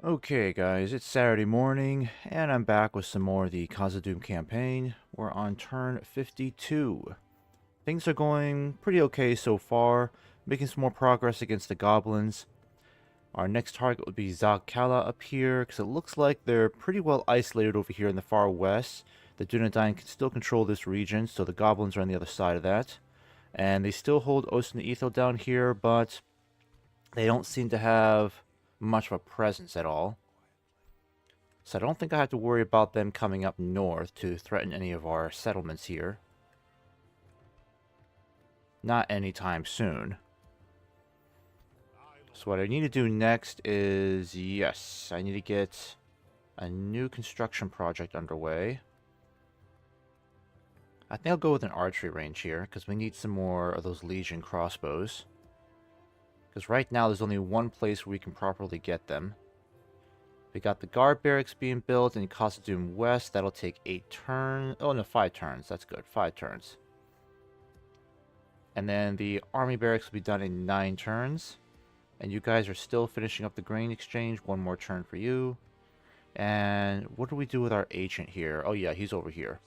Okay guys, it's Saturday morning, and I'm back with some more of the Khazâd campaign. We're on turn 52. Things are going pretty okay so far, making some more progress against the goblins. Our next target would be Kala up here, because it looks like they're pretty well isolated over here in the far west. The Dunedain can still control this region, so the goblins are on the other side of that. And they still hold Osten the Ethel down here, but they don't seem to have much of a presence at all. So I don't think I have to worry about them coming up north to threaten any of our settlements here. Not anytime soon. So what I need to do next is, yes, I need to get a new construction project underway. I think I'll go with an archery range here, because we need some more of those Legion crossbows. Because right now there's only one place where we can properly get them. We got the guard barracks being built in Khazâd West. That'll take 8 turns. Oh no, 5 turns. That's good. 5 turns. And then the army barracks will be done in 9 turns. And you guys are still finishing up the grain exchange. 1 more turn for you. And what do we do with our agent here? Oh yeah, he's over here.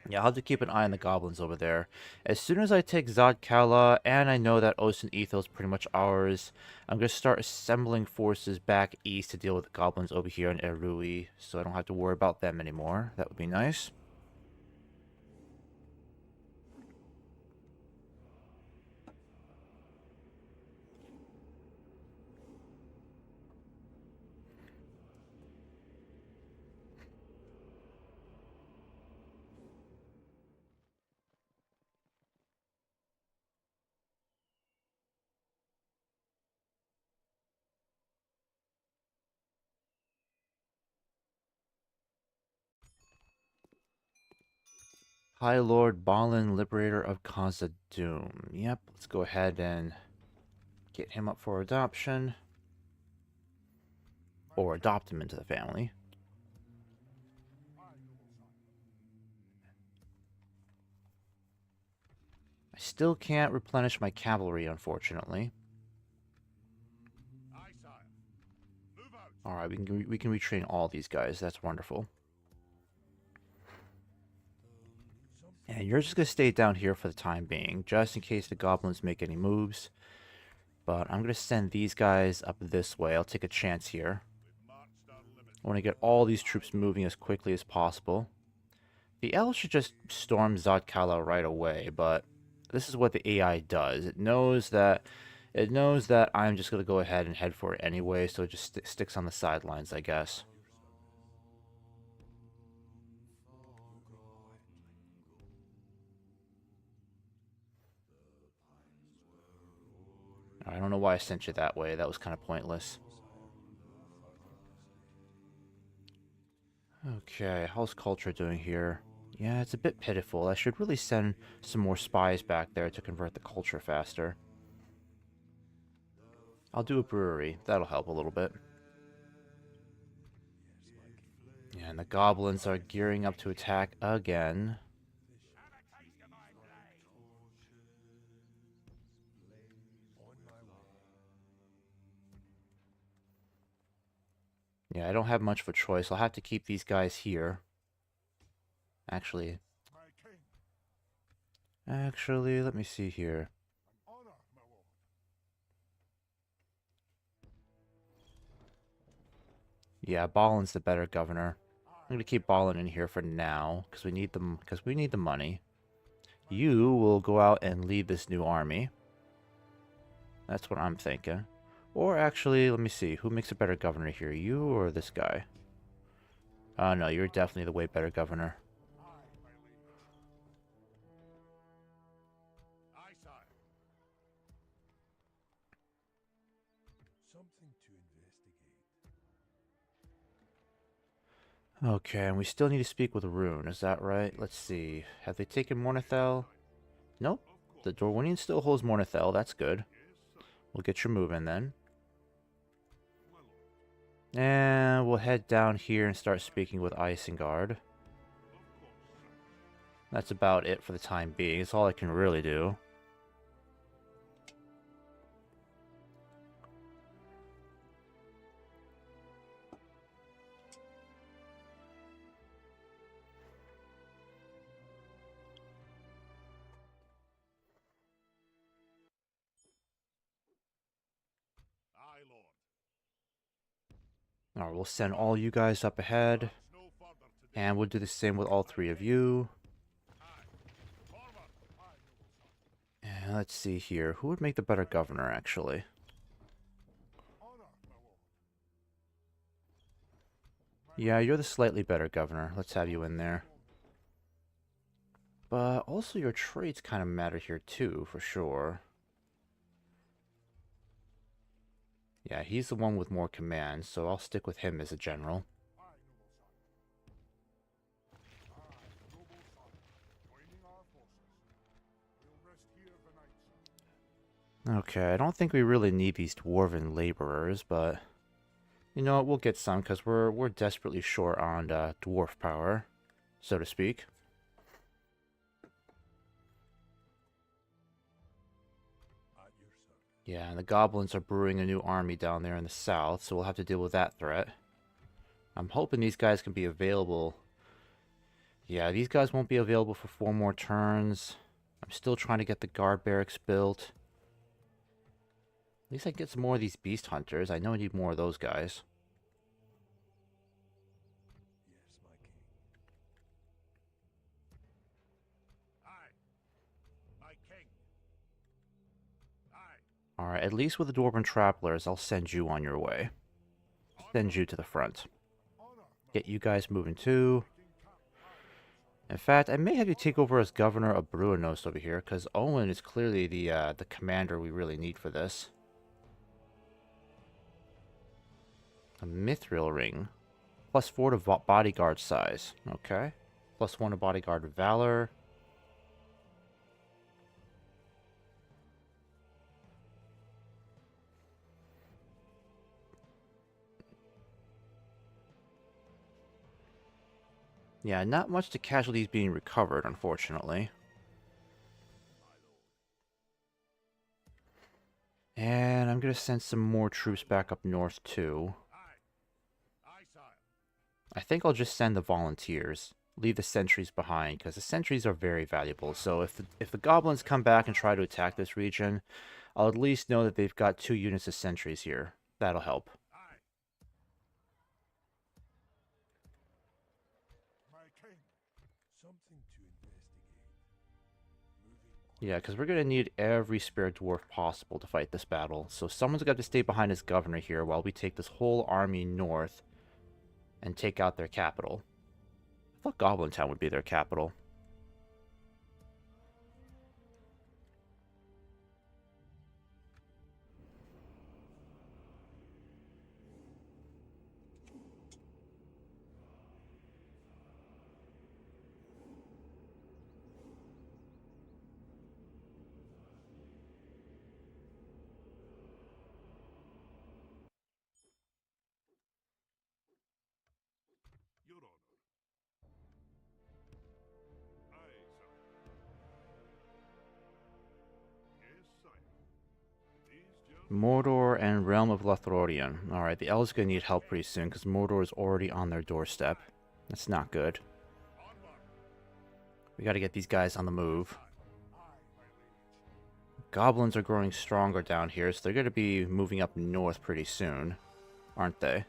Yeah, I'll have to keep an eye on the goblins over there. As soon as I take Kala, and I know that Osten Ethel is pretty much ours, I'm going to start assembling forces back east to deal with the goblins over here in Erui, so I don't have to worry about them anymore. That would be nice. High Lord Balin, Liberator of Khazâd. Yep, let's go ahead and get him up for adoption. Or adopt him into the family. I still can't replenish my cavalry, unfortunately. Alright, we can retrain all these guys. That's wonderful. And you're just going to stay down here for the time being, just in case the goblins make any moves. But I'm going to send these guys up this way. I'll take a chance here. I want to get all these troops moving as quickly as possible. The elves should just storm Kala right away, but this is what the AI does. It knows that I'm just going to go ahead and head for it anyway, so it just sticks on the sidelines, I guess. I don't know why I sent you that way. That was kind of pointless. Okay, how's culture doing here? Yeah, it's a bit pitiful. I should really send some more spies back there to convert the culture faster. I'll do a brewery. That'll help a little bit. Yeah, and the goblins are gearing up to attack again. Yeah, I don't have much of a choice. I'll have to keep these guys here. Actually, let me see here. Yeah, Balin's the better governor. I'm gonna keep Balin in here for now because we need them. Because we need the money. You will go out and lead this new army. That's what I'm thinking. Or actually, let me see. Who makes a better governor here? You or this guy? Oh, no, you're definitely the way better governor. Okay, and we still need to speak with Rune, is that right? Let's see. Have they taken Mornithel? Nope. The Dorwinian still holds Mornithel, that's good. We'll get your move in then. And we'll head down here and start speaking with Isengard. That's about it for the time being. It's all I can really do. Alright, we'll send all you guys up ahead. And we'll do the same with all three of you. And let's see here. Who would make the better governor, actually? Yeah, you're the slightly better governor. Let's have you in there. But also your traits kind of matter here too, for sure. Yeah, he's the one with more command, so I'll stick with him as a general. Okay, I don't think we really need these dwarven laborers, but you know what, we'll get some because we're desperately short on dwarf power, so to speak. Yeah, and the goblins are brewing a new army down there in the south, so we'll have to deal with that threat. I'm hoping these guys can be available. Yeah, these guys won't be available for 4 more turns. I'm still trying to get the guard barracks built. At least I can get some more of these beast hunters. I know I need more of those guys. Yes, my king. Aye, my king. Aye. Alright, at least with the Dwarven Travelers, I'll send you on your way. Send you to the front. Get you guys moving too. In fact, I may have you take over as governor of Bruinos over here, because Owen is clearly the commander we really need for this. A Mithril Ring. +4 to bodyguard size. Okay. +1 to bodyguard valor. Yeah, not much to casualties being recovered, unfortunately. And I'm going to send some more troops back up north, too. I think I'll just send the volunteers. Leave the sentries behind, because the sentries are very valuable. So if the goblins come back and try to attack this region, I'll at least know that they've got 2 units of sentries here. That'll help. Something to investigate. Yeah, because we're going to need every spare dwarf possible to fight this battle. So someone's got to stay behind as governor here while we take this whole army north and take out their capital. I thought Goblin Town would be their capital. Your honor. Aye, sir. Yes, sire. These Mordor and Realm of Lothlorien. Alright, the elves going to need help pretty soon because Mordor is already on their doorstep. That's not good. We got to get these guys on the move. Goblins are growing stronger down here, so they're going to be moving up north pretty soon, aren't they?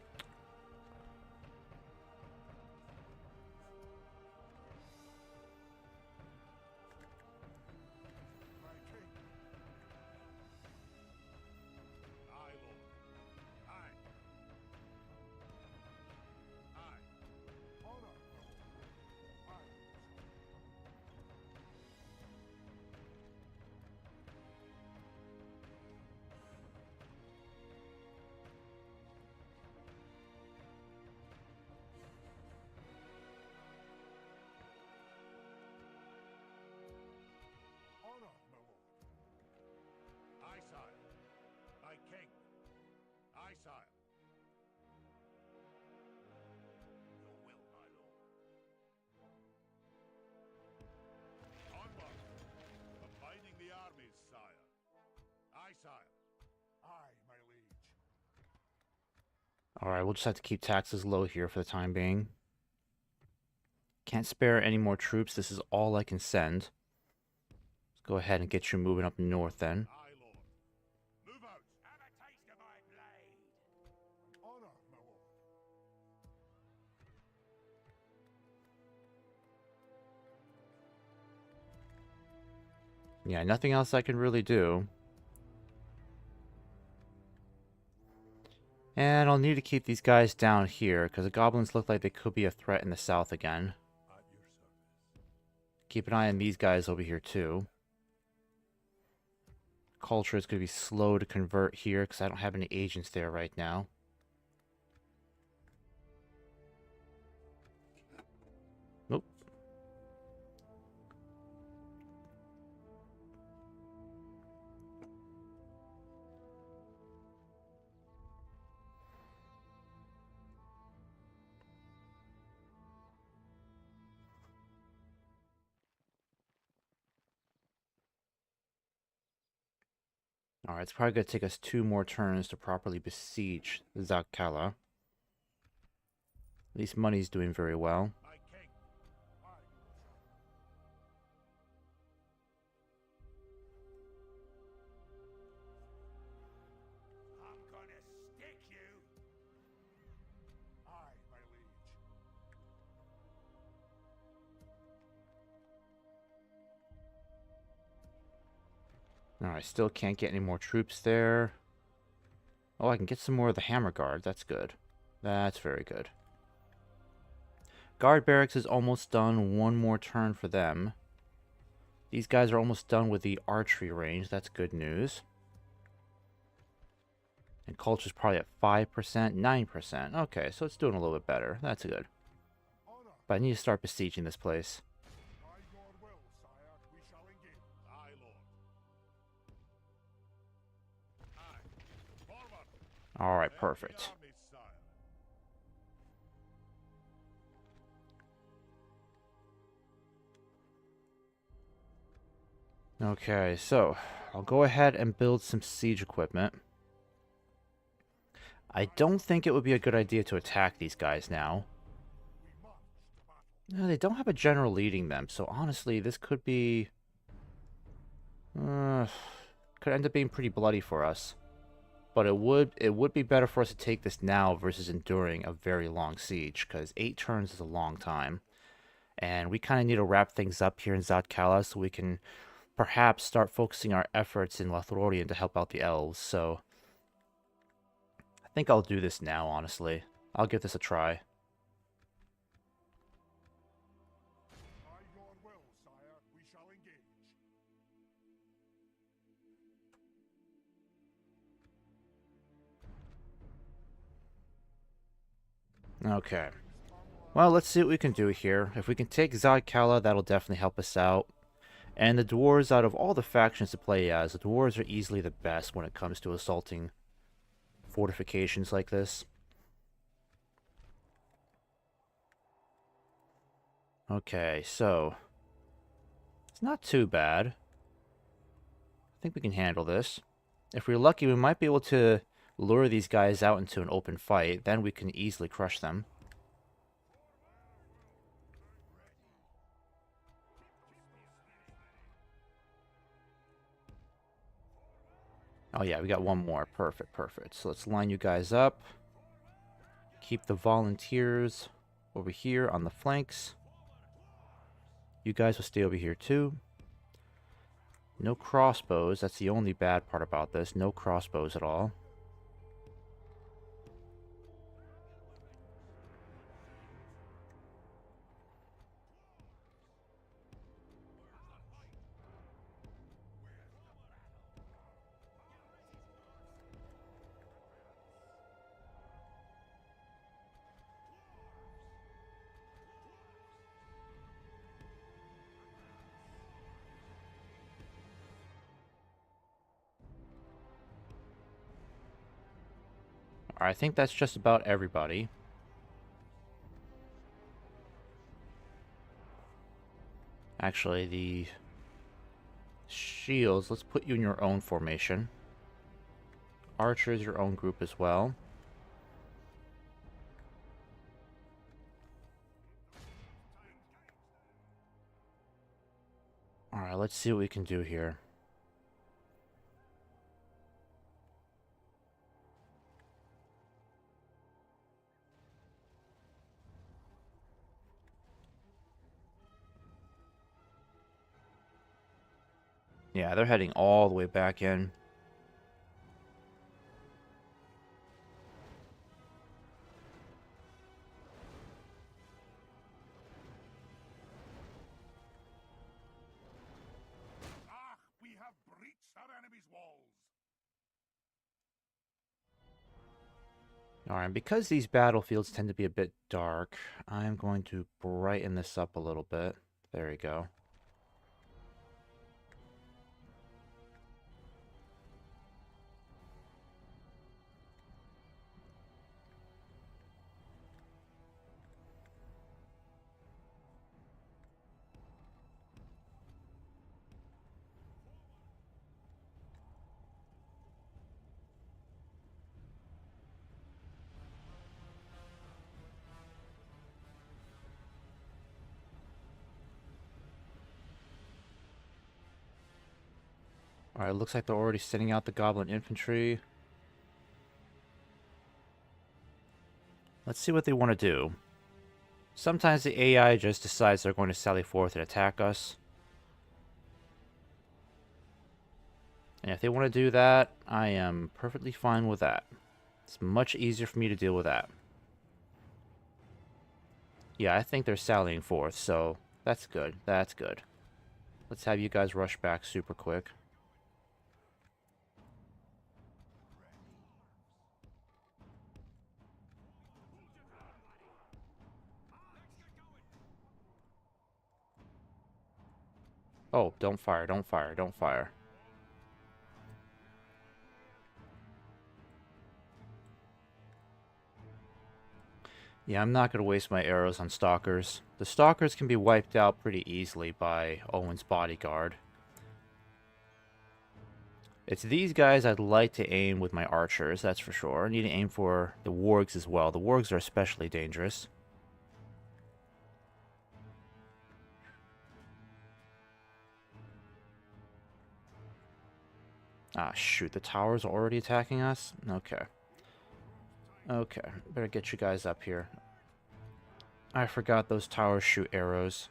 Alright, we'll just have to keep taxes low here for the time being. Can't spare any more troops. This is all I can send. Let's go ahead and get you moving up north then. Yeah, nothing else I can really do. And I'll need to keep these guys down here, because the goblins look like they could be a threat in the south again. At your service. Keep an eye on these guys over here, too. Culture is going to be slow to convert here, because I don't have any agents there right now. Nope. Alright, it's probably going to take us 2 more turns to properly besiege Zakala. At least money's doing very well. I king. I. I'm gonna stick you. Aye, my liege. Alright, still can't get any more troops there. Oh, I can get some more of the Hammer Guard. That's good. That's very good. Guard Barracks is almost done. 1 more turn for them. These guys are almost done with the archery range. That's good news. And culture's probably at 5%, 9%. Okay, so it's doing a little bit better. That's good. Honor. But I need to start besieging this place. By your will, sire, we shall engage. Aye, lord. Aye. Forward. Alright, Let the perfect. armies, sire. Okay, so I'll go ahead and build some siege equipment. I don't think it would be a good idea to attack these guys now. We march to battle. No, they don't have a general leading them, so honestly, this could be... could end up being pretty bloody for us. But it would be better for us to take this now versus enduring a very long siege, because 8 turns is a long time. And we kind of need to wrap things up here in Zatkala so we can perhaps start focusing our efforts in Lothlorien to help out the elves, so... I think I'll do this now, honestly. I'll give this a try. By your will, sire, we shall engage. Okay. Well, let's see what we can do here. If we can take Zatkala, that'll definitely help us out. And the dwarves, out of all the factions to play as, the dwarves are easily the best when it comes to assaulting fortifications like this. Okay, so... it's not too bad. I think we can handle this. If we're lucky, we might be able to lure these guys out into an open fight. Then we can easily crush them. Oh yeah, we got 1 more. Perfect, perfect. So let's line you guys up. Keep the volunteers over here on the flanks. You guys will stay over here too. No crossbows. That's the only bad part about this. No crossbows at all. Alright, I think that's just about everybody. Actually, the shields, let's put you in your own formation. Archers, your own group as well. Alright, let's see what we can do here. Yeah, they're heading all the way back in. Ah, we have breached our enemy's walls. Alright, because these battlefields tend to be a bit dark, I'm going to brighten this up a little bit. There we go. Alright, looks like they're already sending out the goblin infantry. Let's see what they want to do. Sometimes the AI just decides they're going to sally forth and attack us. And if they want to do that, I am perfectly fine with that. It's much easier for me to deal with that. Yeah, I think they're sallying forth, so that's good. That's good. Let's have you guys rush back super quick. Oh, don't fire, don't fire, don't fire. Yeah, I'm not going to waste my arrows on stalkers. The stalkers can be wiped out pretty easily by Owen's bodyguard. It's these guys I'd like to aim with my archers, that's for sure. I need to aim for the wargs as well. The wargs are especially dangerous. Ah, shoot, the towers are already attacking us? Okay. Okay, better get you guys up here. I forgot those towers shoot arrows.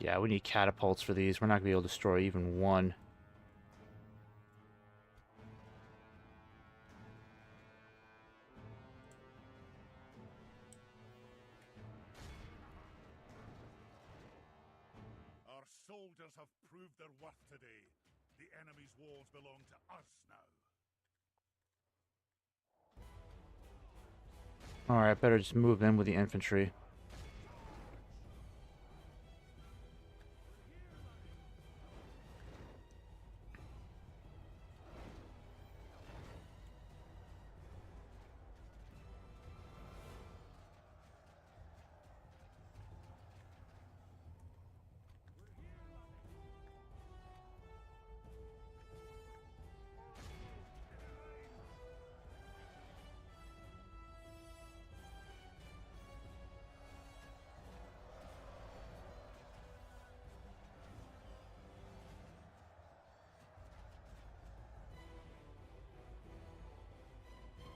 Yeah, we need catapults for these. We're not going to be able to destroy even one. Our soldiers have proved their worth today. The enemy's walls belong to us now. Alright, better just move in with the infantry.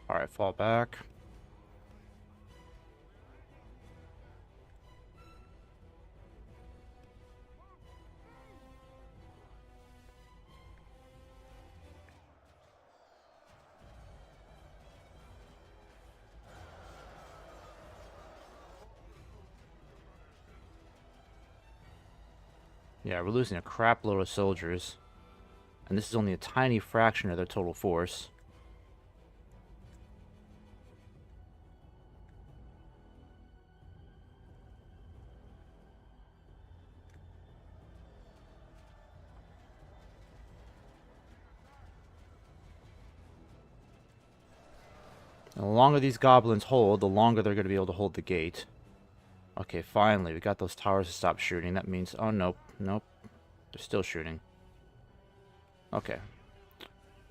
Alright, fall back. Yeah, we're losing a crap load of soldiers. And this is only a tiny fraction of their total force. And the longer these goblins hold, the longer they're going to be able to hold the gate. Okay, finally, we got those towers to stop shooting. That means... Oh, nope. Nope. They're still shooting. Okay.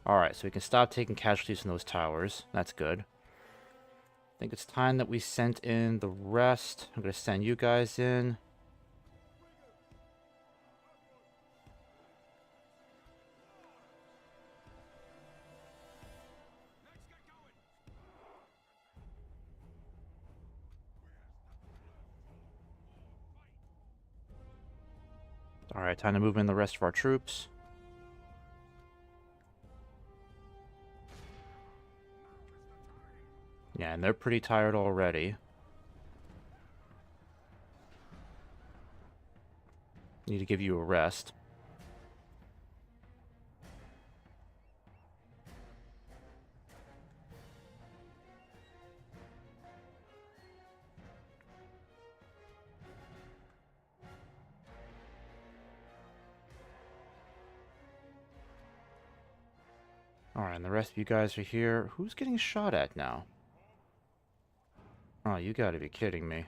Alright, so we can stop taking casualties from those towers. That's good. I think it's time that we sent in the rest. I'm going to send you guys in. Alright, time to move in the rest of our troops. Yeah, and they're pretty tired already. Need to give you a rest. Alright, and the rest of you guys are here. Who's getting shot at now? Oh, you gotta be kidding me.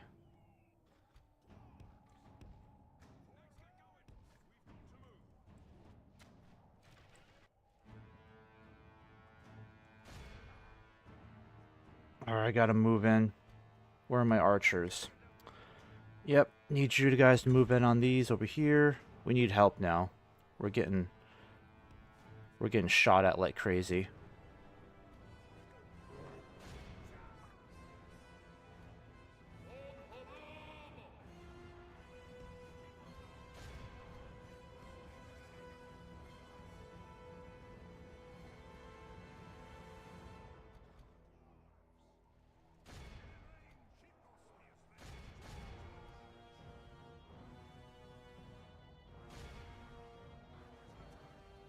Alright, I gotta move in. Where are my archers? Yep, need you guys to move in on these over here. We need help now. We're getting shot at like crazy.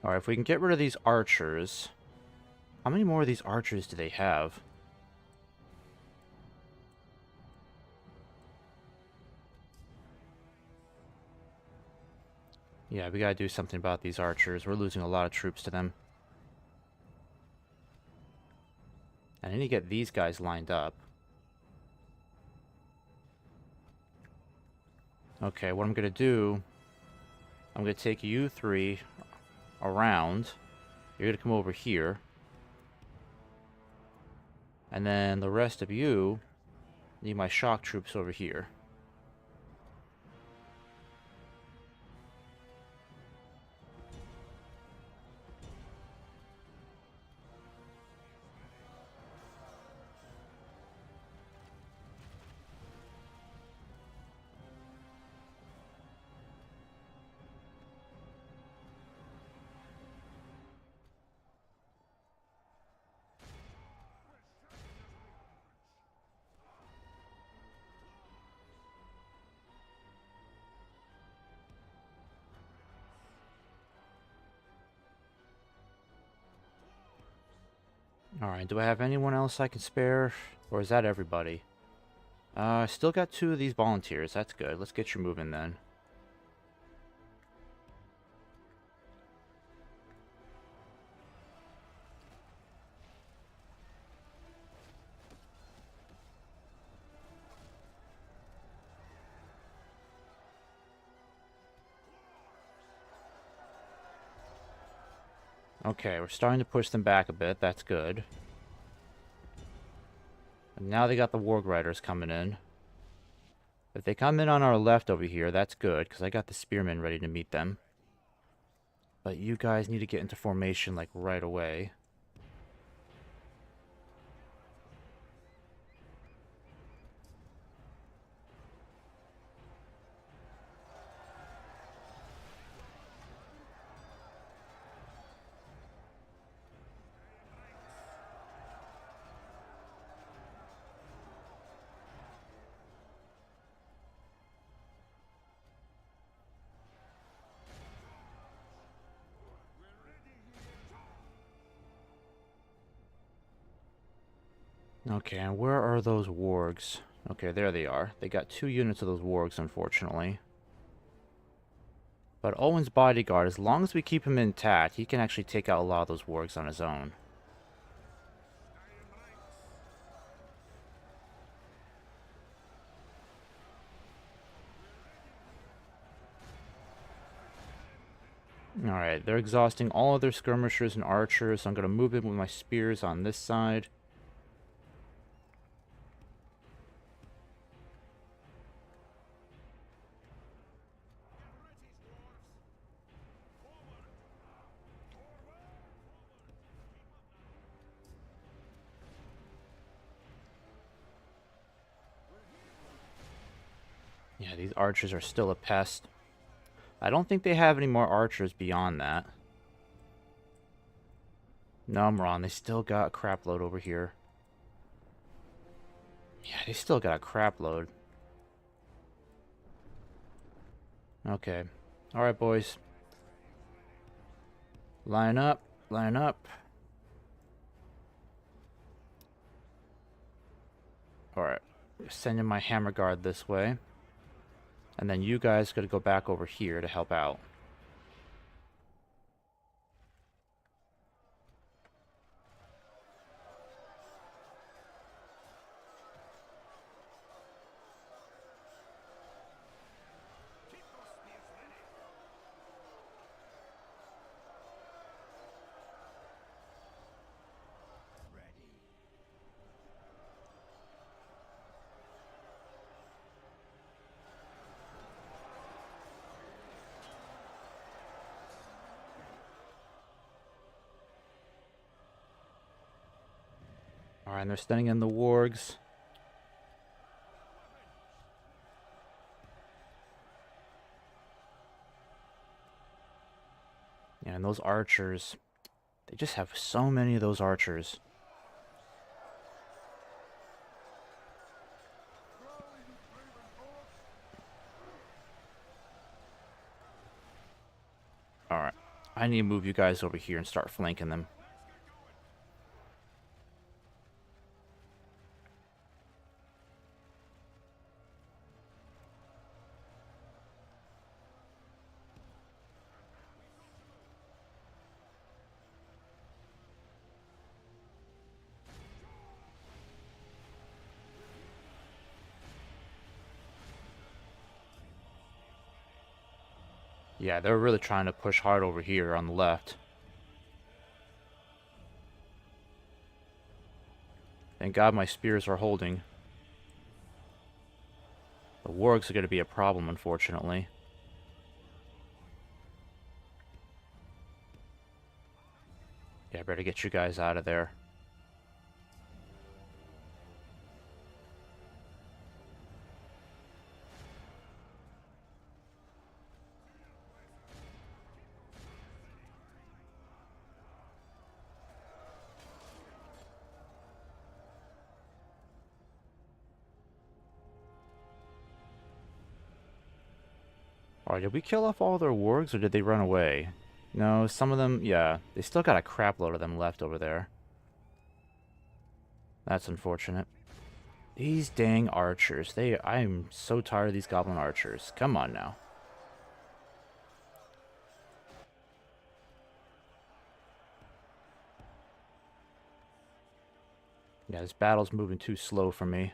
Alright, if we can get rid of these archers... How many more of these archers do they have? Yeah, we gotta do something about these archers. We're losing a lot of troops to them. I need to get these guys lined up. Okay, what I'm gonna do... I'm gonna take you three around. You're gonna come over here. And then the rest of you need my shock troops over here. Alright, do I have anyone else I can spare? Or is that everybody? I still got two of these volunteers. That's good. Let's get you moving then. Okay, we're starting to push them back a bit. That's good. And now they got the Warg Riders coming in. If they come in on our left over here, that's good, because I got the Spearmen ready to meet them. But you guys need to get into formation, like, right away. Okay, and where are those wargs? Okay, there they are. They got 2 units of those wargs, unfortunately. But Owen's bodyguard, as long as we keep him intact, he can actually take out a lot of those wargs on his own. Alright, they're exhausting all of their skirmishers and archers, so I'm going to move in with my spears on this side. Yeah, these archers are still a pest. I don't think they have any more archers beyond that. No, I'm wrong. They still got a crap load over here. Yeah, they still got a crap load. Okay. Alright, boys. Line up. Line up. Alright. Sending my hammer guard this way. And then you guys gotta go back over here to help out. Alright, and they're sending in the wargs. Yeah, and those archers, they just have so many of those archers. Alright, I need to move you guys over here and start flanking them. Yeah, they're really trying to push hard over here on the left. Thank God my spears are holding. The wargs are going to be a problem, unfortunately. Yeah, I better get you guys out of there. Alright, did we kill off all their wargs, or did they run away? No, some of them, yeah. They still got a crap load of them left over there. That's unfortunate. These dang archers. I'm so tired of these goblin archers. Come on now. Yeah, this battle's moving too slow for me.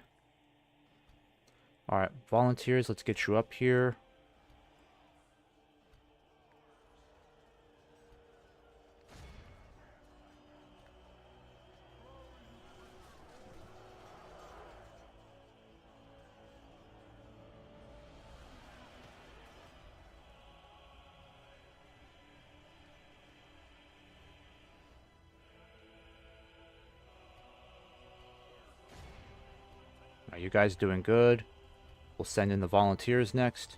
Alright, volunteers, let's get you up here. Are you guys doing good? We'll send in the volunteers next.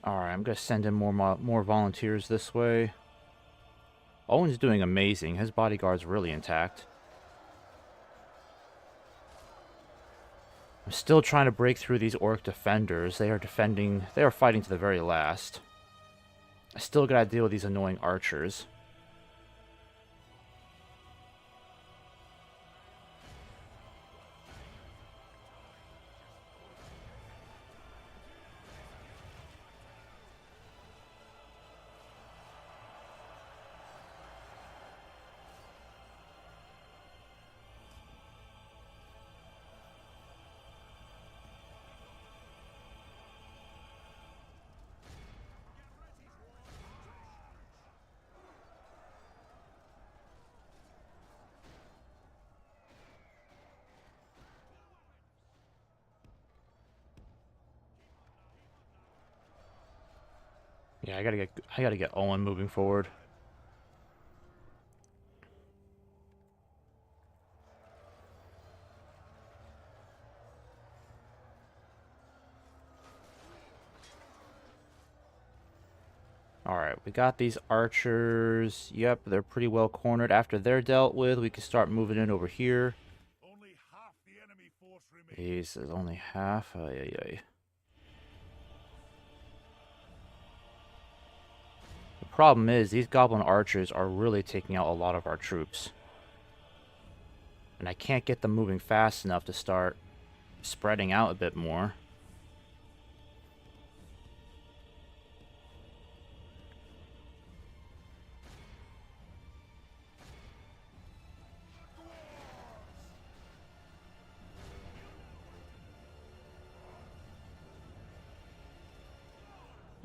Alright, I'm going to send in more volunteers this way. Owen's doing amazing. His bodyguard's really intact. I'm still trying to break through these orc defenders. They are fighting to the very last. I still gotta deal with these annoying archers. Yeah, I gotta get Owen moving forward. Alright, we got these archers. Yep, they're pretty well cornered. After they're dealt with, we can start moving in over here. Only half the enemy force remains. Jeez, there's only half. Ay, ay, ay. The problem is, these goblin archers are really taking out a lot of our troops. And I can't get them moving fast enough to start spreading out a bit more.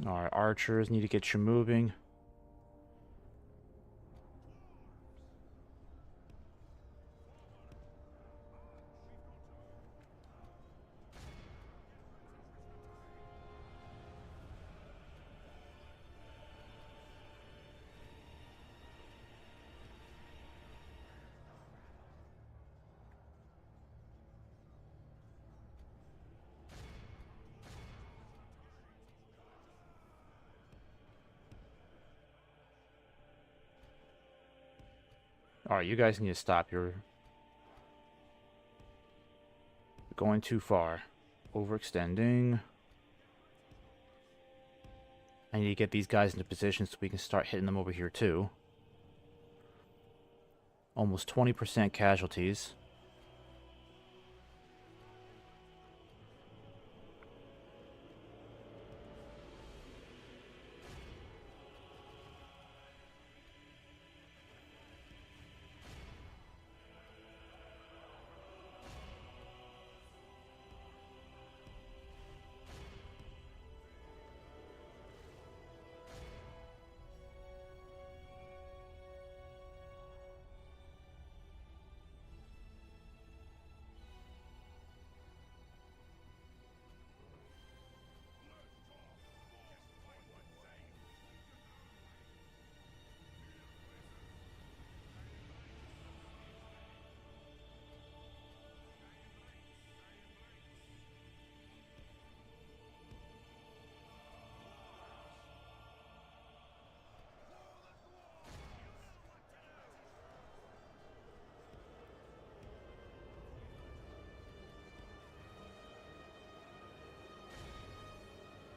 Alright, archers, need to get you moving. Alright, you guys need to stop. You're going too far. Overextending. I need to get these guys into position so we can start hitting them over here too. Almost 20% casualties.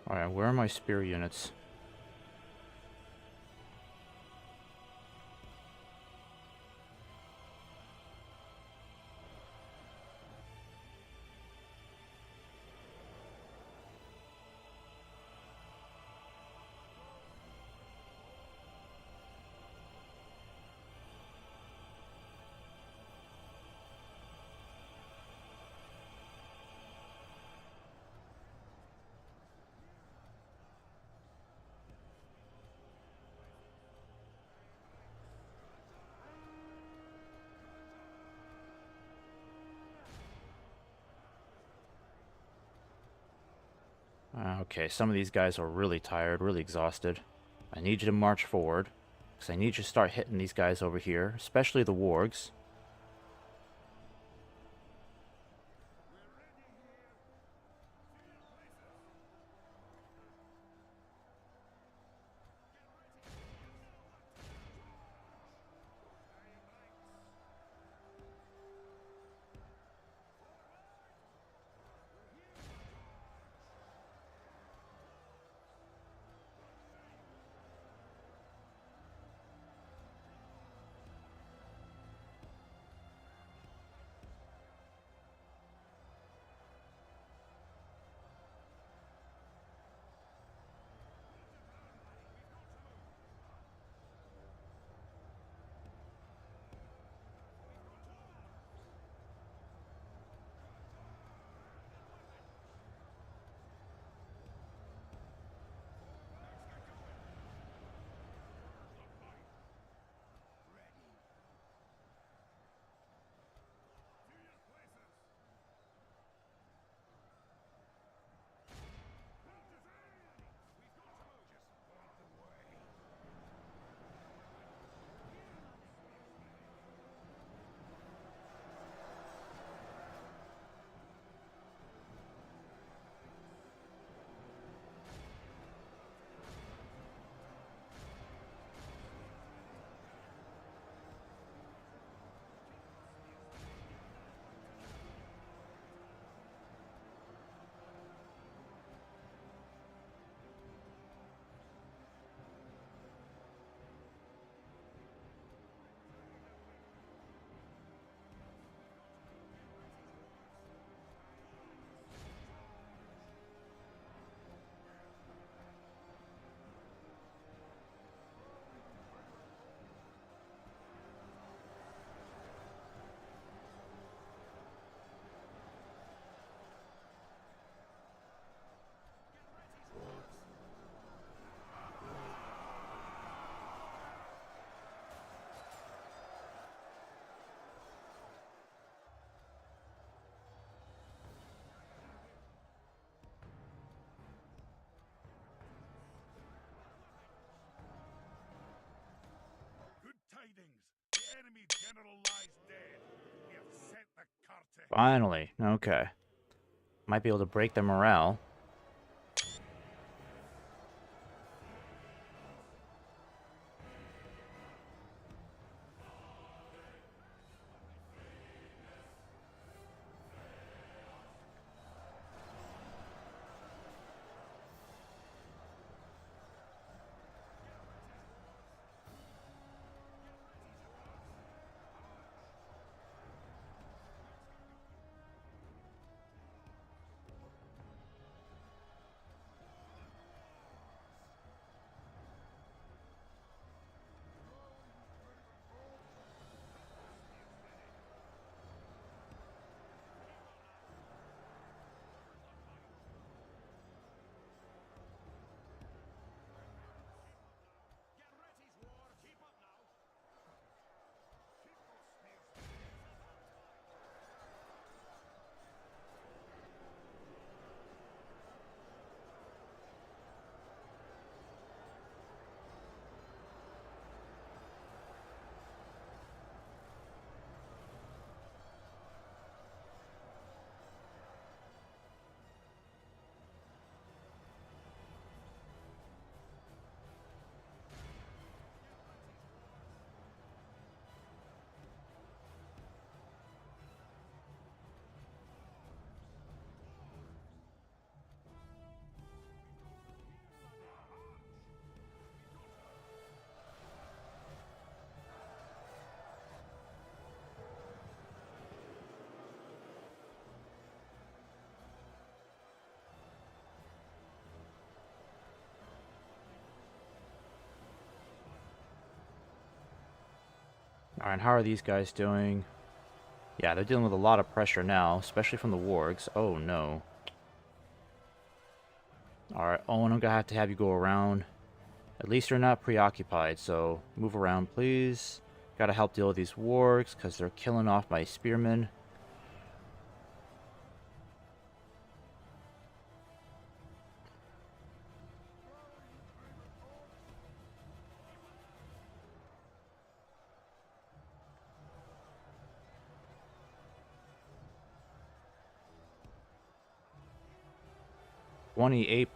Alright, where are my spear units? Okay, some of these guys are really tired, really exhausted. I need you to march forward, because I need you to start hitting these guys over here, especially the wargs. Finally. Okay. Might be able to break their morale. Alright, how are these guys doing? Yeah, they're dealing with a lot of pressure now, especially from the wargs. Oh no. Alright, Owen, I'm gonna have to have you go around. At least you're not preoccupied, so move around, please. Gotta help deal with these wargs, because they're killing off my spearmen.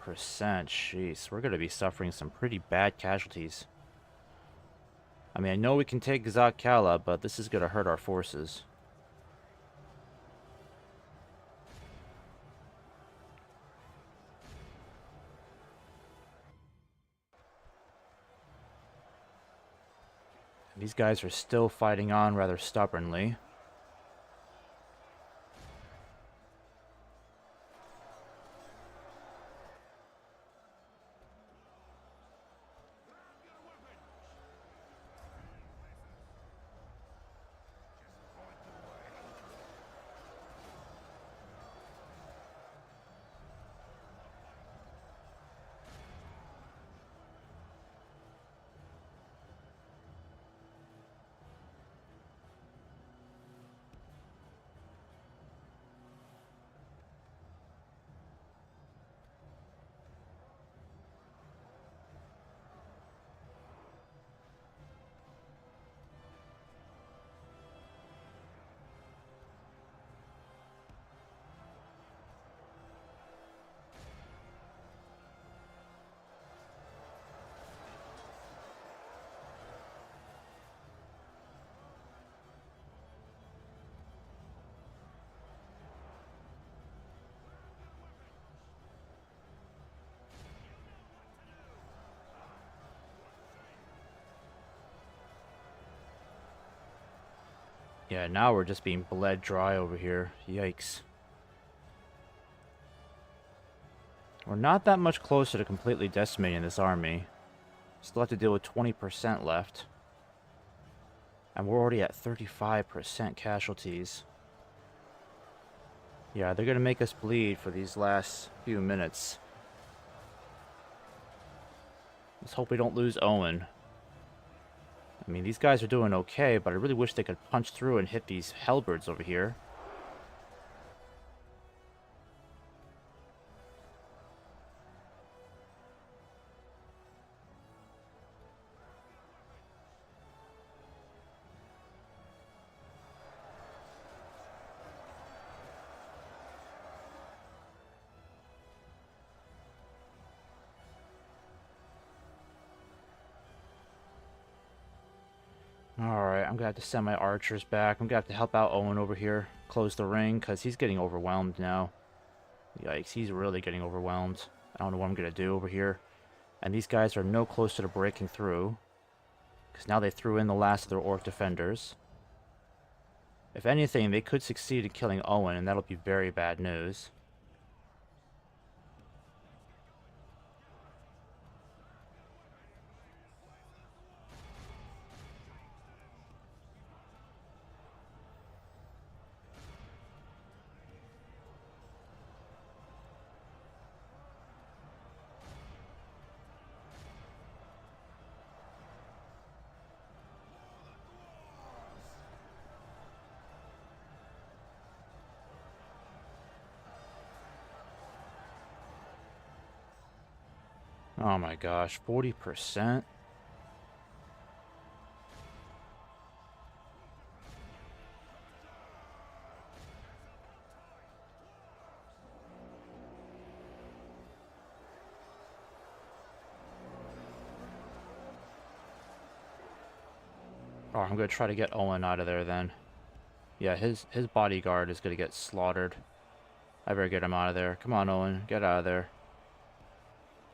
%, jeez, we're gonna be suffering some pretty bad casualties. I mean, I know we can take Zakala, but this is gonna hurt our forces. These guys are still fighting on rather stubbornly. Yeah, now we're just being bled dry over here. Yikes. We're not that much closer to completely decimating this army. Still have to deal with 20% left. And we're already at 35% casualties. Yeah, they're gonna make us bleed for these last few minutes. Let's hope we don't lose Owen. I mean, these guys are doing okay, but I really wish they could punch through and hit these halberds over here. Alright, I'm gonna have to send my archers back. I'm gonna have to help out Owen over here. Close the ring, because he's getting overwhelmed now. Yikes, he's really getting overwhelmed. I don't know what I'm gonna do over here. And these guys are no closer to breaking through. Because now they threw in the last of their orc defenders. If anything, they could succeed in killing Owen, and that'll be very bad news. Oh my gosh, 40%? Oh, I'm gonna try to get Owen out of there then. Yeah, his bodyguard is gonna get slaughtered. I better get him out of there. Come on, Owen, get out of there.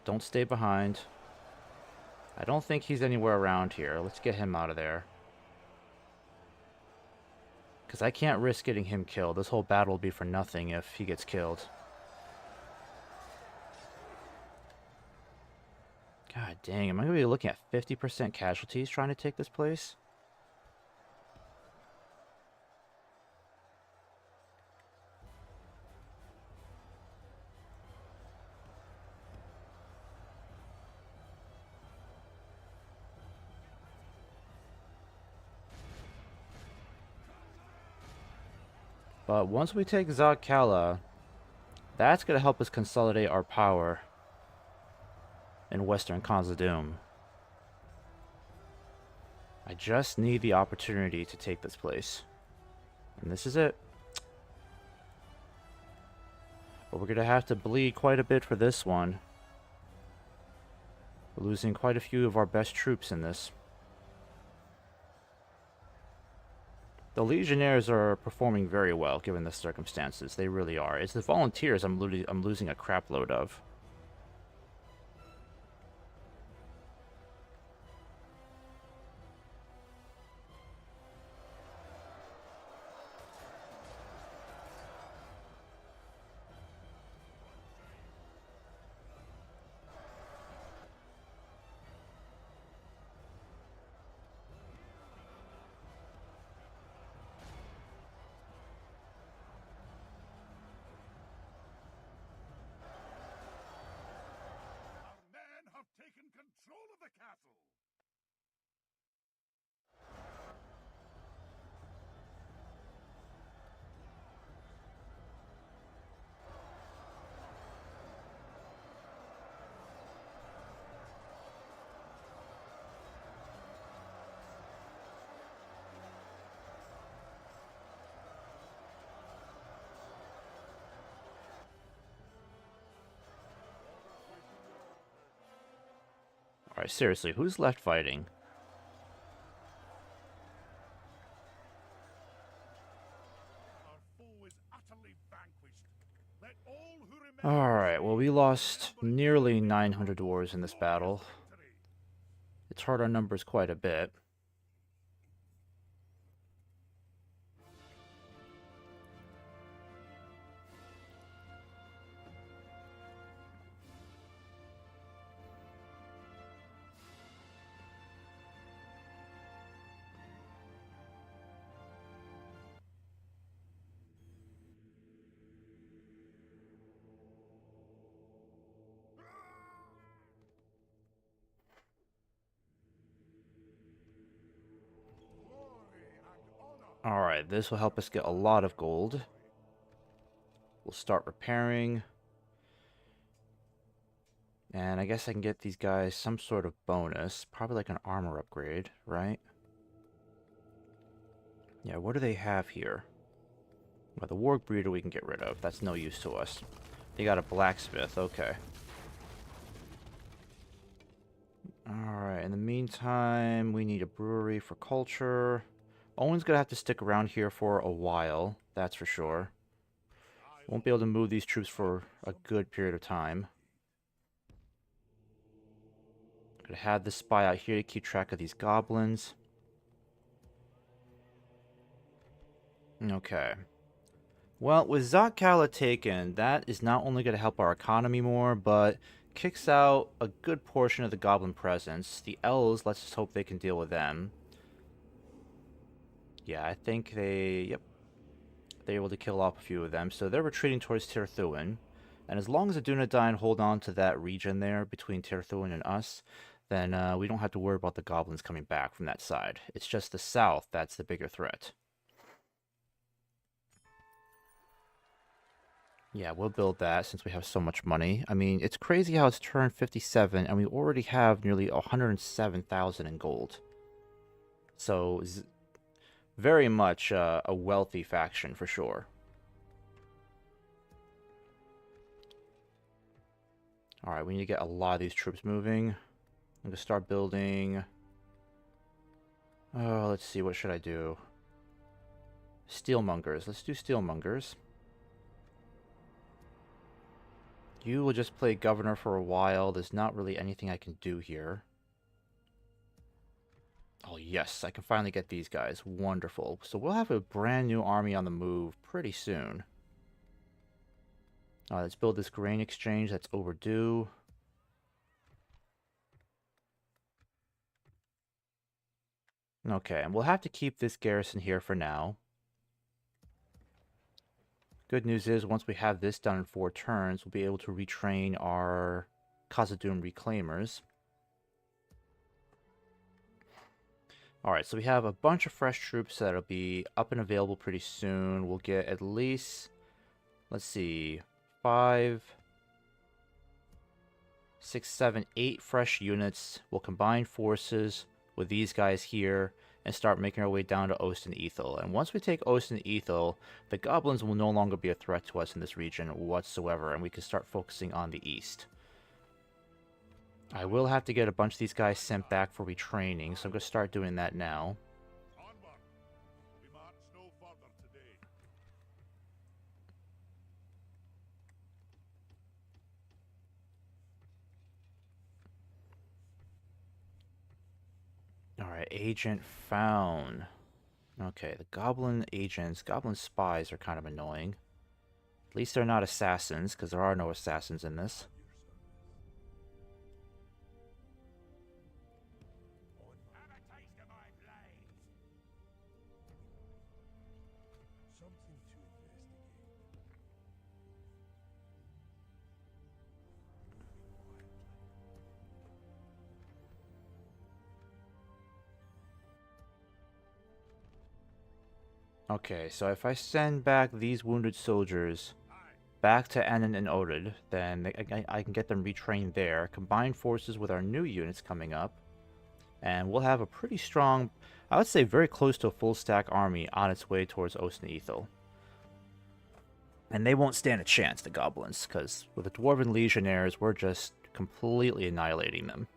Don't stay behind. I don't think he's anywhere around here. Let's get him out of there. Because I can't risk getting him killed. This whole battle will be for nothing if he gets killed. God dang, am I going to be looking at 50% casualties trying to take this place? But once we take Zakala, that's going to help us consolidate our power in Western Khazâd. I just need the opportunity to take this place. And this is it. But we're going to have to bleed quite a bit for this one. We're losing quite a few of our best troops in this. The Legionnaires are performing very well, given the circumstances. They really are. It's the Volunteers I'm losing a crap load of. Our men have taken control of the castle. Alright, seriously, who's left fighting? Our foe is utterly vanquished. Let all who remain Alright, well, we lost nearly 900 dwarves in this battle. victory. It's hurt our numbers quite a bit. Glory and honor. Alright, this will help us get a lot of gold. We'll start repairing. And I guess I can get these guys some sort of bonus. Probably like an armor upgrade, right? Yeah, what do they have here? Well, the Warg Breeder we can get rid of. That's no use to us. They got a blacksmith, okay. Alright, in the meantime, we need a brewery for culture. Owen's gonna have to stick around here for a while, that's for sure. Won't be able to move these troops for a good period of time. Gonna have this spy out here to keep track of these goblins. Okay. Well, with Zakala taken, that is not only going to help our economy more, but kicks out a good portion of the goblin presence. The elves, let's just hope they can deal with them. Yeah, I think yep, they're able to kill off a few of them. So they're retreating towards Tirthuin. And as long as the Dunedain hold on to that region there between Tirthuin and us, then we don't have to worry about the goblins coming back from that side. It's just the south that's the bigger threat. Yeah, we'll build that since we have so much money. I mean, it's crazy how it's turned 57 and we already have nearly 107,000 in gold. So, very much a wealthy faction for sure. Alright, we need to get a lot of these troops moving. I'm going to start building... Oh, let's see, what should I do? Steelmongers. Let's do steelmongers. You will just play governor for a while. There's not really anything I can do here. Oh, yes. I can finally get these guys. Wonderful. So we'll have a brand new army on the move pretty soon. Let's build this grain exchange that's overdue. Okay, and we'll have to keep this garrison here for now. Good news is, once we have this done in 4 turns, we'll be able to retrain our Khazad reclaimers. Alright, so we have a bunch of fresh troops that'll be up and available pretty soon. We'll get at least, let's see, 5, 6, 7, 8 fresh units. We'll combine forces with these guys here and start making our way down to Ost and Ethel. And once we take Ost and Ethel, the goblins will no longer be a threat to us in this region whatsoever, and we can start focusing on the east. I will have to get a bunch of these guys sent back for retraining, so I'm going to start doing that now. Onward. We march no further today. Alright, agent found. Okay, the goblin agents, goblin spies are kind of annoying. At least they're not assassins, because there are no assassins in this. Have a taste of my blade. Something to investigate. Okay, so if I send back these wounded soldiers back to Annan and Oded, then I can get them retrained there, combine forces with our new units coming up, and we'll have a pretty strong, I would say very close to a full stack army on its way towards Ost and Ethel. And they won't stand a chance, the goblins, because with the Dwarven Legionnaires, we're just completely annihilating them.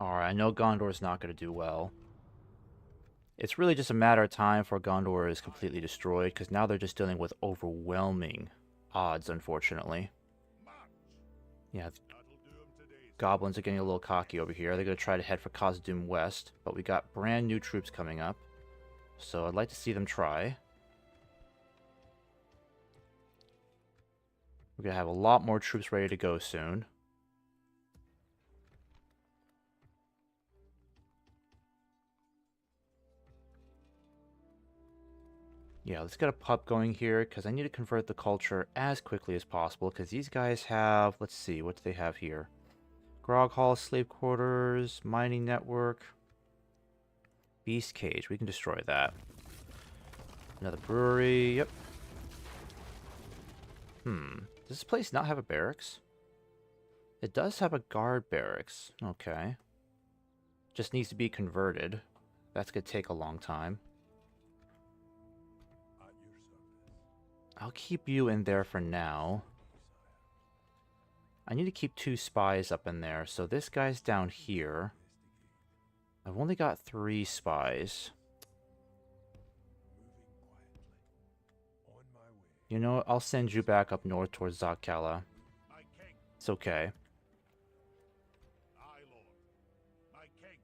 Alright, I know Gondor's not going to do well. It's really just a matter of time before Gondor is completely destroyed, because now they're just dealing with overwhelming odds, unfortunately. Yeah, goblins are getting a little cocky over here. They're going to try to head for Khazad West, but we got brand new troops coming up, so I'd like to see them try. We're going to have a lot more troops ready to go soon. Yeah, let's get a pub going here, because I need to convert the culture as quickly as possible, because these guys have, let's see, what do they have here? Grog Hall, Slave Quarters, Mining Network, Beast Cage, we can destroy that. Another brewery, yep. Does this place not have a barracks? It does have a guard barracks. Okay. Just needs to be converted. That's going to take a long time. At your service. I'll keep you in there for now. I need to keep 2 spies up in there, so this guy's down here. I've only got 3 spies. Moving quietly. On my way. You know what? I'll send you back up north towards Zakala. My king. It's okay. Aye, lord. My king.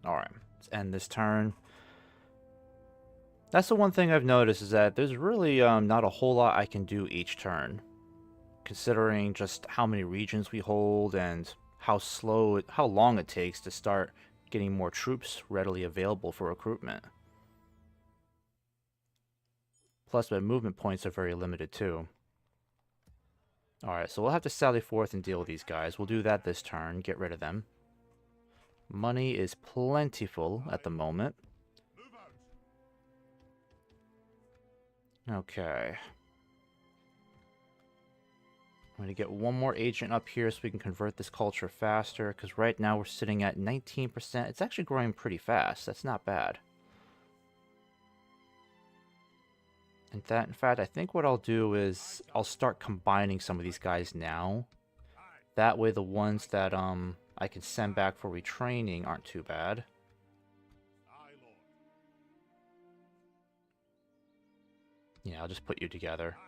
Alright, let's end this turn. That's the one thing I've noticed, is that there's really not a whole lot I can do each turn, considering just how many regions we hold and how long it takes to start getting more troops readily available for recruitment. Plus, my movement points are very limited too. Alright, so we'll have to sally forth and deal with these guys. We'll do that this turn, get rid of them. Money is plentiful at the moment. Move out. Okay. I'm going to get one more agent up here so we can convert this culture faster, because right now we're sitting at 19%. It's actually growing pretty fast. That's not bad. In fact, I think what I'll do is I'll start combining some of these guys now. That way the ones that I can send back for retraining aren't too bad. Aye, lord. Yeah, I'll just put you together.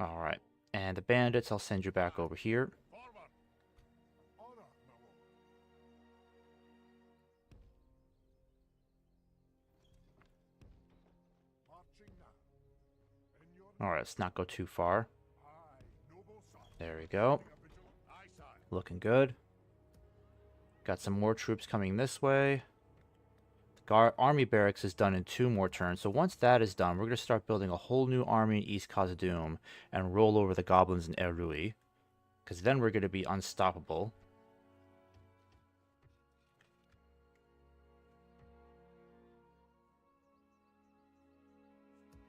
Aye. Alright. And the bandits, I'll send you back over here. Forward. Honor, my lord. Marching now. In your Alright, let's not go too far. aye, noble son. There we go. Aye, sire. Looking good. Got some more troops coming this way. The army barracks is done in 2 more turns, so once that is done, we're going to start building a whole new army in East Khazad and roll over the goblins in Erui, because then we're going to be unstoppable.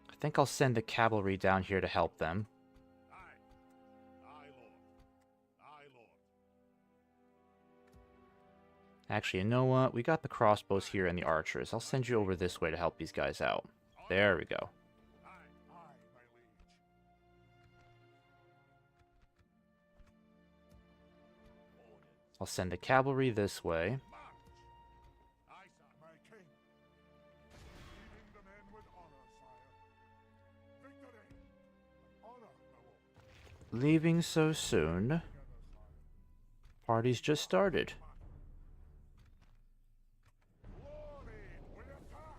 I think I'll send the cavalry down here to help them. Aye. Aye, lord. Aye, lord. Actually, you know what? We got the crossbows here and the archers. I'll send you over this way to help these guys out. There we go. Aye, aye, my liege. I'll send the cavalry this way. March. Aye, sir. My king. Leading the men with honor, sire. Victory. Honor, my lord. Leaving so soon. Together, sire. Party's just started. Glory, we attack.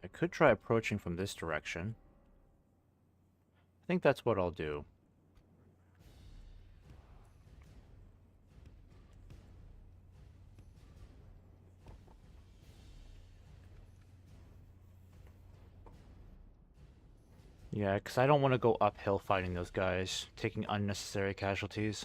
I could try approaching from this direction. I think that's what I'll do. Yeah, because I don't want to go uphill fighting those guys, taking unnecessary casualties.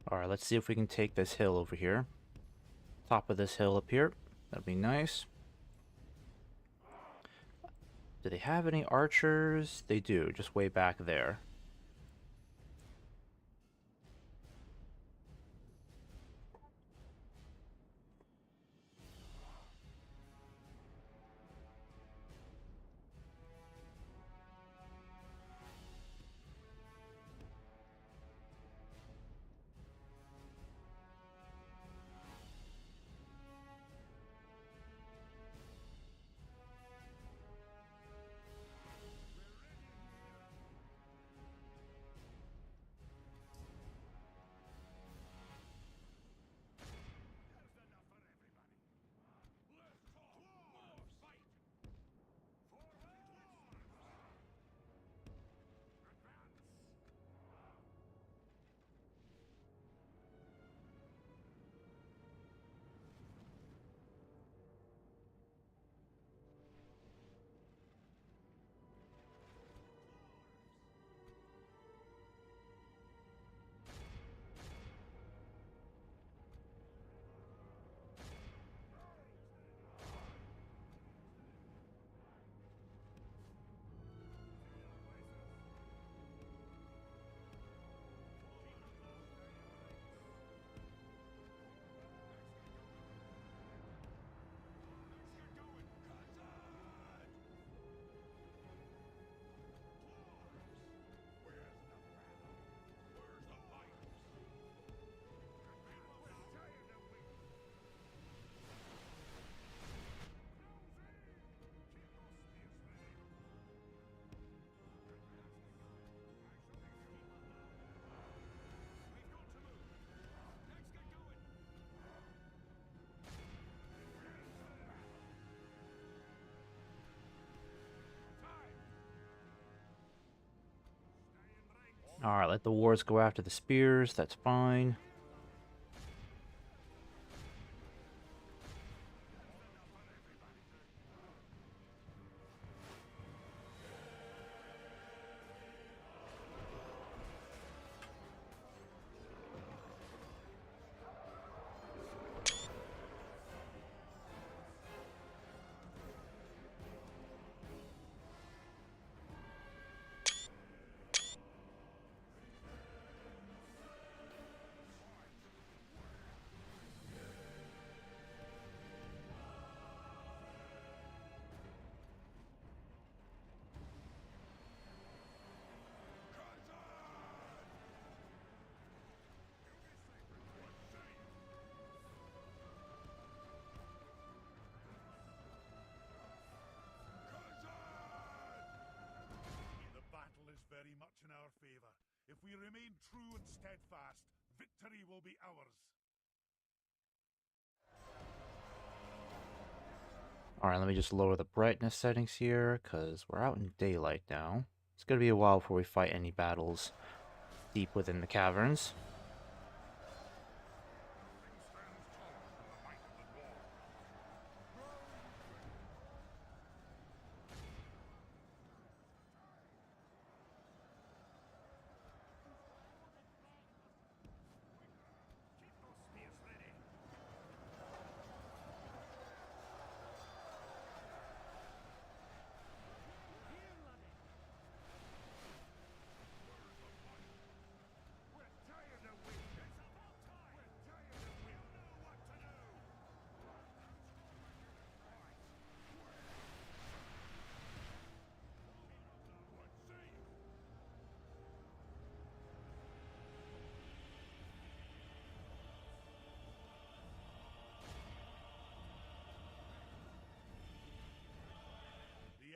Alright, let's see if we can take this hill over here. Top of this hill up here. That'd be nice. Do they have any archers? They do, just way back there. Alright, let the wars go after the spears, that's fine. Very much in our favor. If we remain true and steadfast, victory will be ours. Alright, let me just lower the brightness settings here, because we're out in daylight now. It's gonna be a while before we fight any battles deep within the caverns.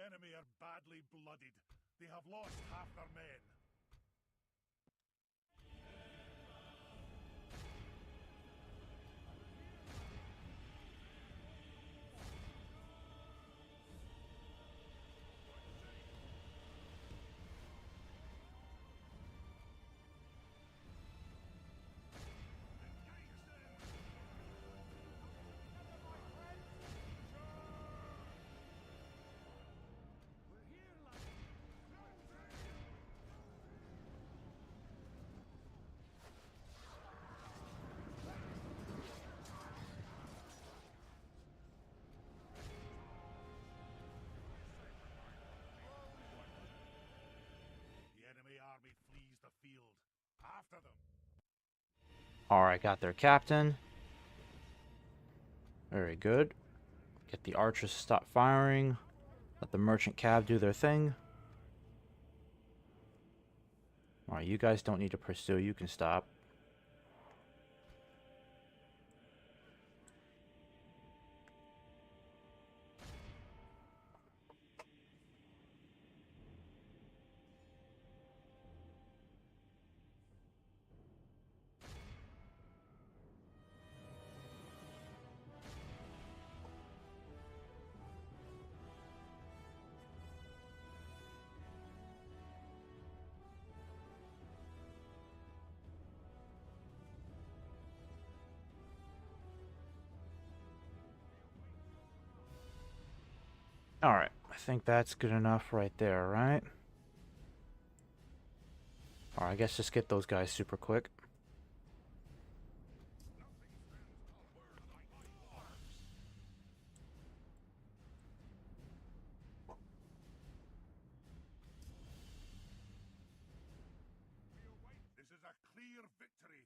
The enemy are badly blooded. They have lost half their men. army flees the field. After them. Alright, got their captain. Very good. Get the archers to stop firing. Let the merchant cav do their thing. Alright, you guys don't need to pursue. You can stop. Alright, I think that's good enough right there, right? Alright, I guess just get those guys super quick. This is a clear victory.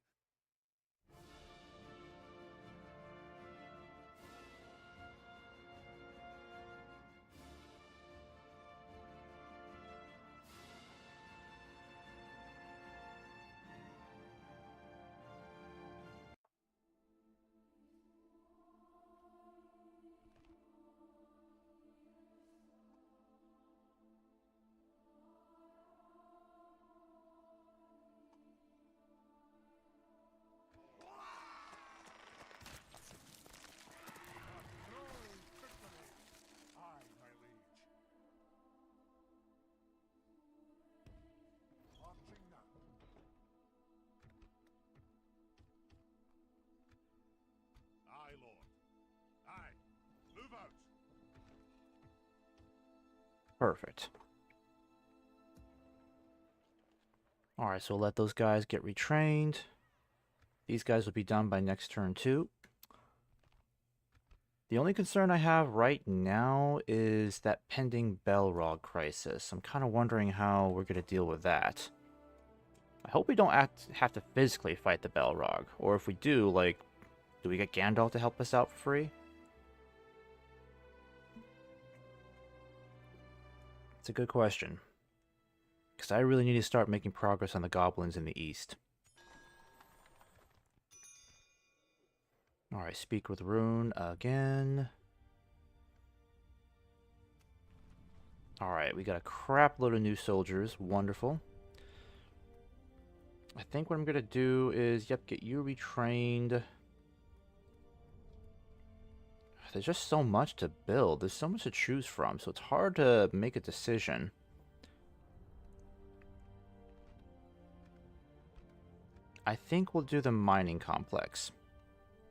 Aye, my liege. Marching now. Aye, lord. Aye. Move out. Perfect. Alright, so let those guys get retrained. These guys will be done by next turn too. The only concern I have right now is that pending Belrog crisis. I'm kind of wondering how we're going to deal with that. I hope we don't have to physically fight the Belrog. Or if we do, like, do we get Gandalf to help us out for free? It's a good question. Because I really need to start making progress on the goblins in the east. Alright, speak with Rune again. Alright, we got a crap load of new soldiers. Wonderful. I think what I'm going to do is, yep, get you retrained. There's just so much to build. There's so much to choose from, so it's hard to make a decision. I think we'll do the mining complex.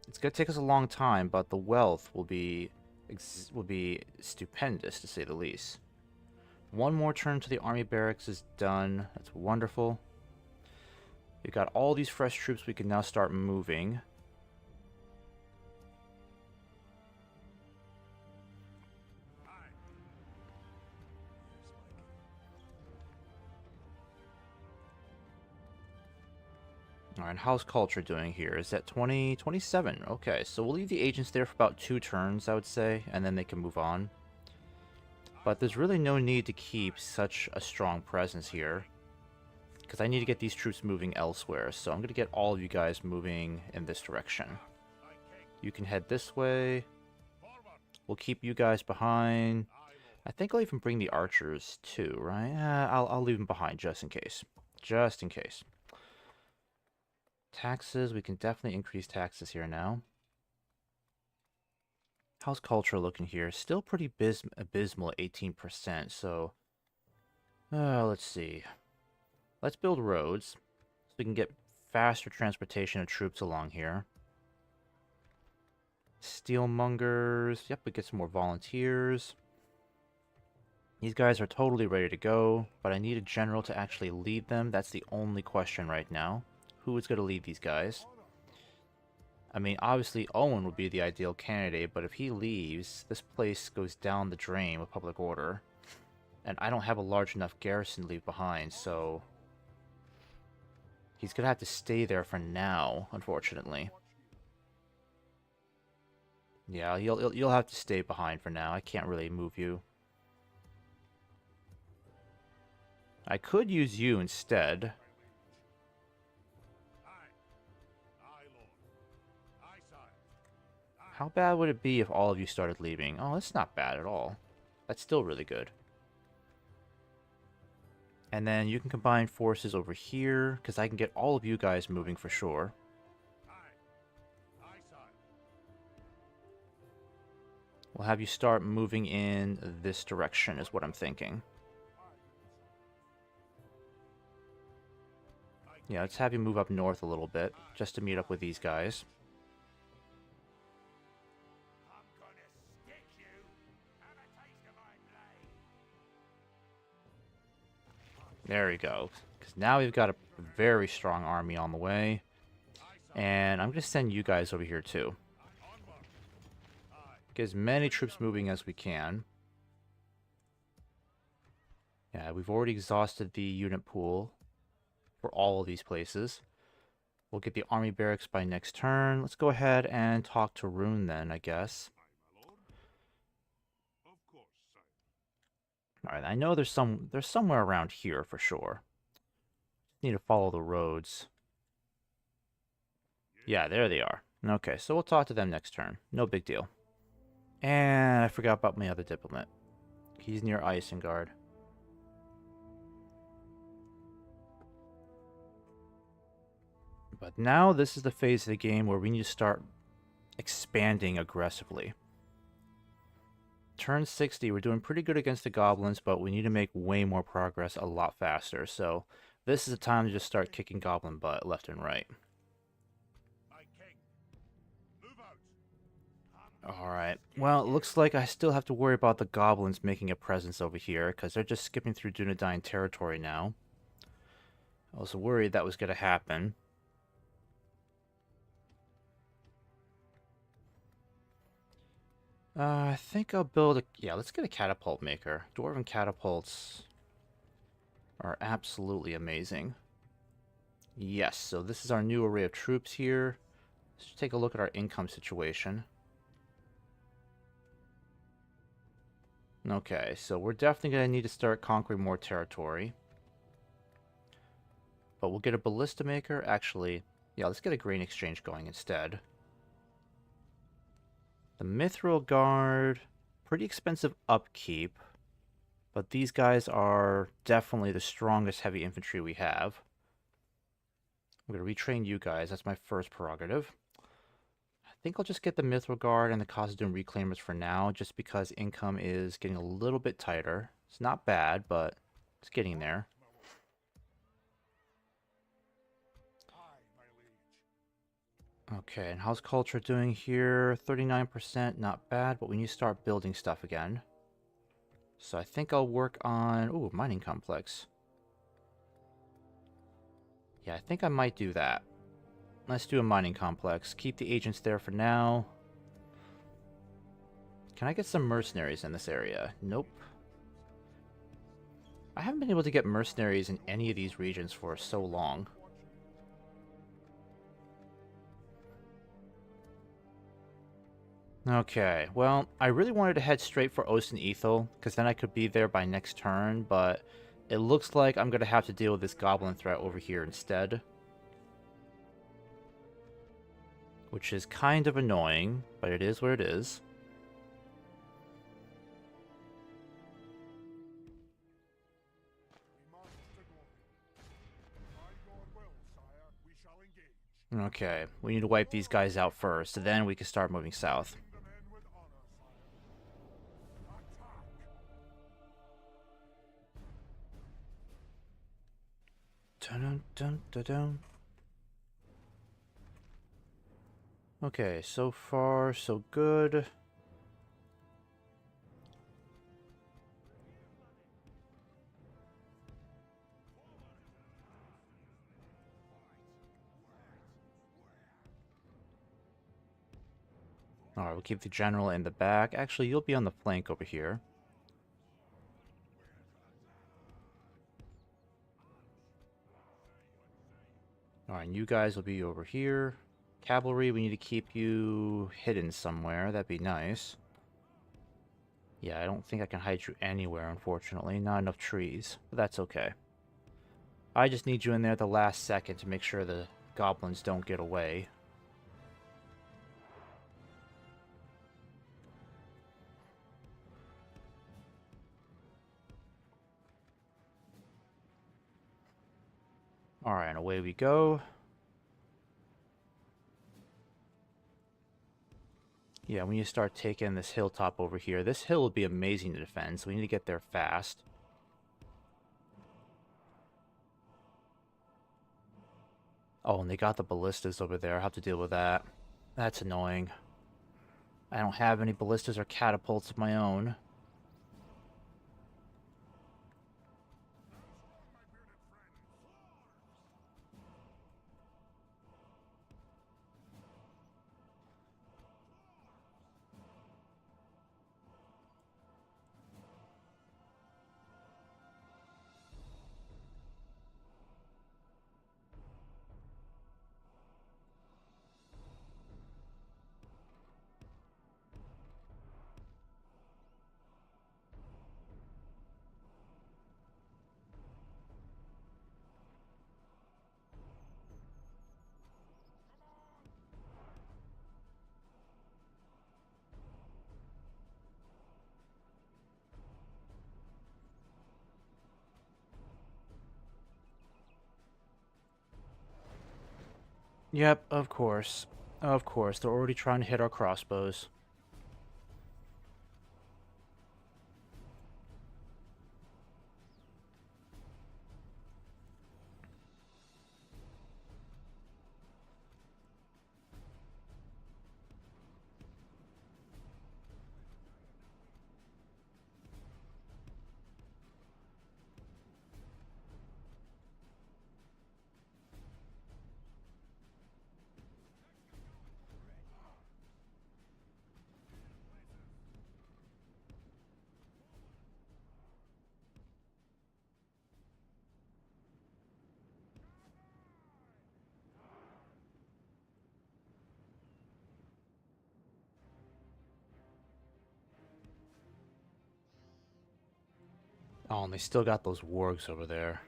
It's going to take us a long time, but the wealth will be stupendous, to say the least. One more turn to the army barracks is done. That's wonderful. We've got all these fresh troops we can now start moving. Alright, how's culture doing here? Is that 20, 27? Okay, so we'll leave the agents there for about 2 turns, I would say, and then they can move on. But there's really no need to keep such a strong presence here, because I need to get these troops moving elsewhere, so I'm going to get all of you guys moving in this direction. You can head this way. We'll keep you guys behind. I think I'll even bring the archers too, right? I'll leave them behind just in case. Just in case. Taxes, we can definitely increase taxes here now. How's culture looking here? Still pretty abysmal at 18%, so... let's see. Let's build roads, so we can get faster transportation of troops along here. Steelmongers, yep, we get some more volunteers. These guys are totally ready to go, but I need a general to actually lead them. That's the only question right now. Who is going to lead these guys? I mean, obviously Owen would be the ideal candidate, but if he leaves, this place goes down the drain with public order. And I don't have a large enough garrison to leave behind, so... He's gonna have to stay there for now, unfortunately. Yeah, you'll have to stay behind for now. I can't really move you. I could use you instead. How bad would it be if all of you started leaving? Oh, that's not bad at all. That's still really good. And then you can combine forces over here, because I can get all of you guys moving for sure. We'll have you start moving in this direction is what I'm thinking. Yeah, let's have you move up north a little bit, just to meet up with these guys. There we go. Because now we've got a very strong army on the way. And I'm going to send you guys over here too. Get as many troops moving as we can. Yeah, we've already exhausted the unit pool for all of these places. We'll get the army barracks by next turn. Let's go ahead and talk to Rune then, I guess. Alright, I know there's somewhere around here for sure. Need to follow the roads. Yeah, there they are. Okay, so we'll talk to them next turn. No big deal. And I forgot about my other diplomat. He's near Isengard. But now this is the phase of the game where we need to start expanding aggressively. Turn 60, we're doing pretty good against the goblins, but we need to make way more progress a lot faster. So this is the time to just start kicking goblin butt left and right. Alright, well, it looks like I still have to worry about the goblins making a presence over here, because they're just skipping through Dunedain territory now. I was worried that was going to happen. I think I'll build a... Yeah, let's get a catapult maker. Dwarven catapults are absolutely amazing. Yes, so this is our new array of troops here. Let's take a look at our income situation. Okay, so we're definitely going to need to start conquering more territory. But we'll get a ballista maker. Actually, yeah, let's get a grain exchange going instead. The Mithril Guard, pretty expensive upkeep. But these guys are definitely the strongest heavy infantry we have. I'm going to retrain you guys. That's my first prerogative. I think I'll just get the Mithril Guard and the Khazâd Reclaimers for now, just because income is getting a little bit tighter. It's not bad, but it's getting there. Okay, and how's culture doing here? 39%, not bad, but we need to start building stuff again. So I think I'll work on... Ooh, mining complex. Yeah, I think I might do that. Let's do a mining complex. Keep the agents there for now. Can I get some mercenaries in this area? Nope. I haven't been able to get mercenaries in any of these regions for so long. Okay, well, I really wanted to head straight for Ost and Ethel, because then I could be there by next turn, but it looks like I'm going to have to deal with this goblin threat over here instead. Which is kind of annoying, but it is what it is. Okay, we need to wipe these guys out first, then we can start moving south. Dun dun dun dun. Okay, so far so good. Alright, we'll keep the general in the back. Actually, you'll be on the flank over here. Alright, you guys will be over here. Cavalry, we need to keep you hidden somewhere. That'd be nice. Yeah, I don't think I can hide you anywhere, unfortunately. Not enough trees, but that's okay. I just need you in there at the last second to make sure the goblins don't get away. Alright, and away we go. Yeah, we need to start taking this hilltop over here. This hill will be amazing to defend, so we need to get there fast. Oh, and they got the ballistas over there. I'll have to deal with that. That's annoying. I don't have any ballistas or catapults of my own. Yep, of course. Of course, they're already trying to hit our crossbows. Oh, and they still got those wargs over there.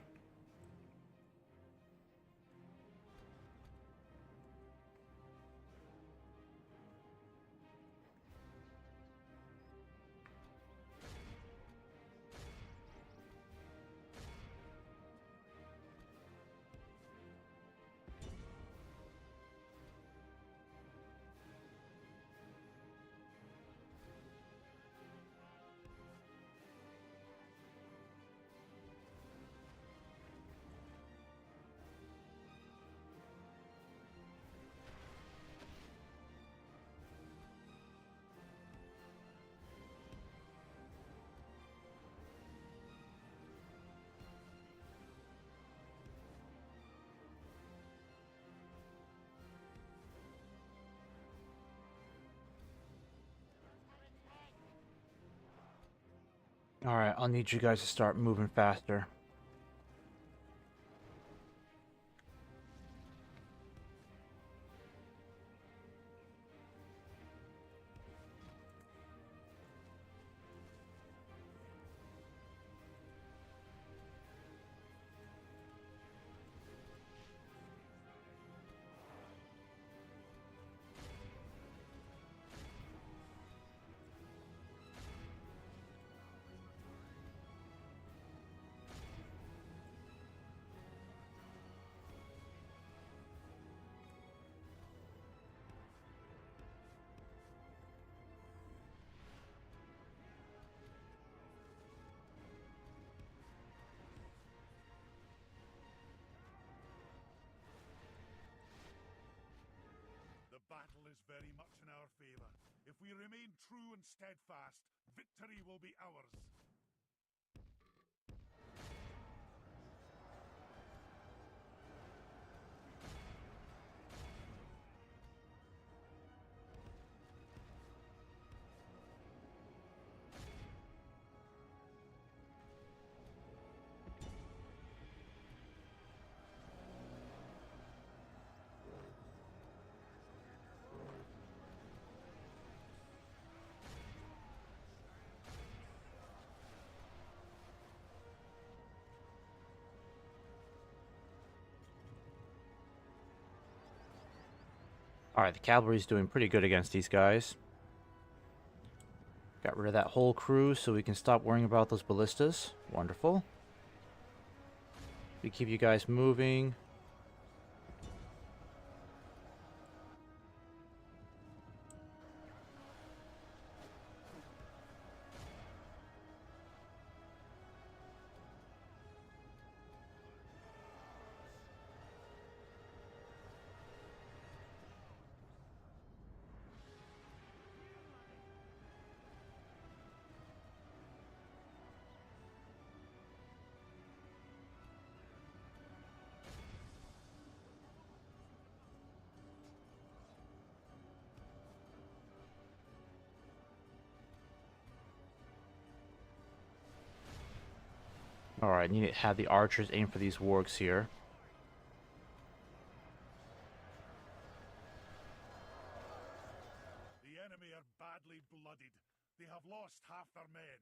Alright, I'll need you guys to start moving faster. The battle is very much in our favor. If we remain true and steadfast, victory will be ours. Alright, the cavalry's doing pretty good against these guys. Got rid of that whole crew so we can stop worrying about those ballistas. Wonderful. We keep you guys moving. Alright, need to have the archers aim for these wargs here. The enemy are badly blooded. They have lost half their men.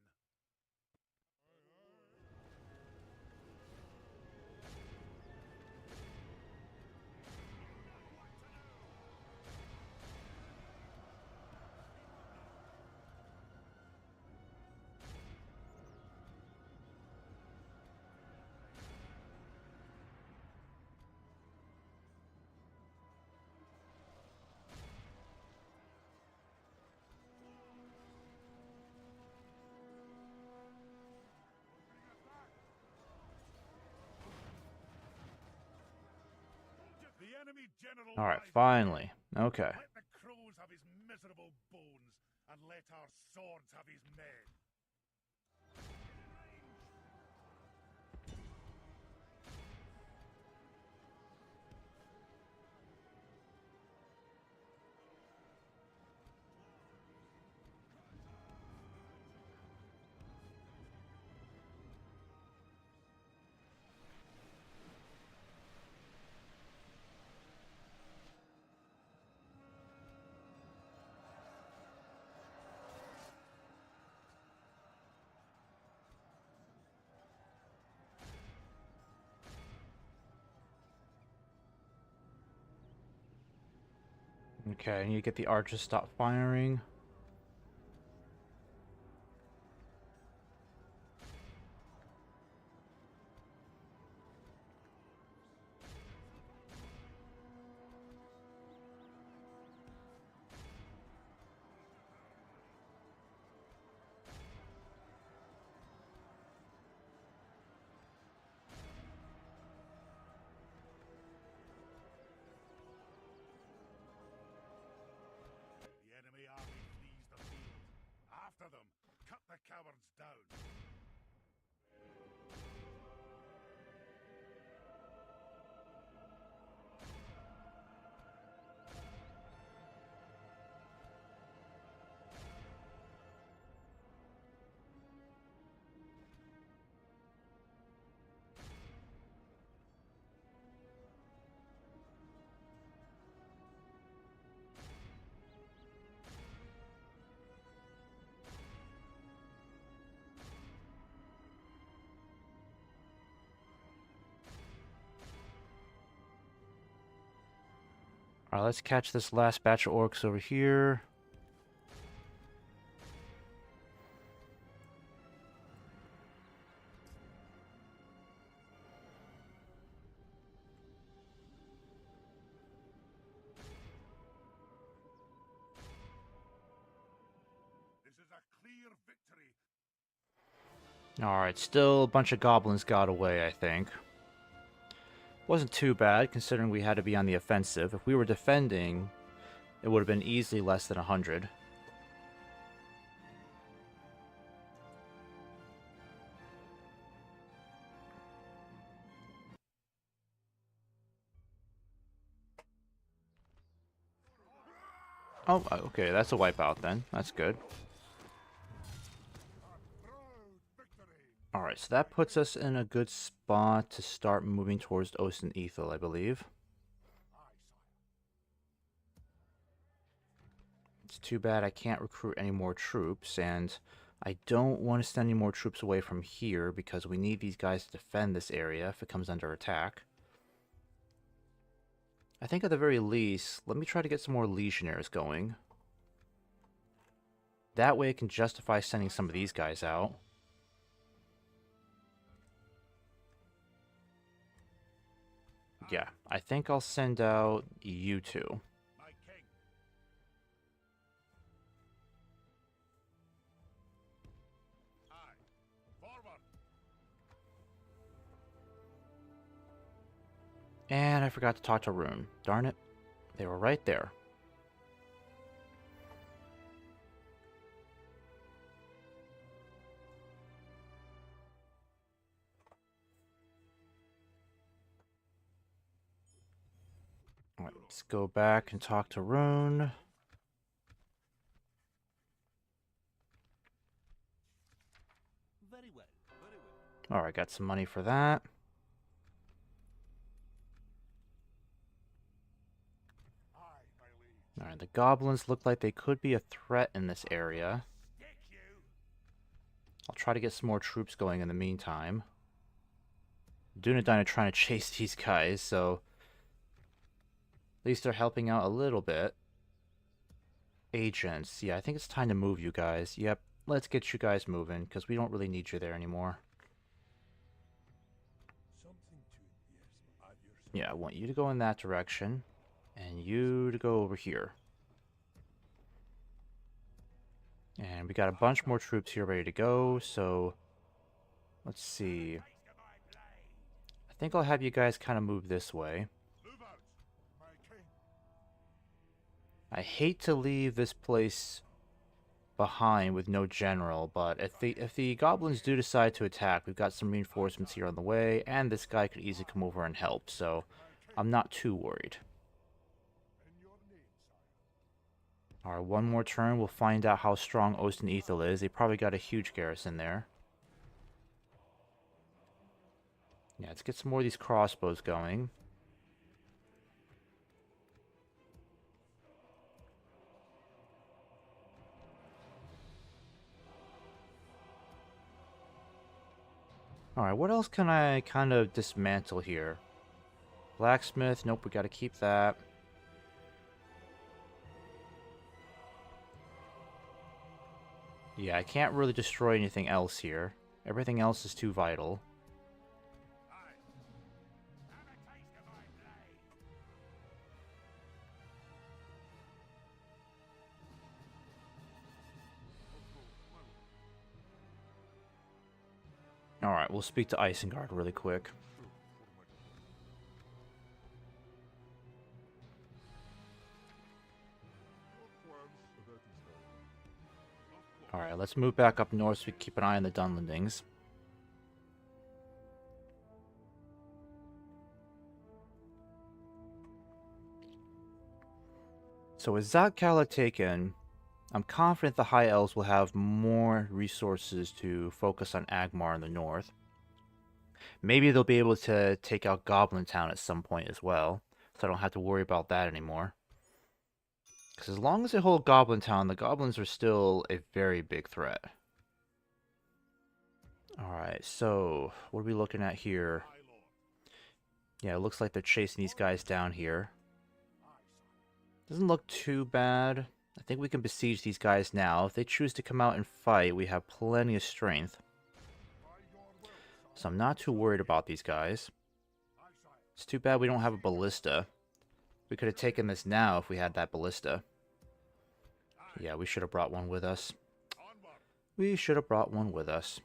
The enemy general Alright, lies finally. Okay. Let the crows have his miserable bones, and let our swords have his men. Okay, I need to get the archers to stop firing. The enemy army flees the field. After them, cut the cowards down. Alright, let's catch this last batch of orcs over here. This is a clear victory. Alright, still a bunch of goblins got away, I think. Wasn't too bad, considering we had to be on the offensive. If we were defending, it would have been easily less than 100. Oh, okay, that's a wipeout then. That's good. Proud victory. Alright, so that puts us in a good spot to start moving towards Osten Ethel, I believe. Aye, sire. It's too bad I can't recruit any more troops, and I don't want to send any more troops away from here because we need these guys to defend this area if it comes under attack. I think at the very least, let me try to get some more legionnaires going. That way I can justify sending some of these guys out. Yeah, I think I'll send out you two. My king. Aye. Forward. And I forgot to talk to Rune. Darn it. They were right there. Alright, let's go back and talk to Rune. Very well. Very well. Alright, got some money for that. Aye, my liege. Alright, the goblins look like they could be a threat in this area. Stick you. I'll try to get some more troops going in the meantime. Dunedain are trying to chase these guys, so at least they're helping out a little bit. Agents. Yeah, I think it's time to move you guys. Yep, let's get you guys moving, because we don't really need you there anymore. Something to yes, at your service. Yeah, I want you to go in that direction, and you to go over here. And we got a bunch more troops here ready to go, so let's see. I think I'll have you guys kind of move this way. Move out. My king. I hate to leave this place behind with no general, but if the goblins do decide to attack, we've got some reinforcements here on the way, and this guy could easily come over and help, so I'm not too worried. In your name, sire. Alright, one more turn, we'll find out how strong Osten Ethel is. They probably got a huge garrison there. Yeah, let's get some more of these crossbows going. Alright, what else can I kind of dismantle here? Blacksmith, nope, we gotta keep that. Yeah, I can't really destroy anything else here. Everything else is too vital. Aye. Have a taste of my blade. Alright, we'll speak to Isengard really quick. Alright, let's move back up north so we can keep an eye on the Dunlendings. So with Zatkala taken, I'm confident the High Elves will have more resources to focus on Agmar in the north. Maybe they'll be able to take out Goblin Town at some point as well, so I don't have to worry about that anymore. Because as long as they hold Goblin Town, the Goblins are still a very big threat. Alright, so what are we looking at here? My lord. Yeah, it looks like they're chasing these guys down here. Aye, sire. Doesn't look too bad. I think we can besiege these guys now. If they choose to come out and fight, we have plenty of strength. By your will, sire. So I'm not too worried about these guys. Aye, sire. It's too bad we don't have a ballista. We could have taken this now if we had that ballista. Aye. Yeah, we should have brought one with us. Onward. We should have brought one with us.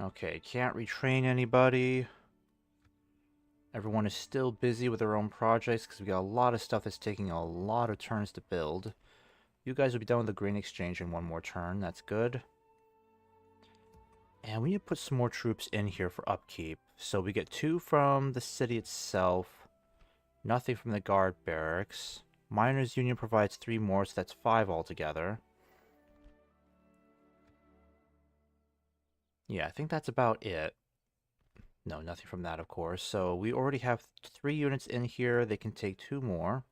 Okay, can't retrain anybody. Everyone is still busy with their own projects because we got a lot of stuff that's taking a lot of turns to build. You guys will be done with the grain exchange in one more turn. That's good. And we need to put some more troops in here for upkeep. So we get 2 from the city itself. Nothing from the guard barracks. Miners Union provides 3 more, so that's 5 altogether. Yeah, I think that's about it. No, nothing from that, of course. So we already have 3 units in here. They can take 2 more.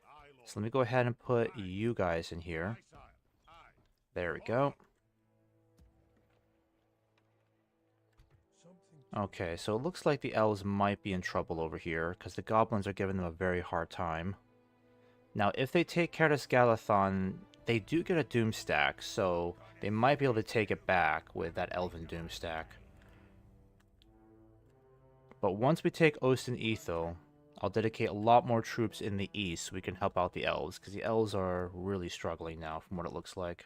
Aye, lord. So let me go ahead and put you guys in here. There we go. Okay, so it looks like the elves might be in trouble over here, because the goblins are giving them a very hard time. Now, if they take Caertis Galathon, they do get a Doom stack, so they might be able to take it back with that Elven Doom stack. But once we take Ost and Ethel, I'll dedicate a lot more troops in the east so we can help out the elves, because the elves are really struggling now from what it looks like.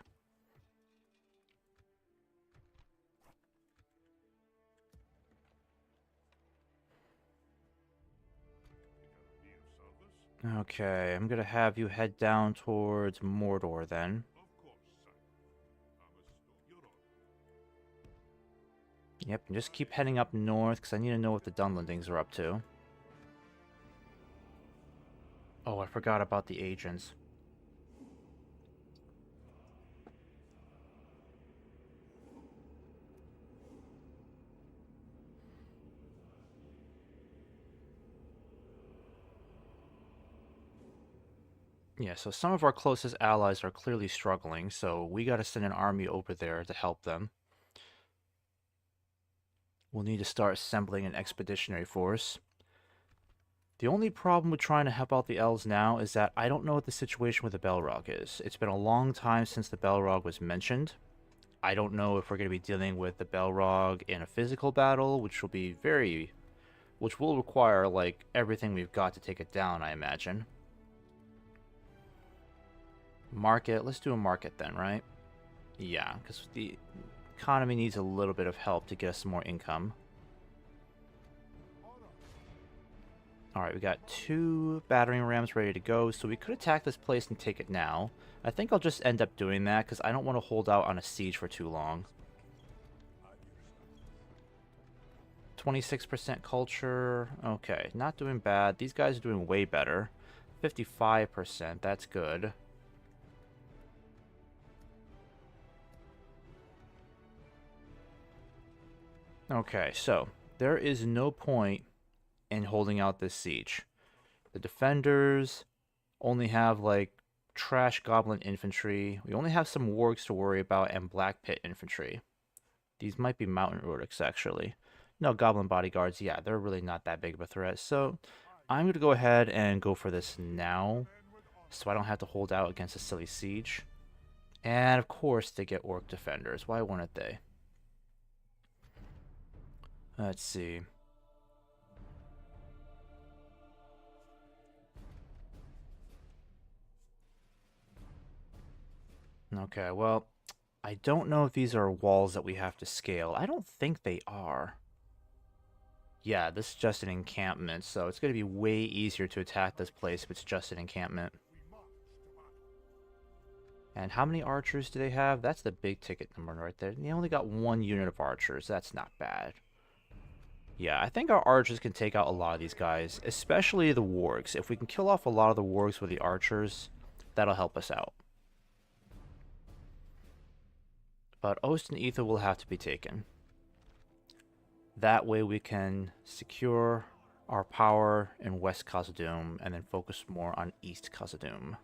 Okay, I'm gonna have you head down towards Mordor then. Yep, and just keep heading up north, because I need to know what the Dunlendings are up to. Oh, I forgot about the agents. Yeah, so some of our closest allies are clearly struggling, so we gotta send an army over there to help them. We'll need to start assembling an expeditionary force. The only problem with trying to help out the elves now is that I don't know what the situation with the Balrog is. It's been a long time since the Balrog was mentioned. I don't know if we're going to be dealing with the Balrog in a physical battle, which will require, like, everything we've got to take it down, I imagine. Market, let's do a market then, right? Yeah, because the economy needs a little bit of help to get us some more income. Alright, we got 2 battering rams ready to go, so we could attack this place and take it now. I think I'll just end up doing that, because I don't want to hold out on a siege for too long. 26% culture. Okay, not doing bad. These guys are doing way better. 55%, that's good. Okay, so there is no point in holding out this siege. The defenders only have, like, trash goblin infantry. We only have some wargs to worry about and black pit infantry. These might be mountain Urtics, actually. No, goblin bodyguards, yeah, they're really not that big of a threat. So I'm going to go ahead and go for this now, so I don't have to hold out against a silly siege. And of course they get orc defenders. Why wouldn't they? Let's see. Okay, well, I don't know if these are walls that we have to scale. I don't think they are. Yeah, this is just an encampment, so it's going to be way easier to attack this place if it's just an encampment. And how many archers do they have? That's the big ticket number right there. They only got 1 unit of archers. That's not bad. Yeah, I think our archers can take out a lot of these guys, especially the wargs. If we can kill off a lot of the wargs with the archers, that'll help us out. But Ost and Ether will have to be taken. That way we can secure our power in West Khazad-dûm and then focus more on East Khazad-dûm.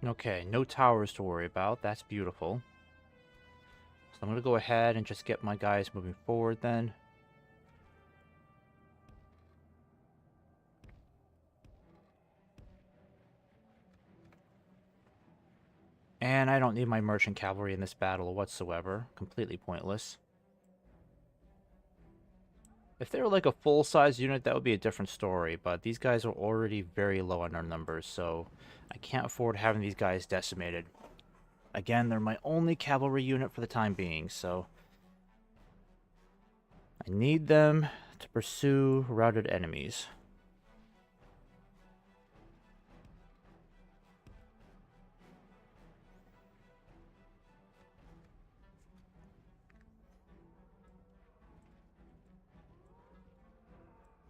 Okay, no towers to worry about. That's beautiful. So I'm going to go ahead and just get my guys moving forward then. And I don't need my merchant cavalry in this battle whatsoever. Completely pointless. If they were like a full-size unit, that would be a different story, but these guys are already very low on our numbers, so I can't afford having these guys decimated. Again, they're my only cavalry unit for the time being, so I need them to pursue routed enemies.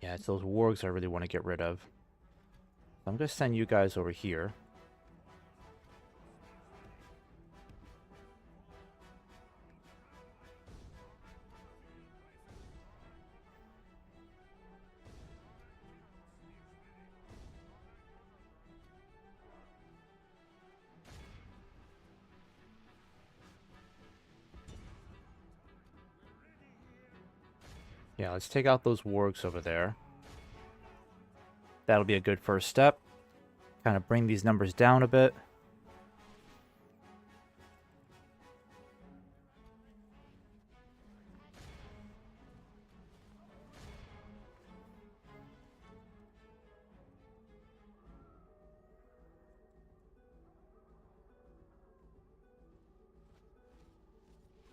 Yeah, it's those wargs I really want to get rid of. I'm going to send you guys over here. Yeah, let's take out those wargs over there. That'll be a good first step. Kind of bring these numbers down a bit.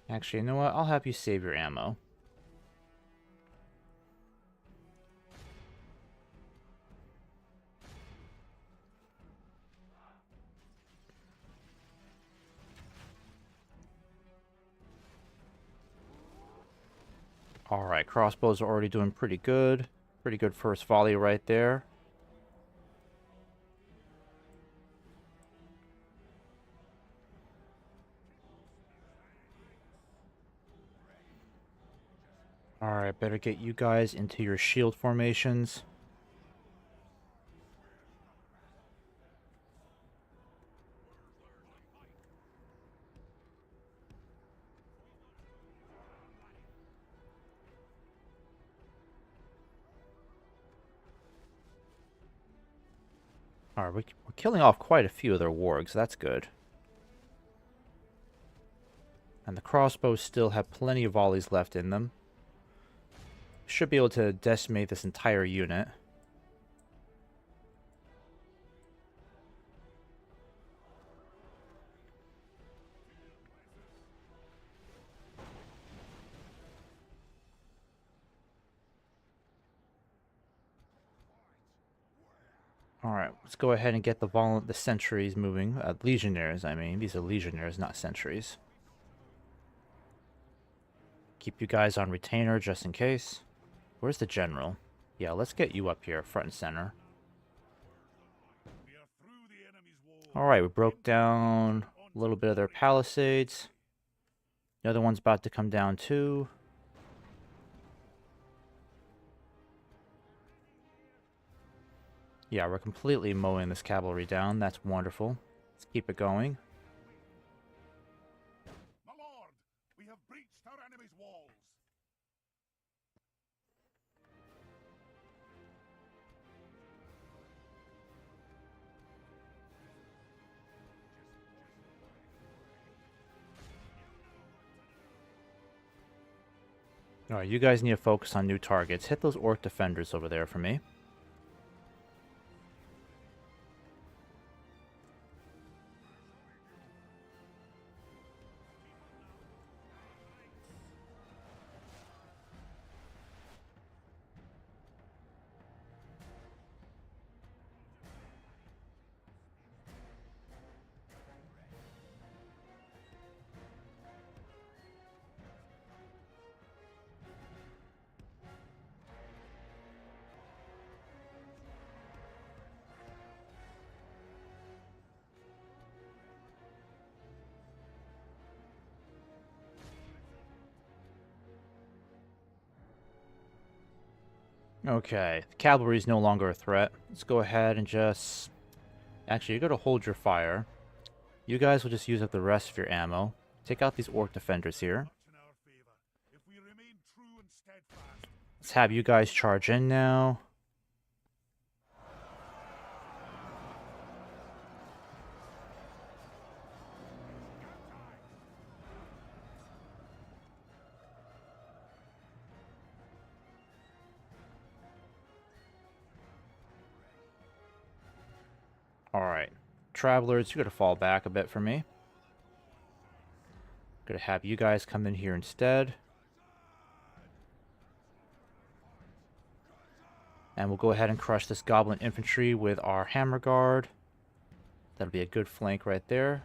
Actually, you know what? I'll have you save your ammo. Alright, crossbows are already doing pretty good. Pretty good first volley right there. Alright, better get you guys into your shield formations. Alright, we're killing off quite a few of their wargs. That's good. And the crossbows still have plenty of volleys left in them. Should be able to decimate this entire unit. Alright, let's go ahead and get the sentries moving. Legionnaires, I mean. These are legionnaires, not sentries. Keep you guys on retainer just in case. Where's the general? Yeah, let's get you up here, front and center. Alright, we broke down a little bit of their palisades. The other one's about to come down too. Yeah, we're completely mowing this cavalry down. That's wonderful. Let's keep it going. My lord, we have breached our enemy's walls. Alright, you guys need to focus on new targets. Hit those orc defenders over there for me. Okay, the cavalry is no longer a threat. Let's go ahead and just... Actually, you're going to hold your fire. You guys will just use up the rest of your ammo. Take out these orc defenders here. Let's have you guys charge in now. Alright. Travelers, you're going to fall back a bit for me. Going to have you guys come in here instead. And we'll go ahead and crush this goblin infantry with our hammer guard. That'll be a good flank right there.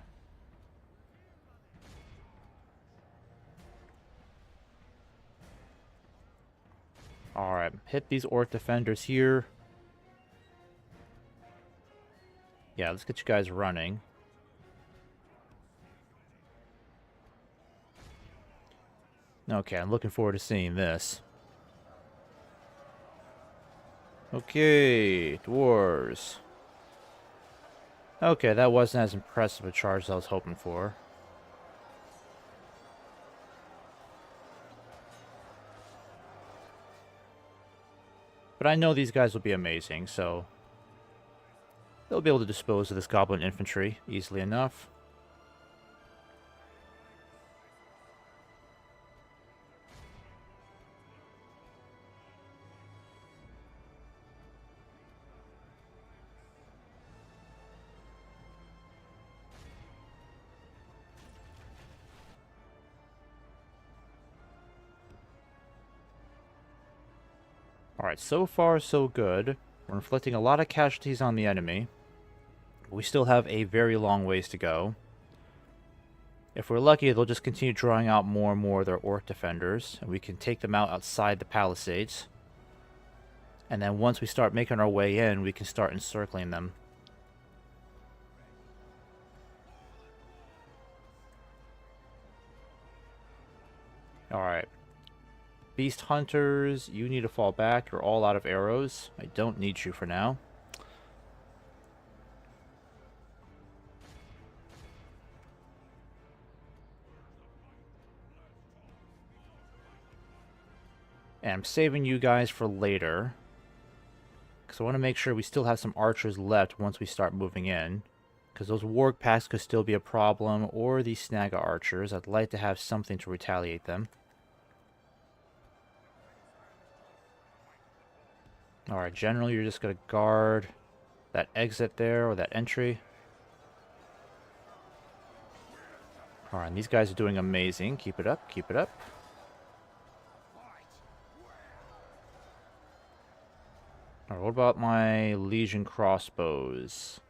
Alright, hit these orc defenders here. Yeah, let's get you guys running. Okay, I'm looking forward to seeing this. Okay, dwarves. Okay, that wasn't as impressive a charge as I was hoping for. But I know these guys will be amazing, so they'll be able to dispose of this goblin infantry easily enough. Alright, so far so good. We're inflicting a lot of casualties on the enemy. We still have a very long ways to go. If we're lucky, they'll just continue drawing out more and more of their orc defenders, and we can take them out outside the palisades. And then once we start making our way in, we can start encircling them. Alright. Beast Hunters, you need to fall back. You're all out of arrows. I don't need you for now. And I'm saving you guys for later, because I want to make sure we still have some archers left once we start moving in. Because those warg packs could still be a problem, or these Snaga archers. I'd like to have something to retaliate them. Alright, generally you're just going to guard that exit there, or that entry. Alright, these guys are doing amazing. Keep it up, keep it up. Alright, what about my Legion crossbows?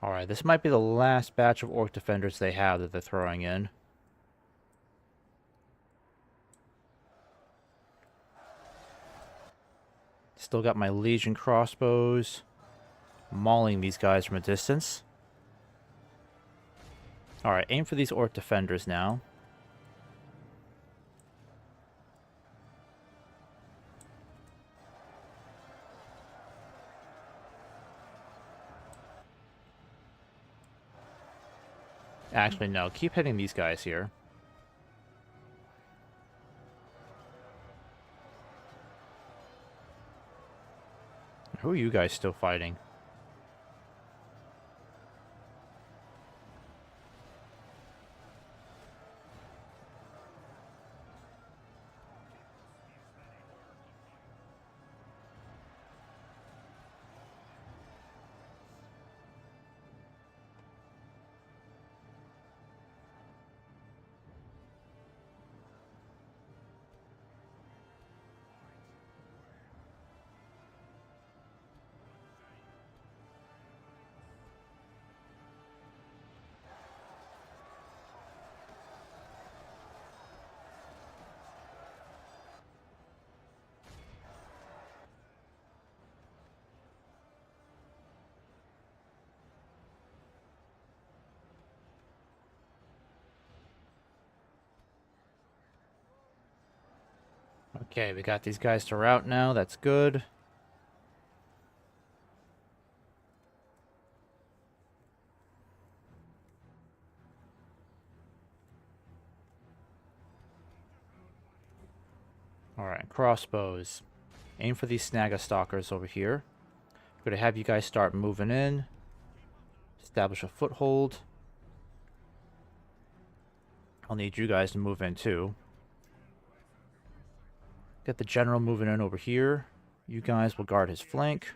Alright, this might be the last batch of orc defenders they have that they're throwing in. Still got my Legion crossbows. Mauling these guys from a distance. Alright, aim for these orc defenders now. Actually, no. Keep hitting these guys here. Who are you guys still fighting? Okay, we got these guys to rout now. That's good. Alright, crossbows. Aim for these snagga stalkers over here. I'm going to have you guys start moving in. Establish a foothold. I'll need you guys to move in too. Get the general moving in over here. You guys will guard his flank.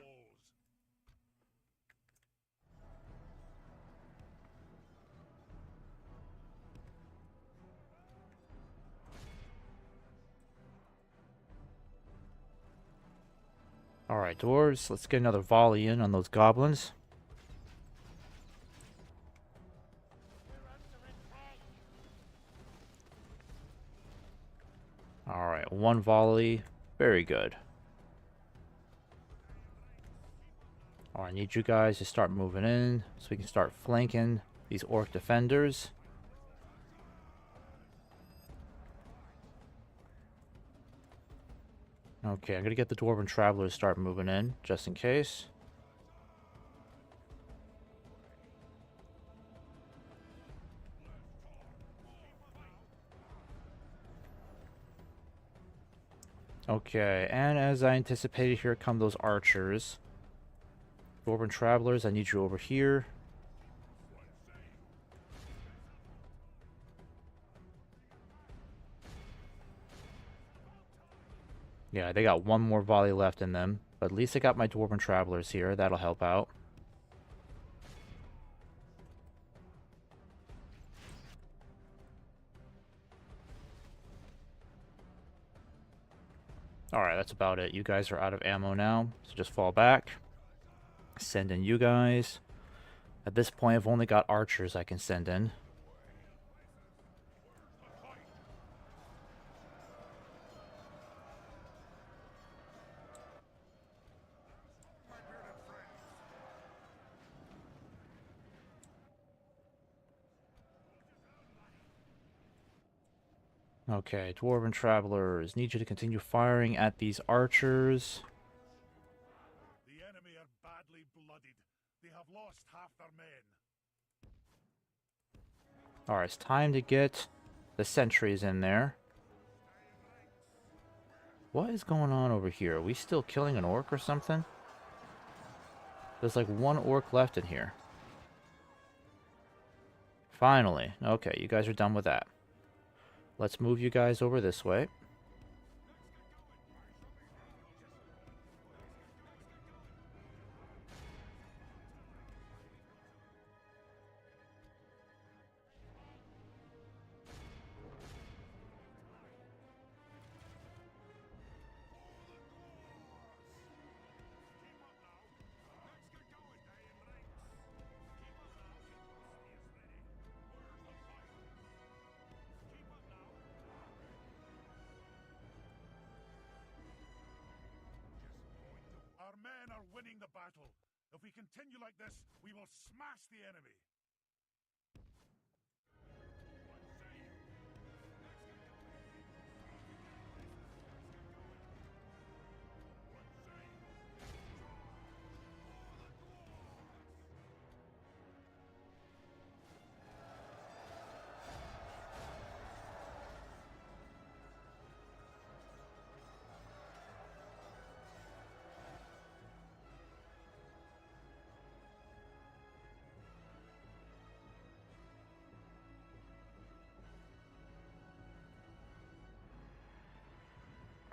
Alright, dwarves, let's get another volley in on those goblins. Alright, one volley. Very good. Alright, I need you guys to start moving in so we can start flanking these orc defenders. Okay, I'm gonna get the dwarven travelers to start moving in, just in case. Okay, and as I anticipated, here come those archers. Dwarven travelers, I need you over here. Yeah, they got one more volley left in them. But at least I got my dwarven travelers here. That'll help out. Alright, that's about it. You guys are out of ammo now, so just fall back. Send in you guys. At this point, I've only got archers I can send in. Okay, dwarven travelers, need you to continue firing at these archers. The enemy are badly blooded. They have lost half their men. Alright, it's time to get the sentries in there. What is going on over here? Are we still killing an orc or something? There's like one orc left in here. Finally. Okay, you guys are done with that. Let's move you guys over this way. Our men are winning the battle. If we continue like this, we will smash the enemy.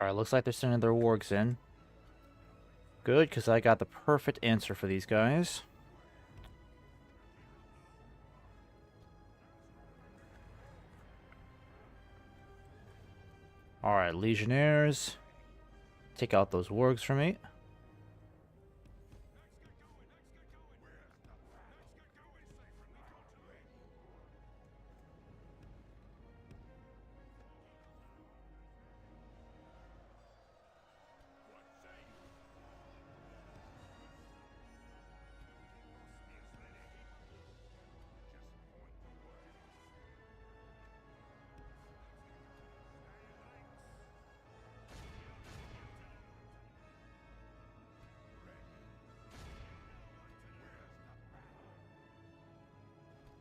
Alright, looks like they're sending their wargs in. Good, because I got the perfect answer for these guys. Alright, legionnaires. Take out those wargs for me.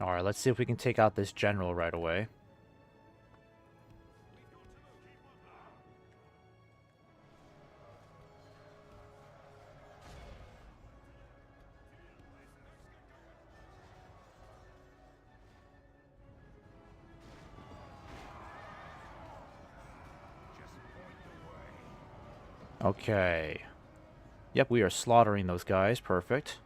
Alright, let's see if we can take out this general right away. Okay. Yep, we are slaughtering those guys. Perfect.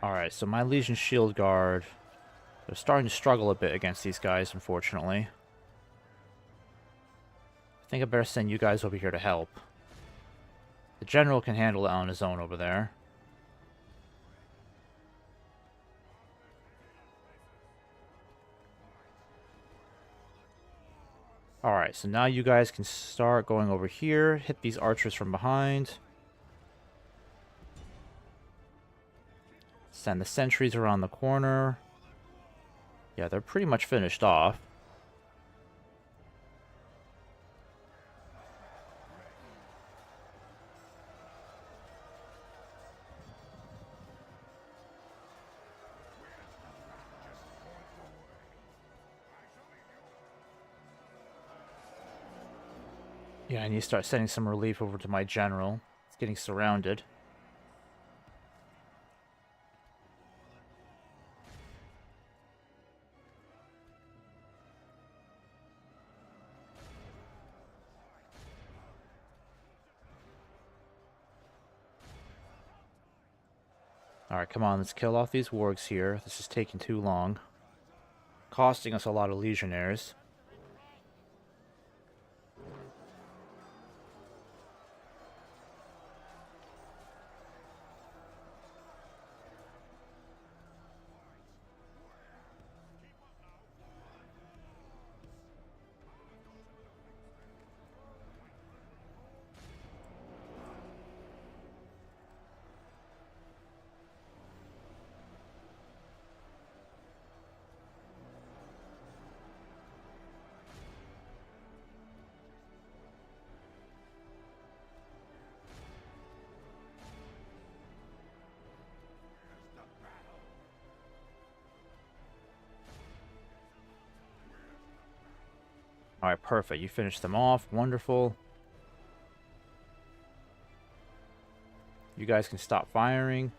Alright, so my Legion Shield Guard, they're starting to struggle a bit against these guys, unfortunately. I think I better send you guys over here to help. The General can handle it on his own over there. Alright, so now you guys can start going over here, hit these archers from behind. Send the sentries around the corner. Yeah, they're pretty much finished off. Yeah, I need to start sending some relief over to my general. It's getting surrounded. Alright, come on, let's kill off these wargs here. This is taking too long. Costing us a lot of legionnaires. Alright, perfect. You finished them off. Wonderful. You guys can stop firing.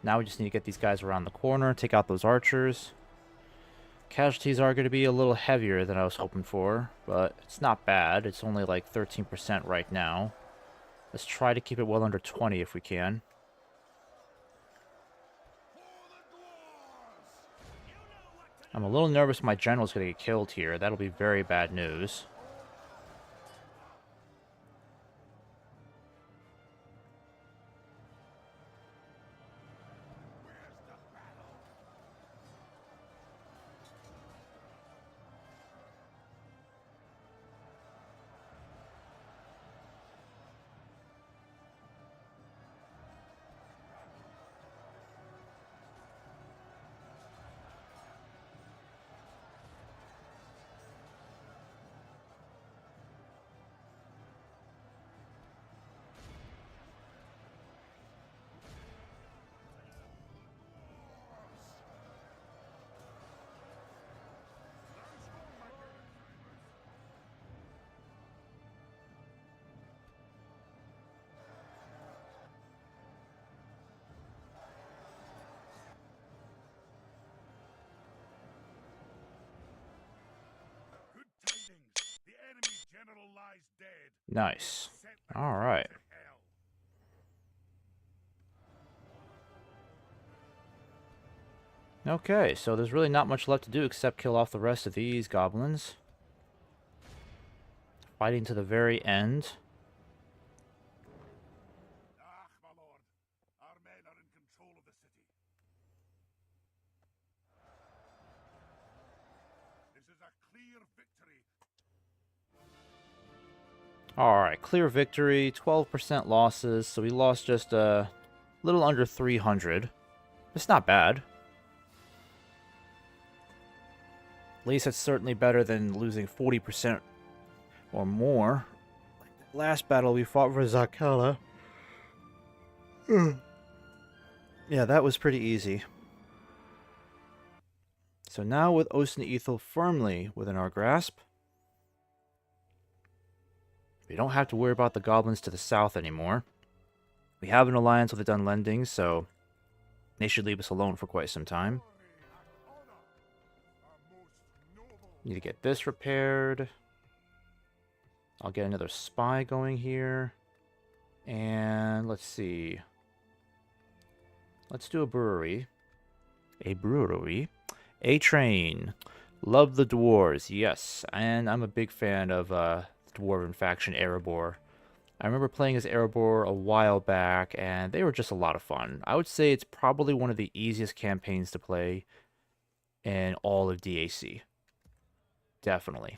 Now we just need to get these guys around the corner, take out those archers. Casualties are going to be a little heavier than I was hoping for, but it's not bad. It's only like 13% right now. Let's try to keep it well under 20 if we can. I'm a little nervous my general's going to get killed here. That'll be very bad news. Good tidings. The enemy general lies dead. Nice. Set the Alright. to hell. Okay, so there's really not much left to do except kill off the rest of these goblins. Fighting to the very end. Ah, my lord. Our men are in control clear victory. Alright, clear victory, 12% losses, so we lost just a little under 300. It's not bad. At least it's certainly better than losing 40% or more. Like the last battle we fought for Zakala. Yeah, that was pretty easy. So now with Ocean Ethel firmly within our grasp, we don't have to worry about the goblins to the south anymore. We have an alliance with the Dunlendings, so they should leave us alone for quite some time. Need to get this repaired. I'll get another spy going here. And let's see. Let's do a brewery. A brewery. A train. Love the dwarves, yes. And I'm a big fan of Dwarven faction Erebor. I remember playing as Erebor a while back, and they were just a lot of fun. I would say it's probably one of the easiest campaigns to play in all of DAC. Definitely.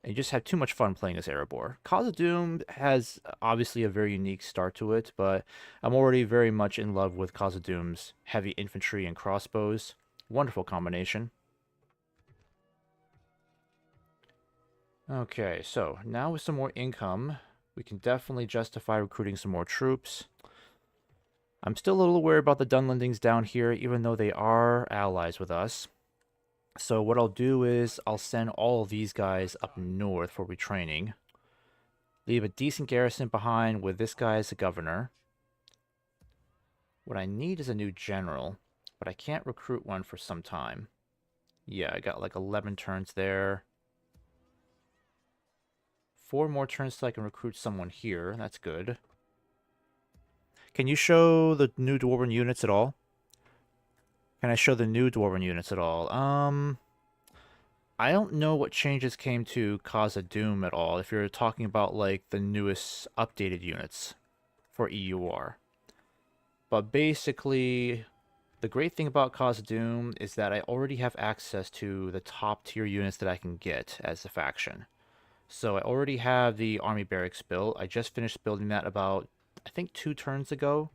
And you just have too much fun playing as Erebor. Khazâd has obviously a very unique start to it, but I'm already very much in love with Khazâd's heavy infantry and crossbows. Wonderful combination. Okay, so now with some more income, we can definitely justify recruiting some more troops. I'm still a little worried about the Dunlendings down here, even though they are allies with us. So what I'll do is I'll send all of these guys up north for retraining. Leave a decent garrison behind with this guy as the governor. What I need is a new general, but I can't recruit one for some time. Yeah, I got like 11 turns there. 4 more turns so I can recruit someone here. That's good. Can you show the new Dwarven units at all? Can I show the new Dwarven units at all? I don't know what changes came to Khazâd at all, if you're talking about, like, the newest updated units for EUR. But basically, the great thing about Khazâd is that I already have access to the top tier units that I can get as a faction. So I already have the army barracks built. I just finished building that about, I think, 2 turns ago.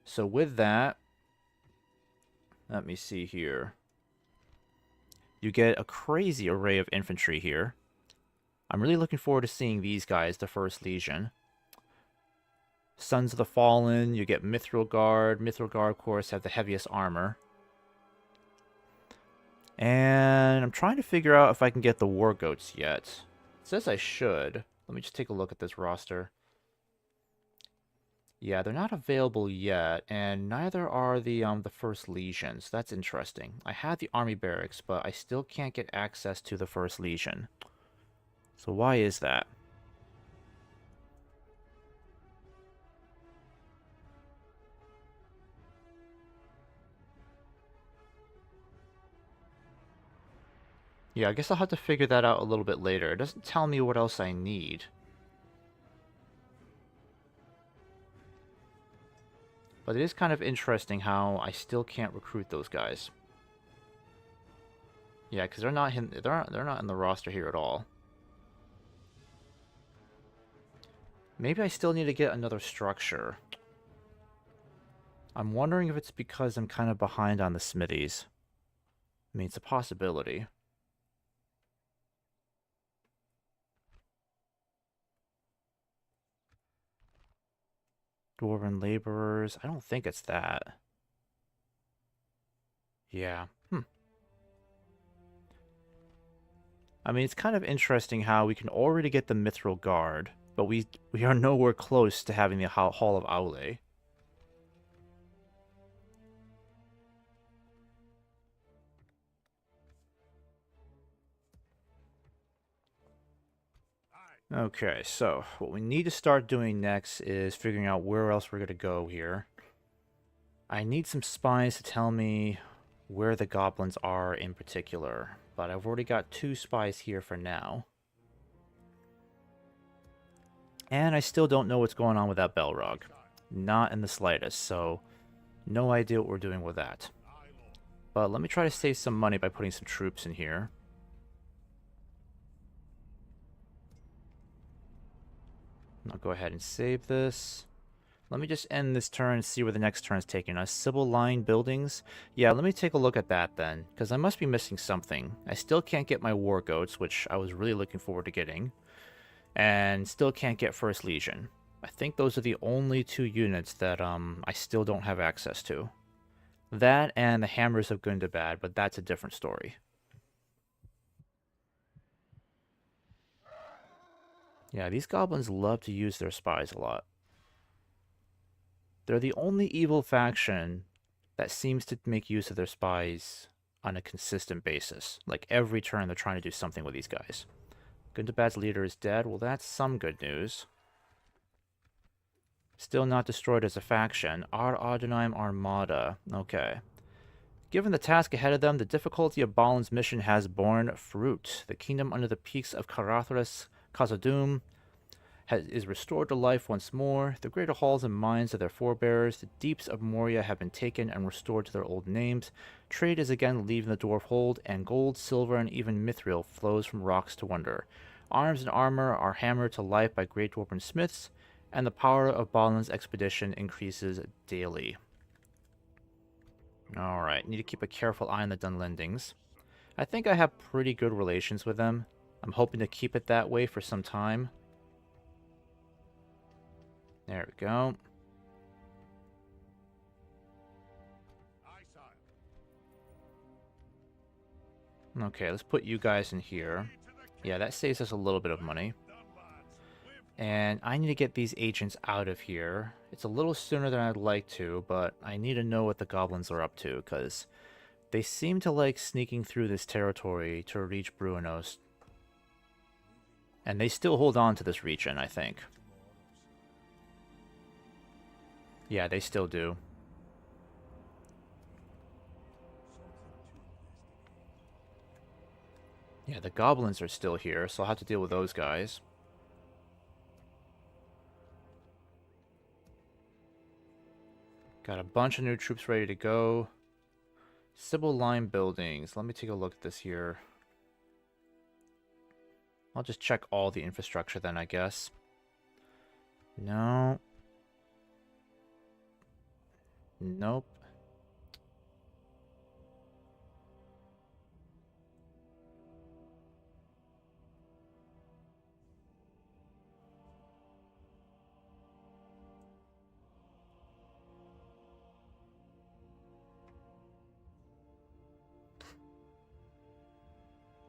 So with that, let me see here. You get a crazy array of infantry here. I'm really looking forward to seeing these guys, the First Legion. Sons of the Fallen, you get Mithril Guard. Mithril Guard, of course, have the heaviest armor. And I'm trying to figure out if I can get the War Goats yet. It says I should. Let me just take a look at this roster. Yeah, they're not available yet, and neither are the First Legions. That's interesting. I had the Army Barracks, but I still can't get access to the First Legion. So why is that? Yeah, I guess I'll have to figure that out a little bit later. It doesn't tell me what else I need. But it is kind of interesting how I still can't recruit those guys. Yeah, because they're not in the roster here at all. Maybe I still need to get another structure. I'm wondering if it's because I'm kind of behind on the smithies. I mean, it's a possibility. Dwarven laborers. I don't think it's that. Yeah. I mean, it's kind of interesting how we can already get the Mithril Guard, but we are nowhere close to having the Hall of Aule. Okay, so what we need to start doing next is figuring out where else we're going to go here. I need some spies to tell me where the goblins are in particular, but I've already got 2 spies here for now. And I still don't know what's going on with that Belrog. Not in the slightest, so no idea what we're doing with that. But let me try to save some money by putting some troops in here. I'll go ahead and save this. Let me just end this turn and see where the next turn is taking us. Civil line buildings. Yeah, let me take a look at that then, because I must be missing something. I still can't get my war goats, which I was really looking forward to getting. And still can't get First Legion. I think those are the only two units that I still don't have access to. That and the Hammers of Gundabad, but that's a different story. Yeah, these goblins love to use their spies a lot. They're the only evil faction that seems to make use of their spies on a consistent basis. Like every turn they're trying to do something with these guys. Gundabad's leader is dead. Well, that's some good news. Still not destroyed as a faction. Ar Ardenheim Armada. Okay. Given the task ahead of them, the difficulty of Balin's mission has borne fruit. The kingdom under the peaks of Baruk Khazâd is restored to life once more. The greater halls and mines of their forebears, the deeps of Moria, have been taken and restored to their old names. Trade is again leaving the dwarf hold, and gold, silver, and even mithril flows from rocks to wonder. Arms and armor are hammered to life by great dwarven smiths, and the power of Balin's expedition increases daily. Alright, need to keep a careful eye on the Dunlendings. I think I have pretty good relations with them. I'm hoping to keep it that way for some time. There we go. Okay, let's put you guys in here. Yeah, that saves us a little bit of money. And I need to get these agents out of here. It's a little sooner than I'd like to, but I need to know what the goblins are up to, because they seem to like sneaking through this territory to reach Bruinos. And they still hold on to this region, I think. Yeah, they still do. Yeah, the goblins are still here, so I'll have to deal with those guys. Got a bunch of new troops ready to go. Civil line buildings. Let me take a look at this here. I'll just check all the infrastructure then, I guess. No. Nope.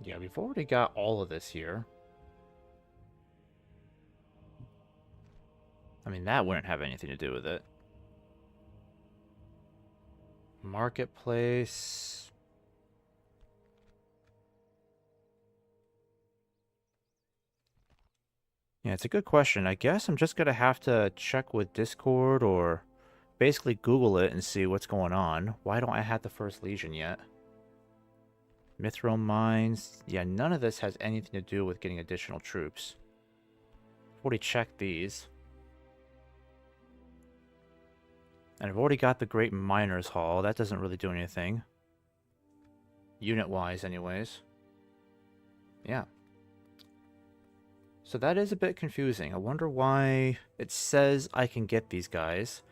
Yeah, we've already got all of this here. I mean, that wouldn't have anything to do with it. Marketplace. Yeah, it's a good question. I guess I'm just going to have to check with Discord or basically Google it and see what's going on. Why don't I have the First Legion yet? Mithril mines. Yeah, none of this has anything to do with getting additional troops. I've already checked these. And I've already got the Great Miners Hall. That doesn't really do anything. Unit-wise, anyways. Yeah. So that is a bit confusing. I wonder why it says I can get these guys.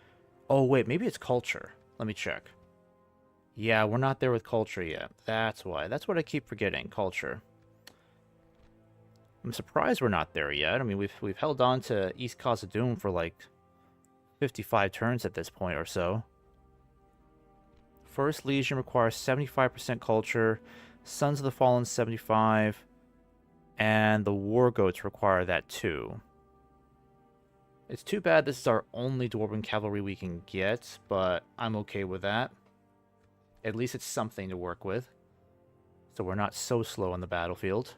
Oh, wait, maybe it's culture. Let me check. Yeah, we're not there with culture yet. That's why. That's what I keep forgetting, culture. I'm surprised we're not there yet. I mean, we've held on to East Khazad for like 55 turns at this point or so. First Legion requires 75% culture. Sons of the Fallen 75. And the War Goats require that too. It's too bad this is our only Dwarven Cavalry we can get, but I'm okay with that. At least it's something to work with. So we're not so slow on the battlefield.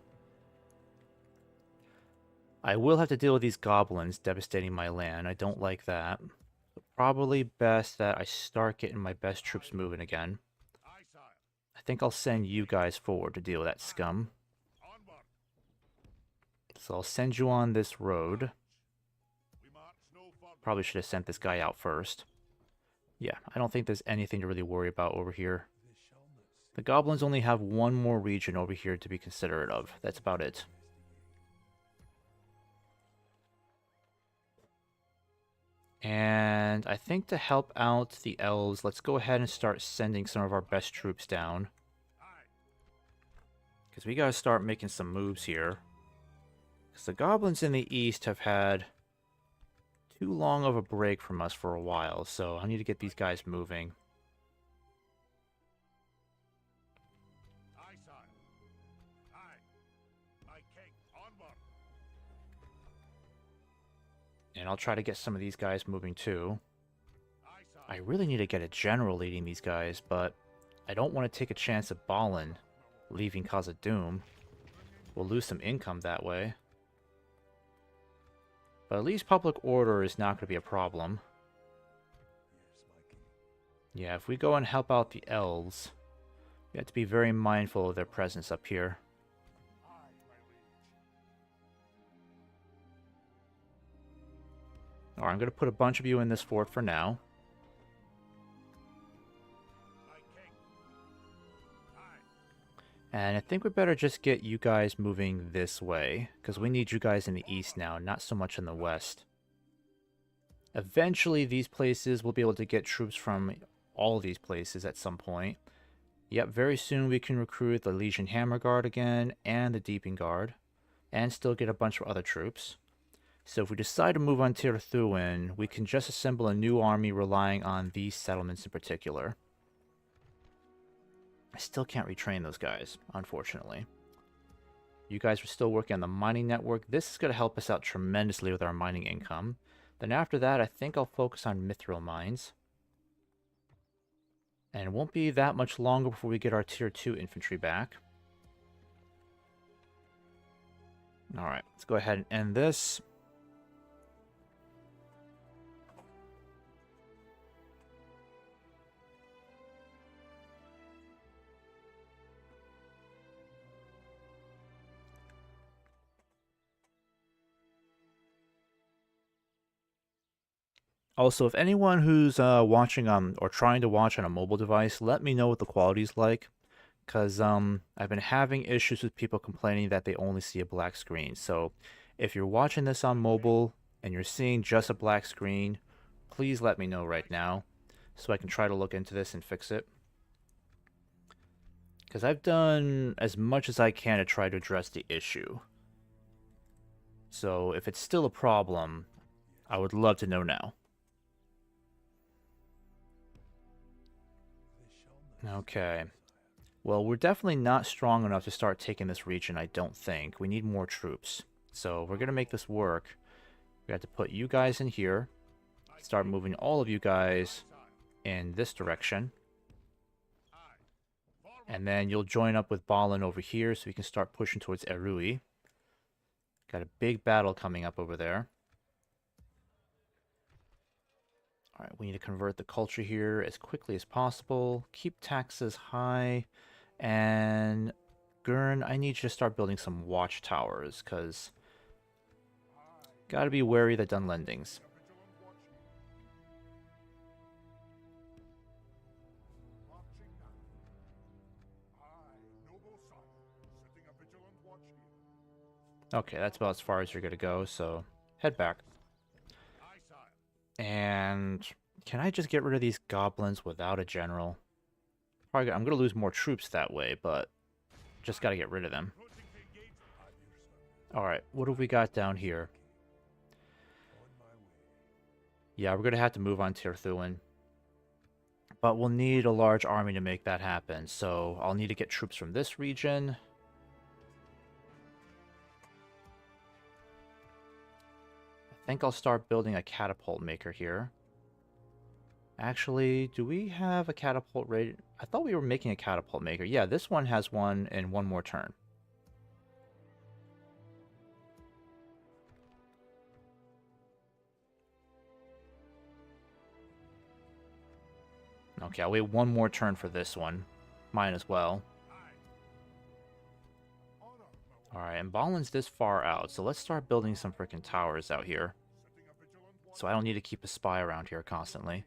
I will have to deal with these goblins devastating my land. I don't like that. Probably best that I start getting my best troops moving again. I think I'll send you guys forward to deal with that scum. So I'll send you on this road. Probably should have sent this guy out first. Yeah, I don't think there's anything to really worry about over here. The goblins only have one more region over here to be considerate of. That's about it. And I think to help out the elves, let's go ahead and start sending some of our best troops down. Because we gotta start making some moves here. Because the goblins in the east have had too long of a break from us for a while, so I need to get these guys moving. Aye, sire. Aye, my king, onward. And I'll try to get some of these guys moving too. Aye, sire. I really need to get a general leading these guys, but I don't want to take a chance of Balin leaving Khazad-dûm. We'll lose some income that way. But at least public order is not going to be a problem. Yeah, if we go and help out the elves, we have to be very mindful of their presence up here. Aye, my liege. Alright, I'm going to put a bunch of you in this fort for now. My king. Aye. And I think we better just get you guys moving this way, because we need you guys in the east now, not so much in the west. Eventually, these places will be able to get troops from all these places at some point. Yep, very soon we can recruit the Legion Hammer Guard again, and the Deeping Guard, and still get a bunch of other troops. So if we decide to move on Tir Thuin, we can just assemble a new army relying on these settlements in particular. I still can't retrain those guys, unfortunately. You guys are still working on the mining network. This is going to help us out tremendously with our mining income. Then after that, I think I'll focus on mithril mines. And it won't be that much longer before we get our Tier 2 infantry back. Alright, let's go ahead and end this. Also, if anyone who's watching or trying to watch on a mobile device, let me know what the quality's like. Because I've been having issues with people complaining that they only see a black screen. So if you're watching this on mobile and you're seeing just a black screen, please let me know right now so I can try to look into this and fix it. Because I've done as much as I can to try to address the issue. So if it's still a problem, I would love to know now. Okay. Well, we're definitely not strong enough to start taking this region, I don't think. We need more troops. So we're going to make this work. We have to put you guys in here. Start moving all of you guys in this direction. And then you'll join up with Balin over here so we can start pushing towards Erui. Got a big battle coming up over there. Alright, we need to convert the culture here as quickly as possible. Keep taxes high. And Gurn, I need you to start building some watchtowers, because gotta be wary of the Dunlendings. Okay, that's about as far as you're gonna go, so head back. And can I just get rid of these goblins without a general? Probably, I'm gonna lose more troops that way, but just gotta get rid of them. Alright, what have we got down here? Yeah, we're gonna have to move on Tir Thuin. But we'll need a large army to make that happen, so I'll need to get troops from this region. I think I'll start building a catapult maker here. Actually, do we have a catapult ready? I thought we were making a catapult maker. Yeah, this one has one in one more turn. Okay, I'll wait one more turn for this one. Mine as well. Alright, and Balin's this far out, so let's start building some freaking towers out here. So I don't need to keep a spy around here constantly.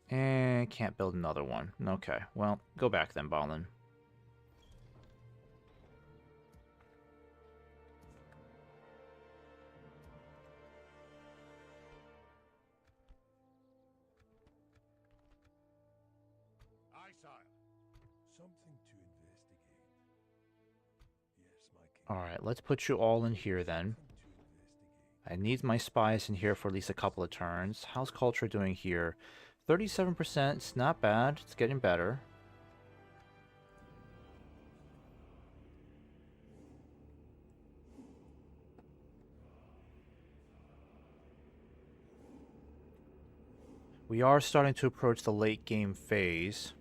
And can't build another one. Okay, well, go back then, Balin. Something to investigate. Yes, my king. Alright, let's put you all in here then. Something to investigate. I need my spies in here for at least a couple of turns. How's culture doing here? 37%, it's not bad. It's getting better. We are starting to approach the late game phase.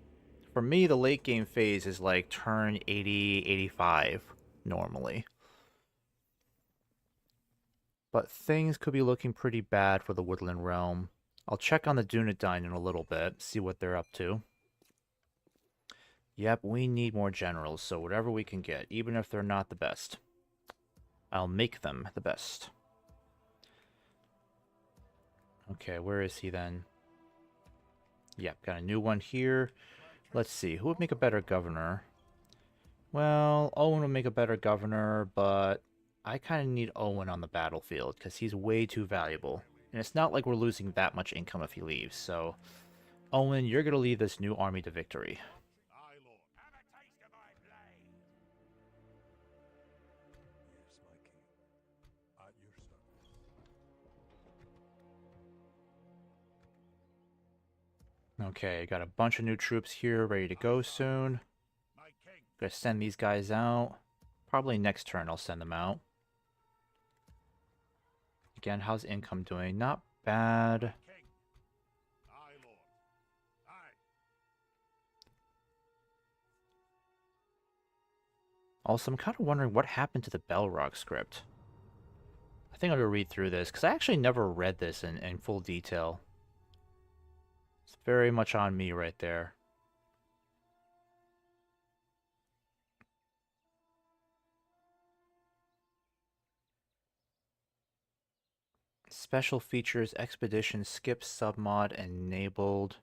For me, the late game phase is like turn 80, 85 normally. But things could be looking pretty bad for the Woodland Realm. I'll check on the Dunedain in a little bit, see what they're up to. Yep, we need more generals, so whatever we can get, even if they're not the best. I'll make them the best. Okay, where is he then? Yep, got a new one here. Let's see, who would make a better governor? Well, Owen would make a better governor, but I kind of need Owen on the battlefield because he's way too valuable. And it's not like we're losing that much income if he leaves, so... Owen, you're going to lead this new army to victory. Aye, lord. Have a taste of my blade. Yes, my king. At your service. Okay, got a bunch of new troops here ready to go soon. My king. Gonna send these guys out. Probably next turn I'll send them out. Again, how's income doing? Not bad. King. Aye, lord. Aye. Also, I'm kind of wondering what happened to the Belrock script. I think I'm gonna read through this, because I actually never read this in full detail. It's very much on me right there. Special features, expedition, skip submod enabled.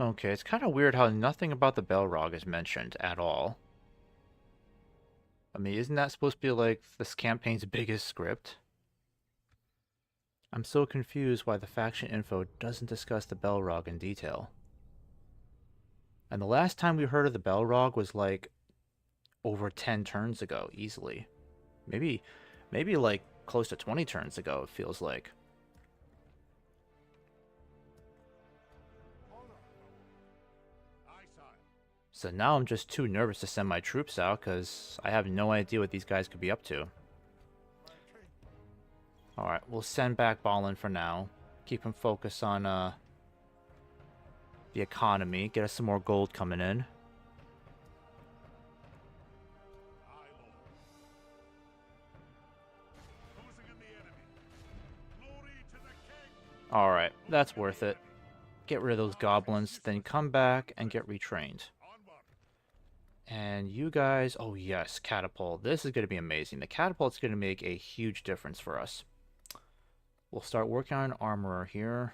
Okay, it's kind of weird how nothing about the Belrog is mentioned at all. I mean, isn't that supposed to be like this campaign's biggest script? I'm so confused why the faction info doesn't discuss the Belrog in detail. And the last time we heard of the Belrog was like over 10 turns ago, easily. Maybe like close to 20 turns ago, it feels like. Honor, my lord. Aye, sire. So now I'm just too nervous to send my troops out because I have no idea what these guys could be up to. My king. Alright, we'll send back Balin for now. Keep him focused on the economy. Get us some more gold coming in. Aye, lord. Closing in the enemy. Glory to the king. Alright, that's worth it. Get rid of those goblins, then come back and get retrained. Onward. And you guys, oh yes, catapult. This is going to be amazing. The catapult's going to make a huge difference for us. We'll start working on an armorer here.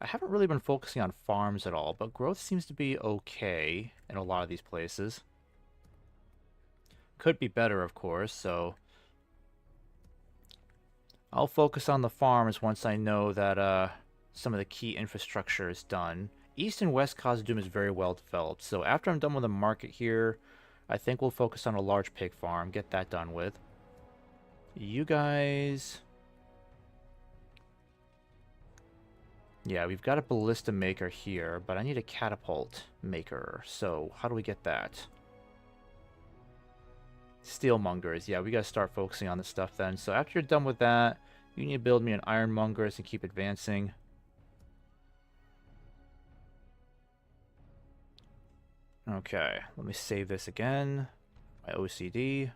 I haven't really been focusing on farms at all, but growth seems to be okay in a lot of these places. Could be better, of course, so I'll focus on the farms once I know that some of the key infrastructure is done. East and West Khazâd is very well developed, so after I'm done with the market here, I think we'll focus on a large pig farm, get that done with. You guys... Yeah, we've got a ballista maker here, but I need a catapult maker, so how do we get that? Steelmongers, yeah, we gotta start focusing on this stuff then. So after you're done with that, you need to build me an ironmongers and keep advancing. Okay, let me save this again. My OCD.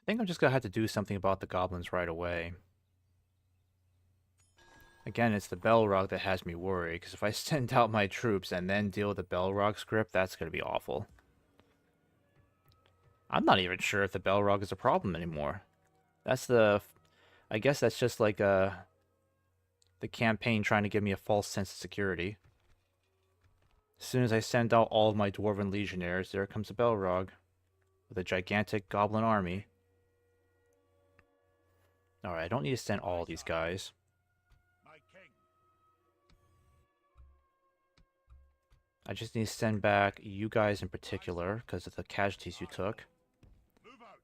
I think I'm just gonna have to do something about the goblins right away. Again, it's the Belrog that has me worried, because if I send out my troops and then deal with the Belrog script, that's gonna be awful. I'm not even sure if the Belrog is a problem anymore. That's the... I guess that's just like the campaign trying to give me a false sense of security. As soon as I send out all of my Dwarven Legionnaires, there comes a Belrog with a gigantic goblin army. Alright, I don't need to send all these guys. My king. I just need to send back you guys in particular, because of the casualties you took. Move out.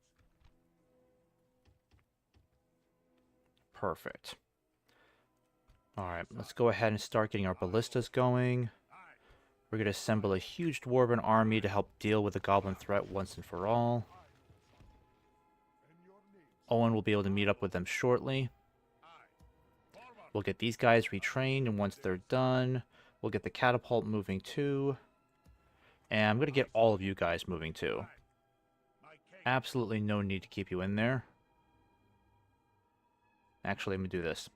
Perfect. Alright, let's go ahead and start getting our ballistas going. We're going to assemble a huge Dwarven army to help deal with the goblin threat once and for all. In your needs. Owen will be able to meet up with them shortly. Forward. We'll get these guys retrained, and once they're done, we'll get the catapult moving too. And I'm going to get all of you guys moving too. My king. Absolutely no need to keep you in there. Actually, I'm going to do this.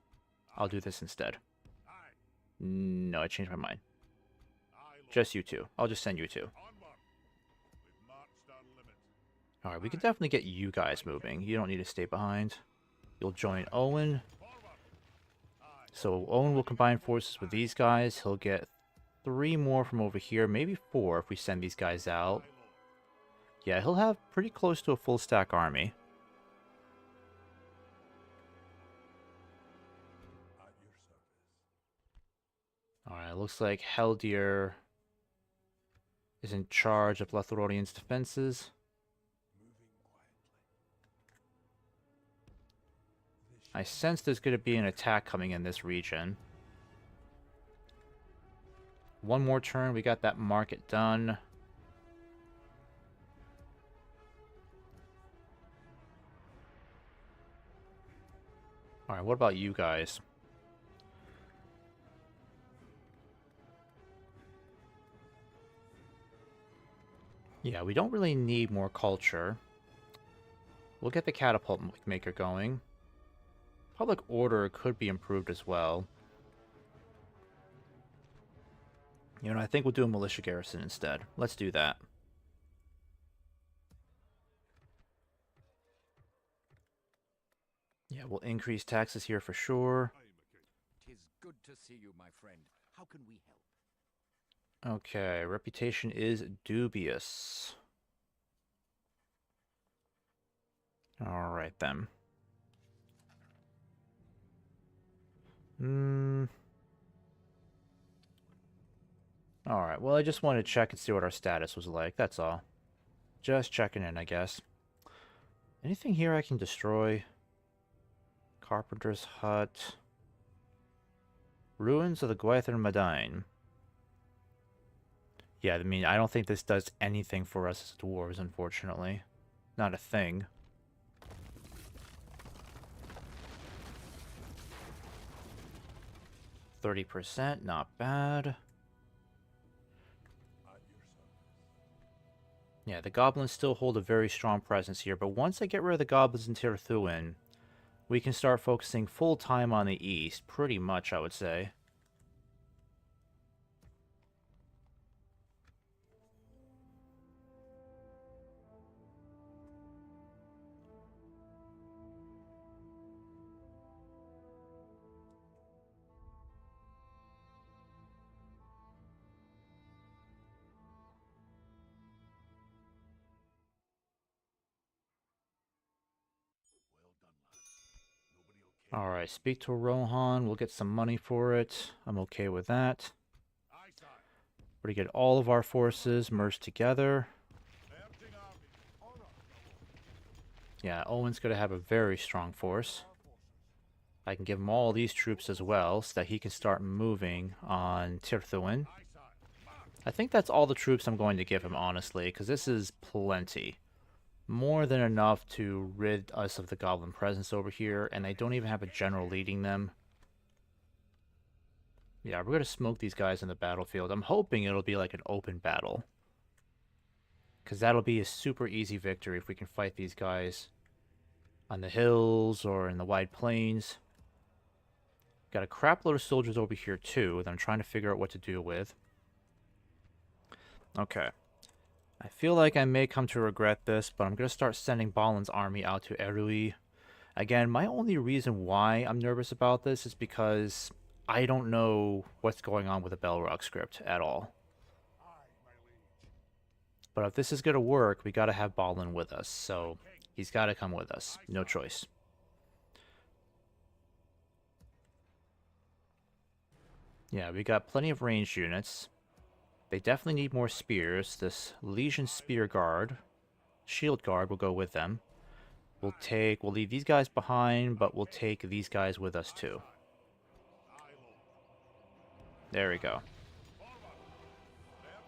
I'll do this instead. Aye. No, I changed my mind. Aye, Lord. Just you two. I'll just send you two. Onward. We've marched our limit. Alright, we can definitely get you guys moving. You don't need to stay behind. You'll join Owen. Forward. Aye. So Owen will combine forces with these guys. He'll get 3 more from over here, maybe 4 if we send these guys out. Aye, Lord. Yeah, he'll have pretty close to a full stack army. At your service. Alright, looks like Heldir is in charge of Lethrodian's defenses. Moving quietly. I sense there's going to be an attack coming in this region. One more turn, we got that market done. Alright, what about you guys? Yeah, we don't really need more culture. We'll get the catapult maker going. Public order could be improved as well. You know, I think we'll do a militia garrison instead. Let's do that. Yeah, we'll increase taxes here for sure. Aye, my king. 'Tis good to see you, my friend. How can we help? Okay, reputation is dubious. Alright then. Alright, well I just wanted to check and see what our status was like, that's all. Just checking in, I guess. Anything here I can destroy? Carpenter's hut. Ruins of the Gwaithir Madain. Yeah, I mean, I don't think this does anything for us as dwarves, unfortunately. Not a thing. %, not bad. At your service. Yeah, the goblins still hold a very strong presence here, but once I get rid of the goblins in Tir Thuin, we can start focusing full time on the east, pretty much, I would say. Well done, lads. Nobody will care. Alright, speak to Rohan, we'll get some money for it. I'm okay with that. Aye, sire. We're to get all of our forces merged together. Merging army. Honor. Yeah, Owen's going to have a very strong force. Our forces. I can give him all these troops as well, so that he can start moving on Tir Thuin. Aye, sire. March. I think that's all the troops I'm going to give him, honestly, because this is plenty. More than enough to rid us of the goblin presence over here, and they don't even have a general leading them. Yeah, we're going to smoke these guys in the battlefield. I'm hoping it'll be like an open battle. Because that'll be a super easy victory if we can fight these guys on the hills or in the wide plains. Got a crap load of soldiers over here too that I'm trying to figure out what to do with. Okay. I feel like I may come to regret this, but I'm going to start sending Balin's army out to Erui. Again, my only reason why I'm nervous about this is because I don't know what's going on with the Belrock script at all. But if this is going to work, we got to have Balin with us, so he's got to come with us. No choice. Yeah, we got plenty of ranged units. They definitely need more spears. This Legion Spear Guard, Shield Guard will go with them. We'll leave these guys behind, but we'll take these guys with us too. There we go.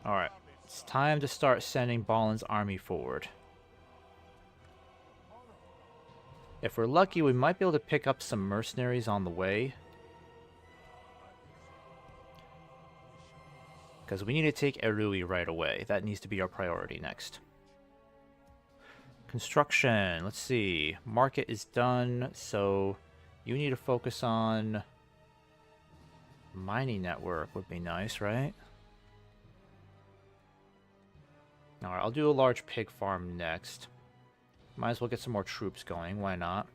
Alright, it's time to start sending Balin's army forward. If we're lucky, we might be able to pick up some mercenaries on the way. Because we need to take Erui right away. That needs to be our priority next. Construction. Let's see. Market is done, so you need to focus on mining network would be nice, right? Alright, I'll do a large pig farm next. Might as well get some more troops going. Why not?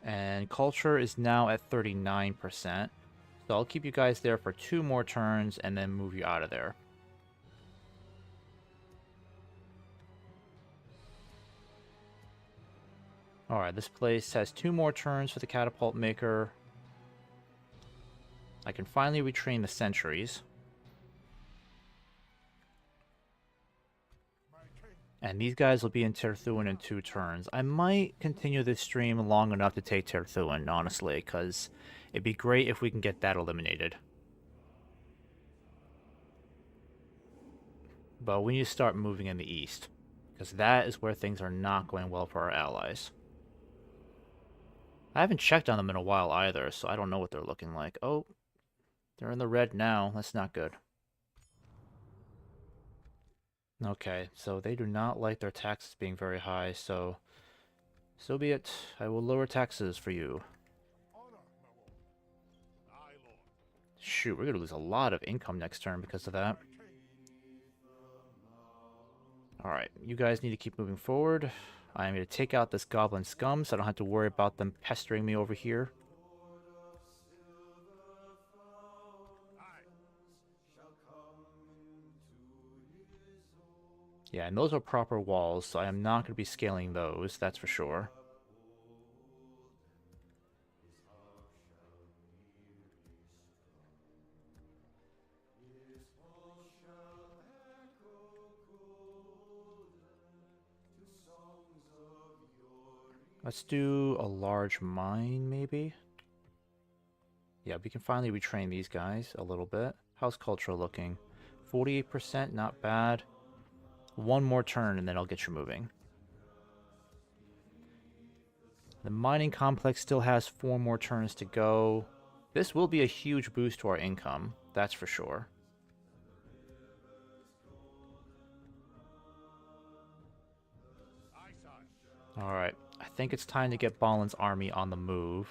And culture is now at 39%. So I'll keep you guys there for 2 more turns and then move you out of there. Alright, this place has 2 more turns for the catapult maker. I can finally retrain the sentries. And these guys will be in Tirthuan in 2 turns. I might continue this stream long enough to take Tirthuan, honestly, because it'd be great if we can get that eliminated. But we need to start moving in the east, because that is where things are not going well for our allies. I haven't checked on them in a while either, so I don't know what they're looking like. Oh, they're in the red now. That's not good. Okay, so they do not like their taxes being very high, so be it. I will lower taxes for you. Shoot, we're going to lose a lot of income next turn because of that. Alright, you guys need to keep moving forward. I'm going to take out this goblin scum so I don't have to worry about them pestering me over here. Yeah, and those are proper walls, so I am not going to be scaling those, that's for sure. Let's do a large mine, maybe? Yeah, we can finally retrain these guys a little bit. How's culture looking? 48%, not bad. 1 more turn and then I'll get you moving. The mining complex still has 4 more turns to go. This will be a huge boost to our income, that's for sure. Alright, I think it's time to get Balin's army on the move.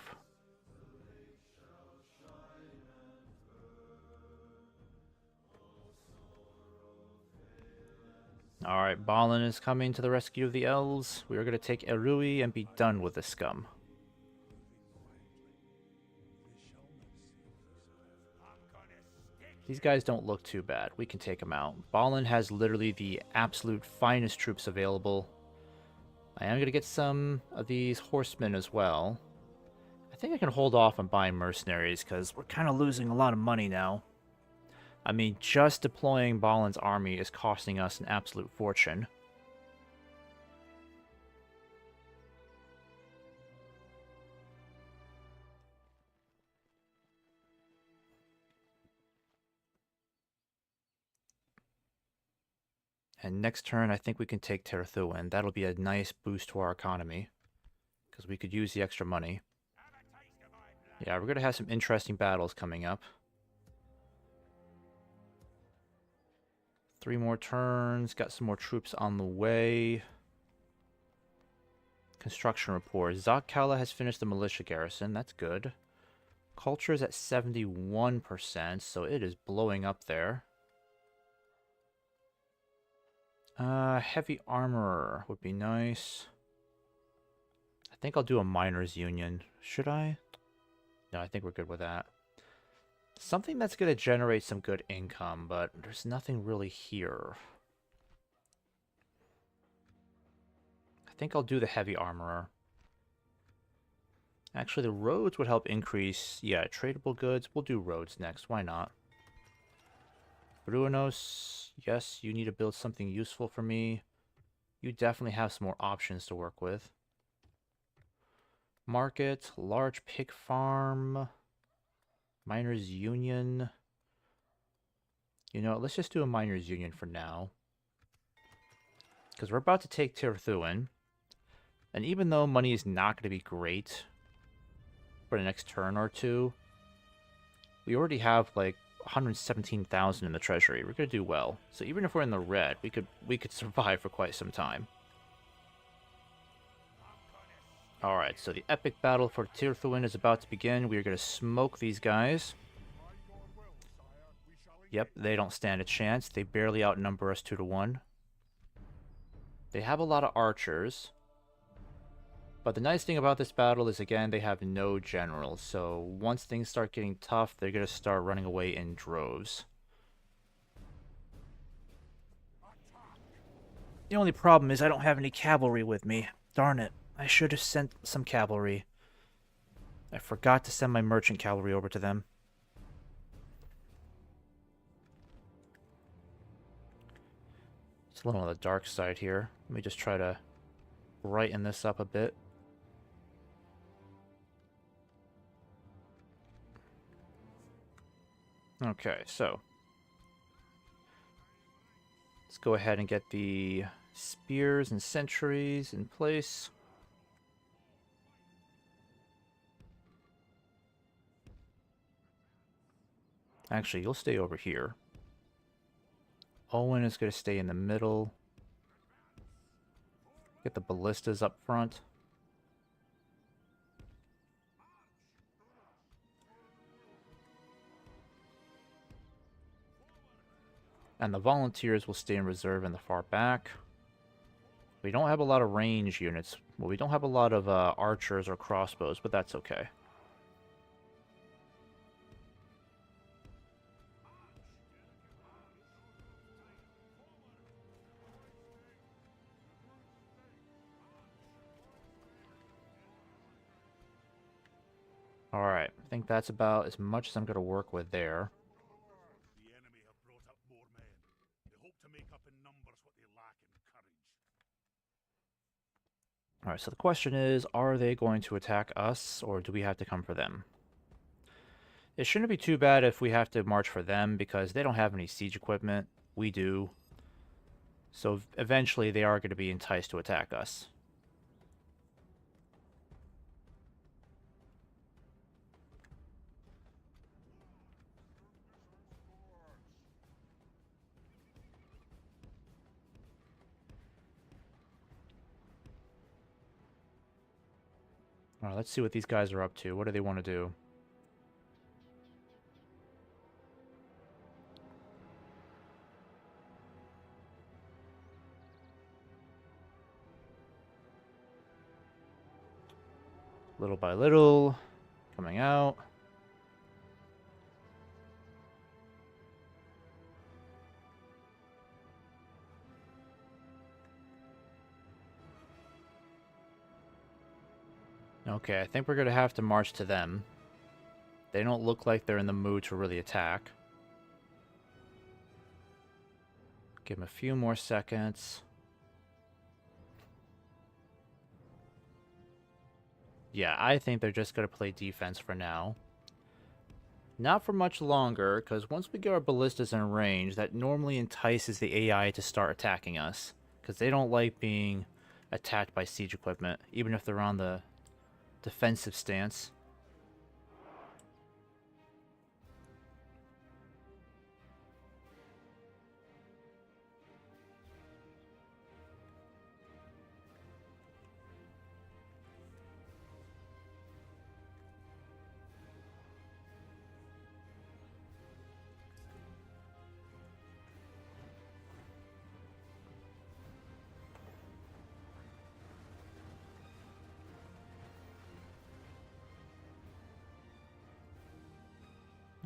Alright, Balin is coming to the rescue of the elves. We are going to take Erui and be done with this scum. These guys don't look too bad. We can take them out. Balin has literally the absolute finest troops available. I am going to get some of these horsemen as well. I think I can hold off on buying mercenaries because we're kind of losing a lot of money now. I mean, just deploying Balin's army is costing us an absolute fortune. And next turn, I think we can take Tirthuan. That'll be a nice boost to our economy, because we could use the extra money. Yeah, we're going to have some interesting battles coming up. 3 more turns. Got some more troops on the way. Construction report. Zakkala has finished the militia garrison. That's good. Culture is at 71%, so it is blowing up there. Heavy armorer would be nice. I think I'll do a miners union. Should I? No, I think we're good with that. Something that's going to generate some good income, but there's nothing really here. I think I'll do the heavy armorer. Actually, the roads would help increase... Yeah, tradable goods. We'll do roads next. Why not? Brunos, yes, you need to build something useful for me. You definitely have some more options to work with. Market, large pig farm, miners union. You know, let's just do a miners union for now. Because we're about to take Tirthuin. And even though money is not going to be great for the next turn or two, we already have like 117,000 in the treasury. We're going to do well. So even if we're in the red, we could survive for quite some time. Alright, so the epic battle for Tirthuin is about to begin. We are going to smoke these guys. Yep, they don't stand a chance. They barely outnumber us 2-1. They have a lot of archers. But the nice thing about this battle is, again, they have no generals. So once things start getting tough, they're going to start running away in droves. The only problem is I don't have any cavalry with me. Darn it. I should have sent some cavalry. I forgot to send my merchant cavalry over to them. It's a little on the dark side here. Let me just try to brighten this up a bit. Okay, so let's go ahead and get the spears and sentries in place. Actually, you'll stay over here. Owen is going to stay in the middle. Get the ballistas up front. And the volunteers will stay in reserve in the far back. We don't have a lot of range units. Well, we don't have a lot of archers or crossbows, but that's okay. Alright, I think that's about as much as I'm going to work with there. The enemy have brought up more men. They hope to make up in numbers what they lack in courage. Alright, so the question is, are they going to attack us, or do we have to come for them? It shouldn't be too bad if we have to march for them, because they don't have any siege equipment. We do. So eventually they are going to be enticed to attack us. Alright, let's see what these guys are up to. What do they want to do? Little by little, coming out. Okay, I think we're going to have to march to them. They don't look like they're in the mood to really attack. Give them a few more seconds. Yeah, I think they're just going to play defense for now. Not for much longer, because once we get our ballistas in range, that normally entices the AI to start attacking us. Because they don't like being attacked by siege equipment, even if they're on the defensive stance.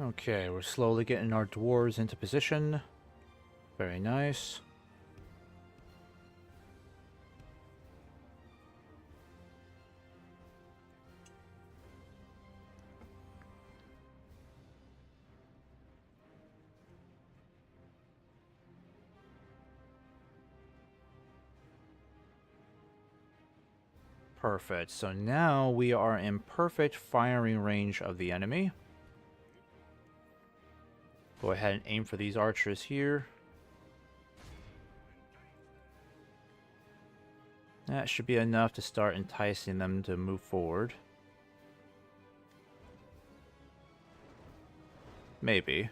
Okay, we're slowly getting our dwarves into position. Very nice. Perfect. So now we are in perfect firing range of the enemy. Go ahead and aim for these archers here. That should be enough to start enticing them to move forward. Maybe.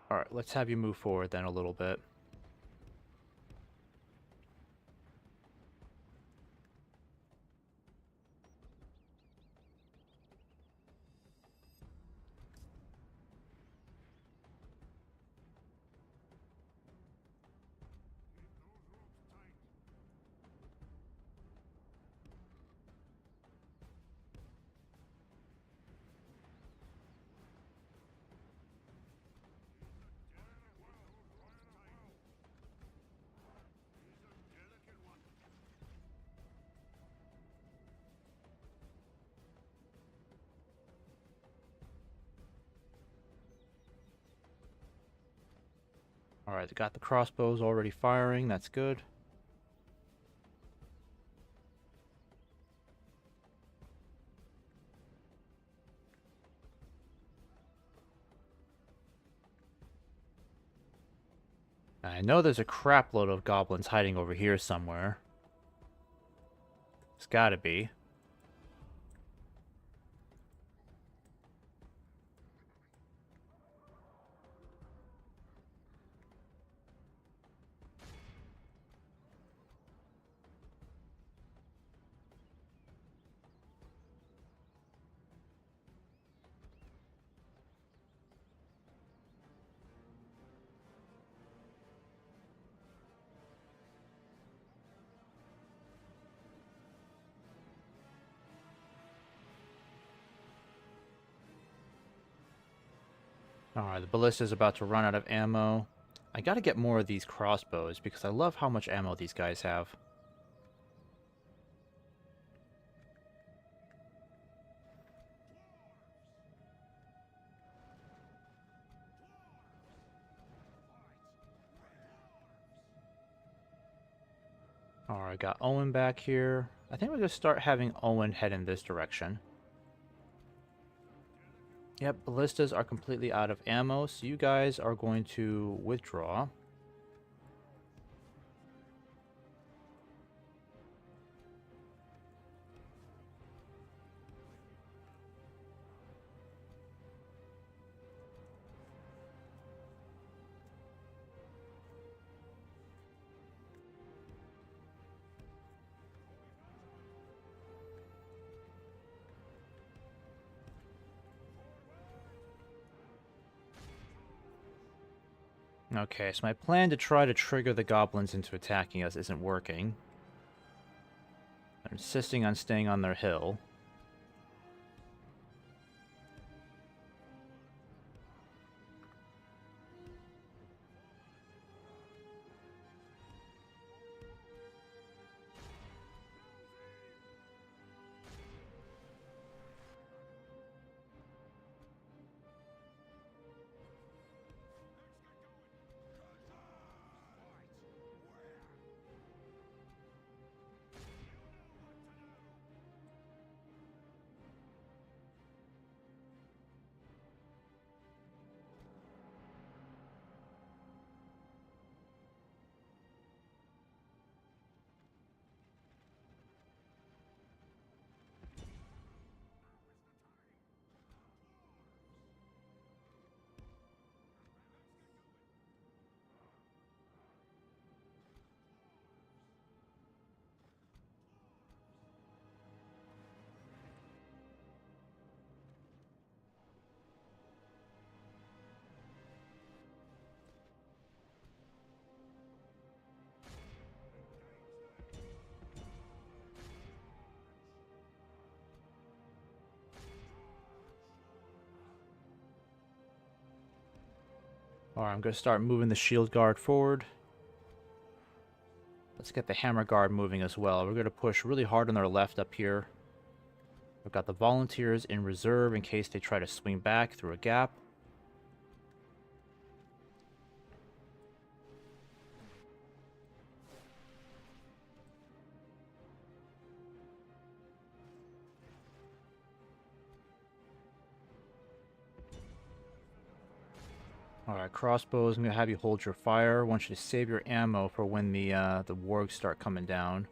Alright, let's have you move forward then a little bit. Alright, got the crossbows already firing, that's good. I know there's a crap load of goblins hiding over here somewhere. It's gotta be. Alright, the ballista's about to run out of ammo. I gotta get more of these crossbows because I love how much ammo these guys have. Alright, got Owen back here. I think we're gonna start having Owen head in this direction. Yep, ballistas are completely out of ammo, so you guys are going to withdraw. Okay, so my plan to try to trigger the goblins into attacking us isn't working. They're insisting on staying on their hill. Alright, I'm going to start moving the shield guard forward. Let's get the hammer guard moving as well. We're going to push really hard on their left up here. We've got the volunteers in reserve in case they try to swing back through a gap. Alright, crossbows, I'm going to have you hold your fire. I want you to save your ammo for when the wargs start coming down.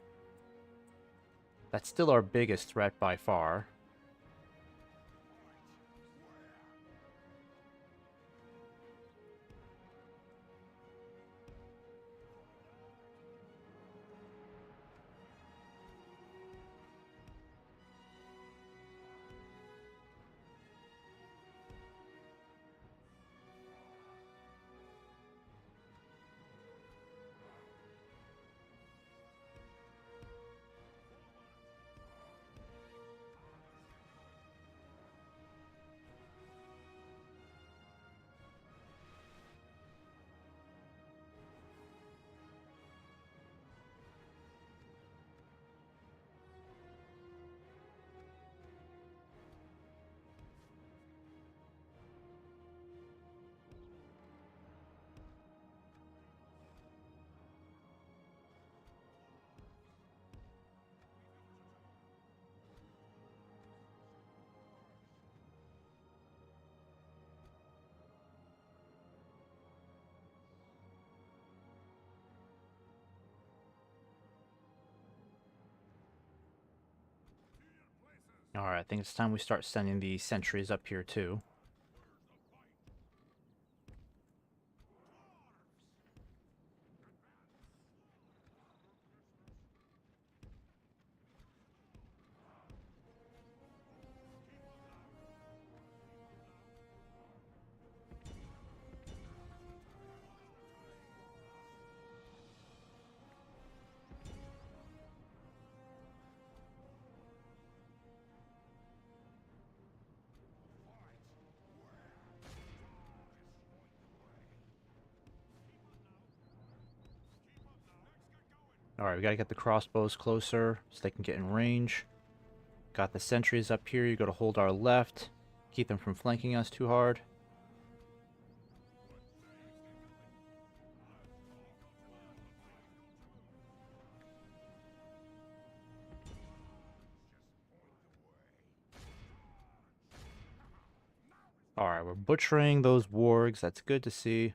That's still our biggest threat by far. Alright, I think it's time we start sending the sentries up here too. Alright, we gotta get the crossbows closer so they can get in range. Got the sentries up here, you gotta hold our left. Keep them from flanking us too hard. Alright, we're butchering those wargs, that's good to see.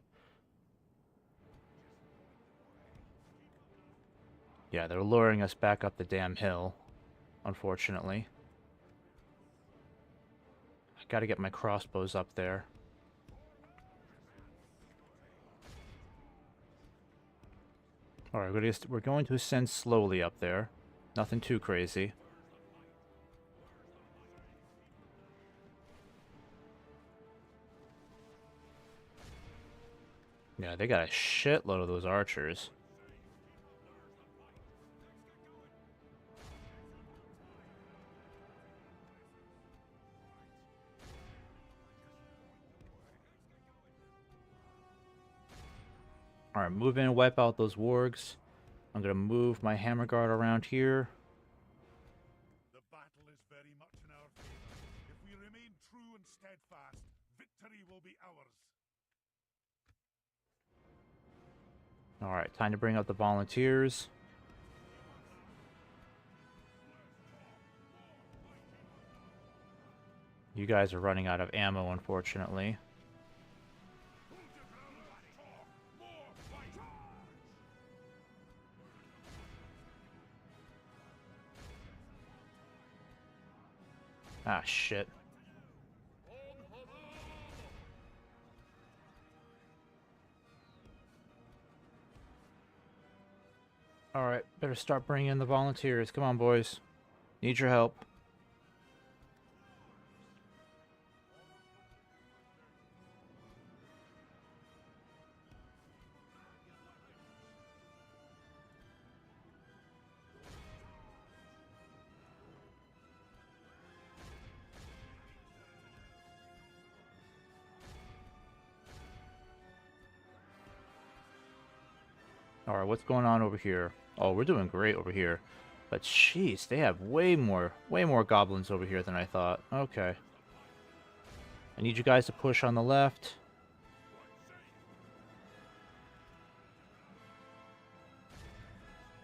Yeah, they're luring us back up the damn hill, unfortunately. I gotta get my crossbows up there. Alright, we're going to ascend slowly up there. Nothing too crazy. Yeah, they got a shitload of those archers. Alright, move in and wipe out those wargs. I'm gonna move my hammer guard around here. The battle is very much in our favor. If we remain true and steadfast, victory will be ours. Alright, time to bring up the volunteers. You guys are running out of ammo, unfortunately. Ah, shit. Alright, better start bringing in the volunteers. Come on, boys. Need your help. Alright, what's going on over here? Oh, we're doing great over here. But jeez, they have way more goblins over here than I thought. Okay. I need you guys to push on the left.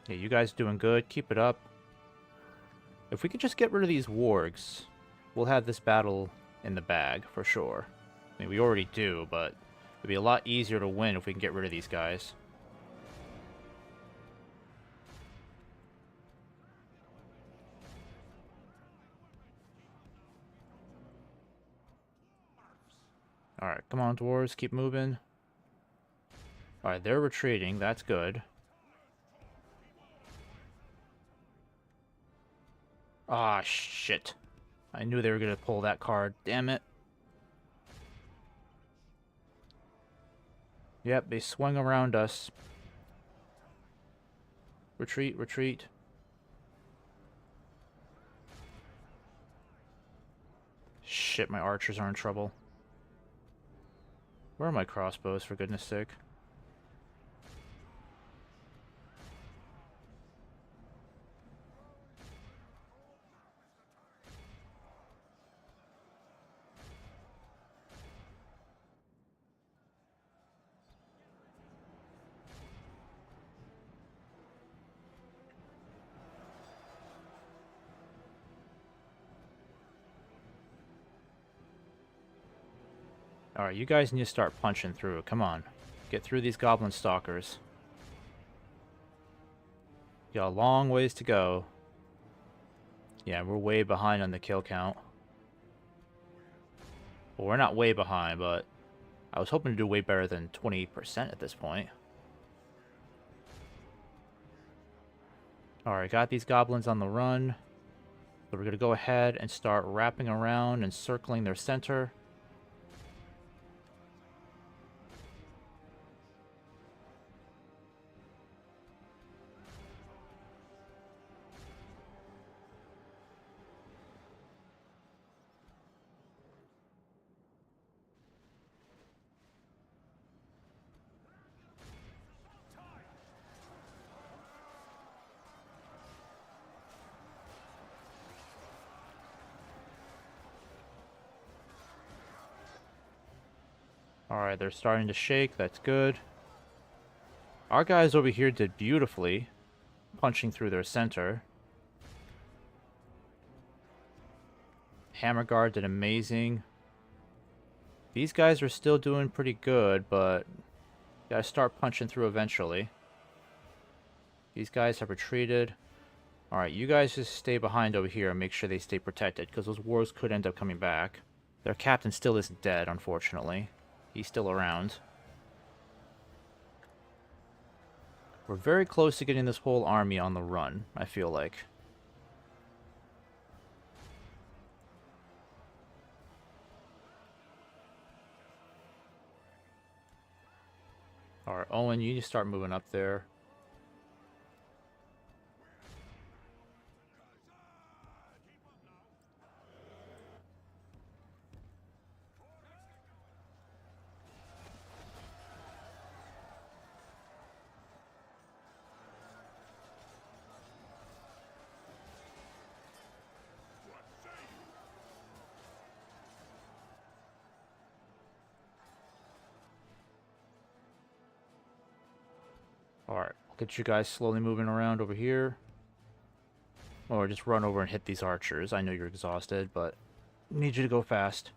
Yeah, you guys doing good. Keep it up. If we could just get rid of these wargs, we'll have this battle in the bag for sure. I mean, we already do, but it'd be a lot easier to win if we can get rid of these guys. Alright, come on, dwarves. Keep moving. Alright, they're retreating. That's good. Ah, shit. I knew they were going to pull that card. Damn it. Yep, they swung around us. Retreat, retreat. Shit, my archers are in trouble. Where are my crossbows, for goodness sake? Alright, you guys need to start punching through. Come on. Get through these goblin stalkers. You got a long ways to go. Yeah, we're way behind on the kill count. Well, we're not way behind, but I was hoping to do way better than 20% at this point. Alright, got these goblins on the run. So we're going to go ahead and start wrapping around and circling their center. Alright, they're starting to shake. That's good. Our guys over here did beautifully, punching through their center. Hammerguard did amazing. These guys are still doing pretty good, but gotta start punching through eventually. These guys have retreated. Alright, you guys just stay behind over here and make sure they stay protected, because those wars could end up coming back. Their captain still isn't dead, unfortunately. He's still around. We're very close to getting this whole army on the run, I feel like. Alright, Owen, you need to start moving up there. Alright, I'll get you guys slowly moving around over here. Or just run over and hit these archers. I know you're exhausted, but I need you to go fast.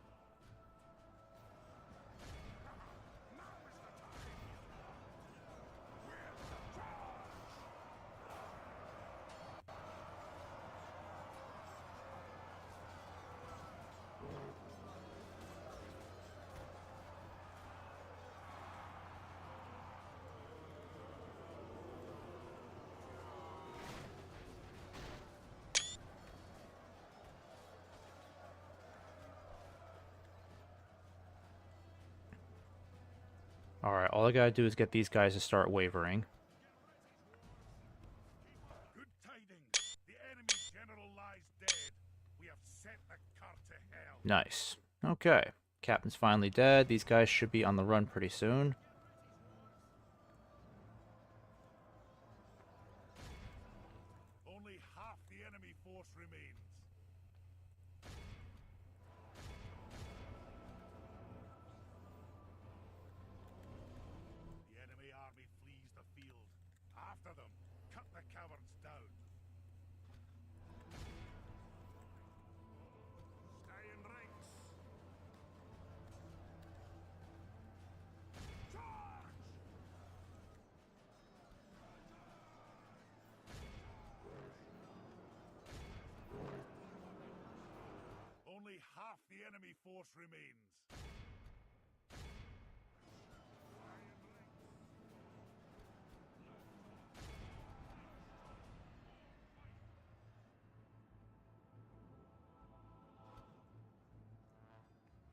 Alright, all I gotta do is get these guys to start wavering. Good tidings. The enemy general lies dead. We have sent the cart to hell. Nice. Okay. Captain's finally dead. These guys should be on the run pretty soon. Only half the enemy force remains.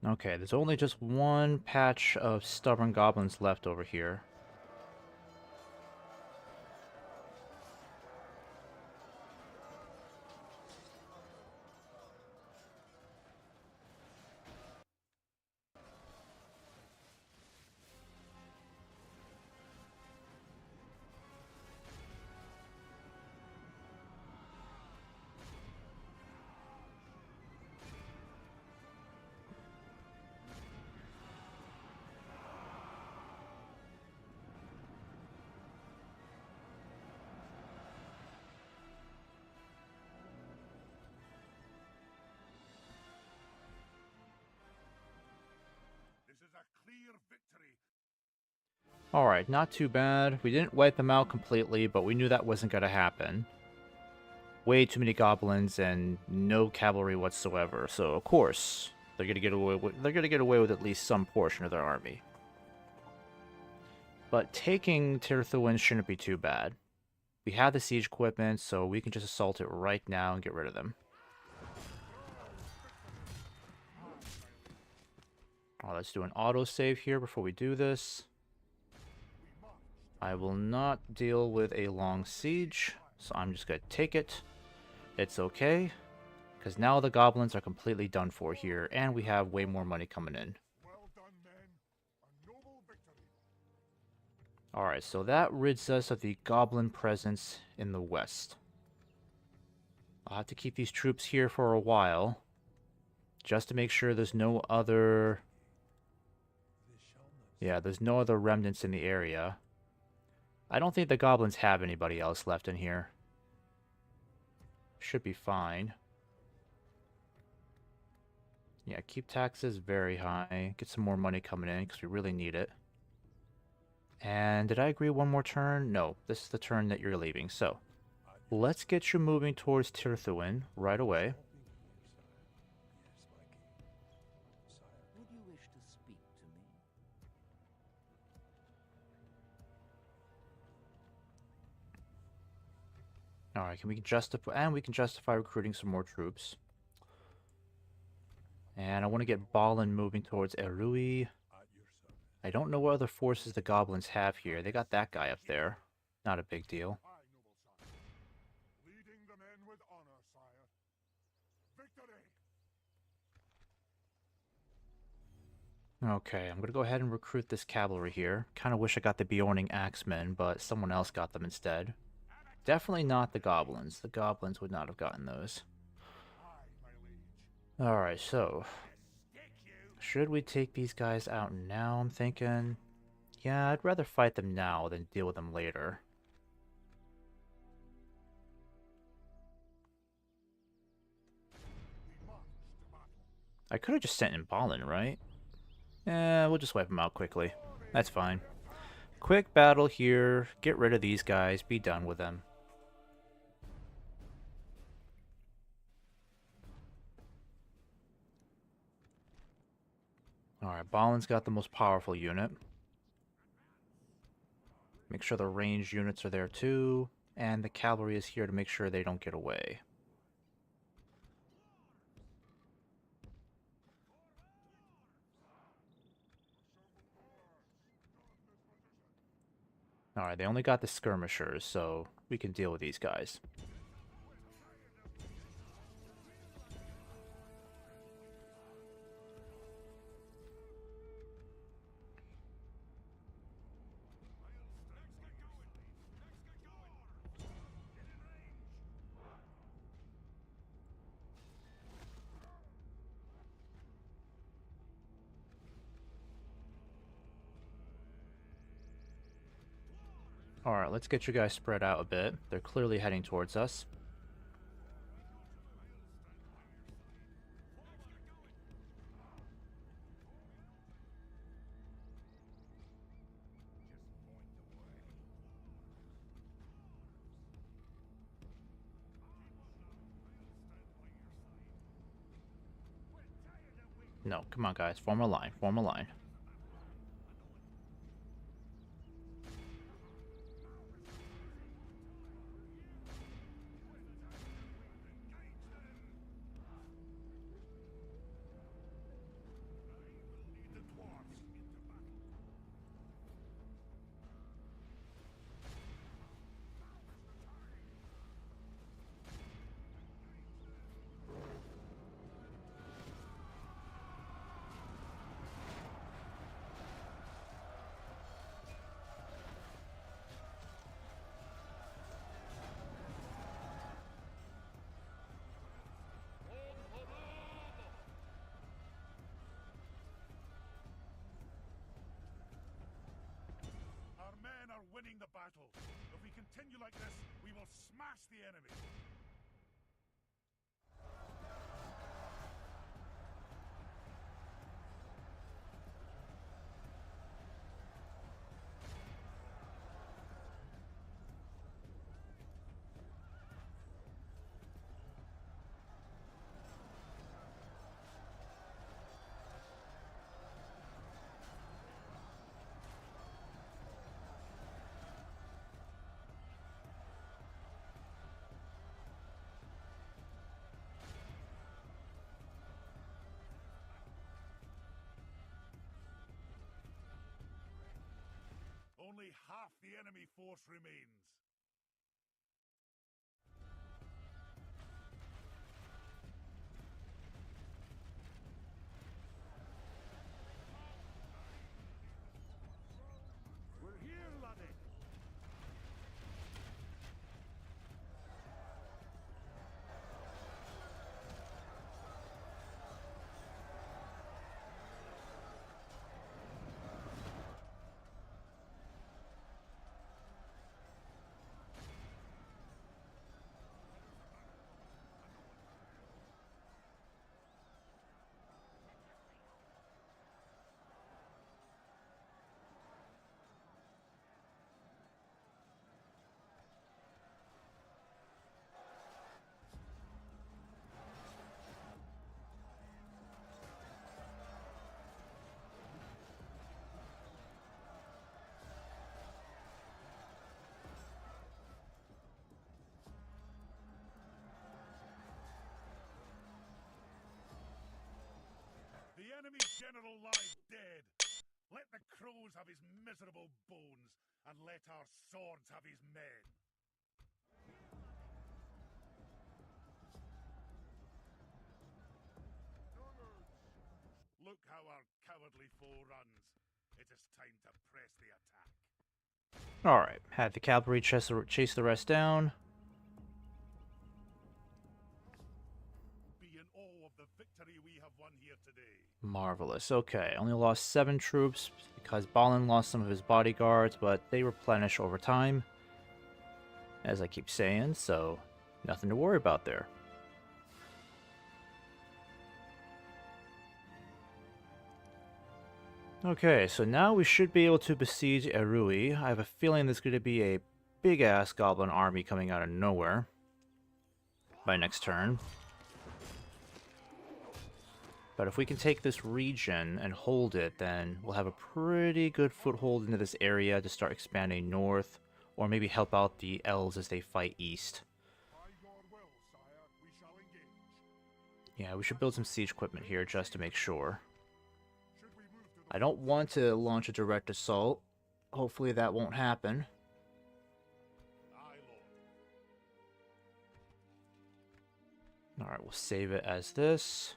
Okay, there's only just one patch of stubborn goblins left over here. This is a clear victory. Alright, not too bad. We didn't wipe them out completely, but we knew that wasn't going to happen. Way too many goblins and no cavalry whatsoever, so of course they're going to get away with at least some portion of their army. But taking Tirthuin shouldn't be too bad. We have the siege equipment, so we can just assault it right now and get rid of them. Alright, let's do an autosave here before we do this. I will not deal with a long siege, so I'm just going to take it. It's okay, because now the goblins are completely done for here, and we have way more money coming in. Well done, men. A noble victory. Alright, so that rids us of the goblin presence in the west. I'll have to keep these troops here for a while, just to make sure there's no other... Yeah, there's no other remnants in the area. I don't think the goblins have anybody else left in here. Should be fine. Yeah, keep taxes very high. Get some more money coming in, because we really need it. And did I agree one more turn? No, this is the turn that you're leaving. So, let's get you moving towards Tirthuin right away. Would you wish to speak to me? Alright, we can justify recruiting some more troops. And I want to get Balin moving towards Erui. I don't know what other forces the goblins have here. They got that guy up there. Not a big deal. Aye, noble sire. Leading the men with honor, sire. Victory! Okay, I'm going to go ahead and recruit this cavalry here. Kind of wish I got the Bjorning Axemen, but someone else got them instead. Definitely not the goblins. The goblins would not have gotten those. Aye, my liege. Alright, so... should we take these guys out now, I'm thinking? Yeah, I'd rather fight them now than deal with them later. We march to battle. I could have just sent in Balin, right? We'll just wipe them out quickly. That's fine. Quick battle here, get rid of these guys, be done with them. Alright, Balin's got the most powerful unit. Make sure the ranged units are there too, and the cavalry is here to make sure they don't get away. Alright, they only got the skirmishers, so we can deal with these guys. Alright, let's get you guys spread out a bit. They're clearly heading towards us. No, come on, guys. Form a line. Form a line. Lead the dwarves into battle. Our men are winning the battle. If we continue like this, we will smash the enemy. Only half the enemy force remains. We're here, laddie. The enemy's general lies dead. Let the crows have his miserable bones, and let our swords have his men. Look how our cowardly foe runs. It is time to press the attack. Alright, had the cavalry chase the rest down. Be in awe of the victory we have won here today. Marvelous. Okay, only lost 7 troops because Balin lost some of his bodyguards, but they replenish over time, as I keep saying, so nothing to worry about there. Okay, so now we should be able to besiege Erui. I have a feeling there's going to be a big-ass goblin army coming out of nowhere by next turn. But if we can take this region and hold it, then we'll have a pretty good foothold into this area to start expanding north, or maybe help out the elves as they fight east. By your will, sire, we shall engage. Yeah, we should build some siege equipment here just to make sure. Should we move to the I don't want to launch a direct assault. Hopefully that won't happen. Aye, Lord. Alright, we'll save it as this.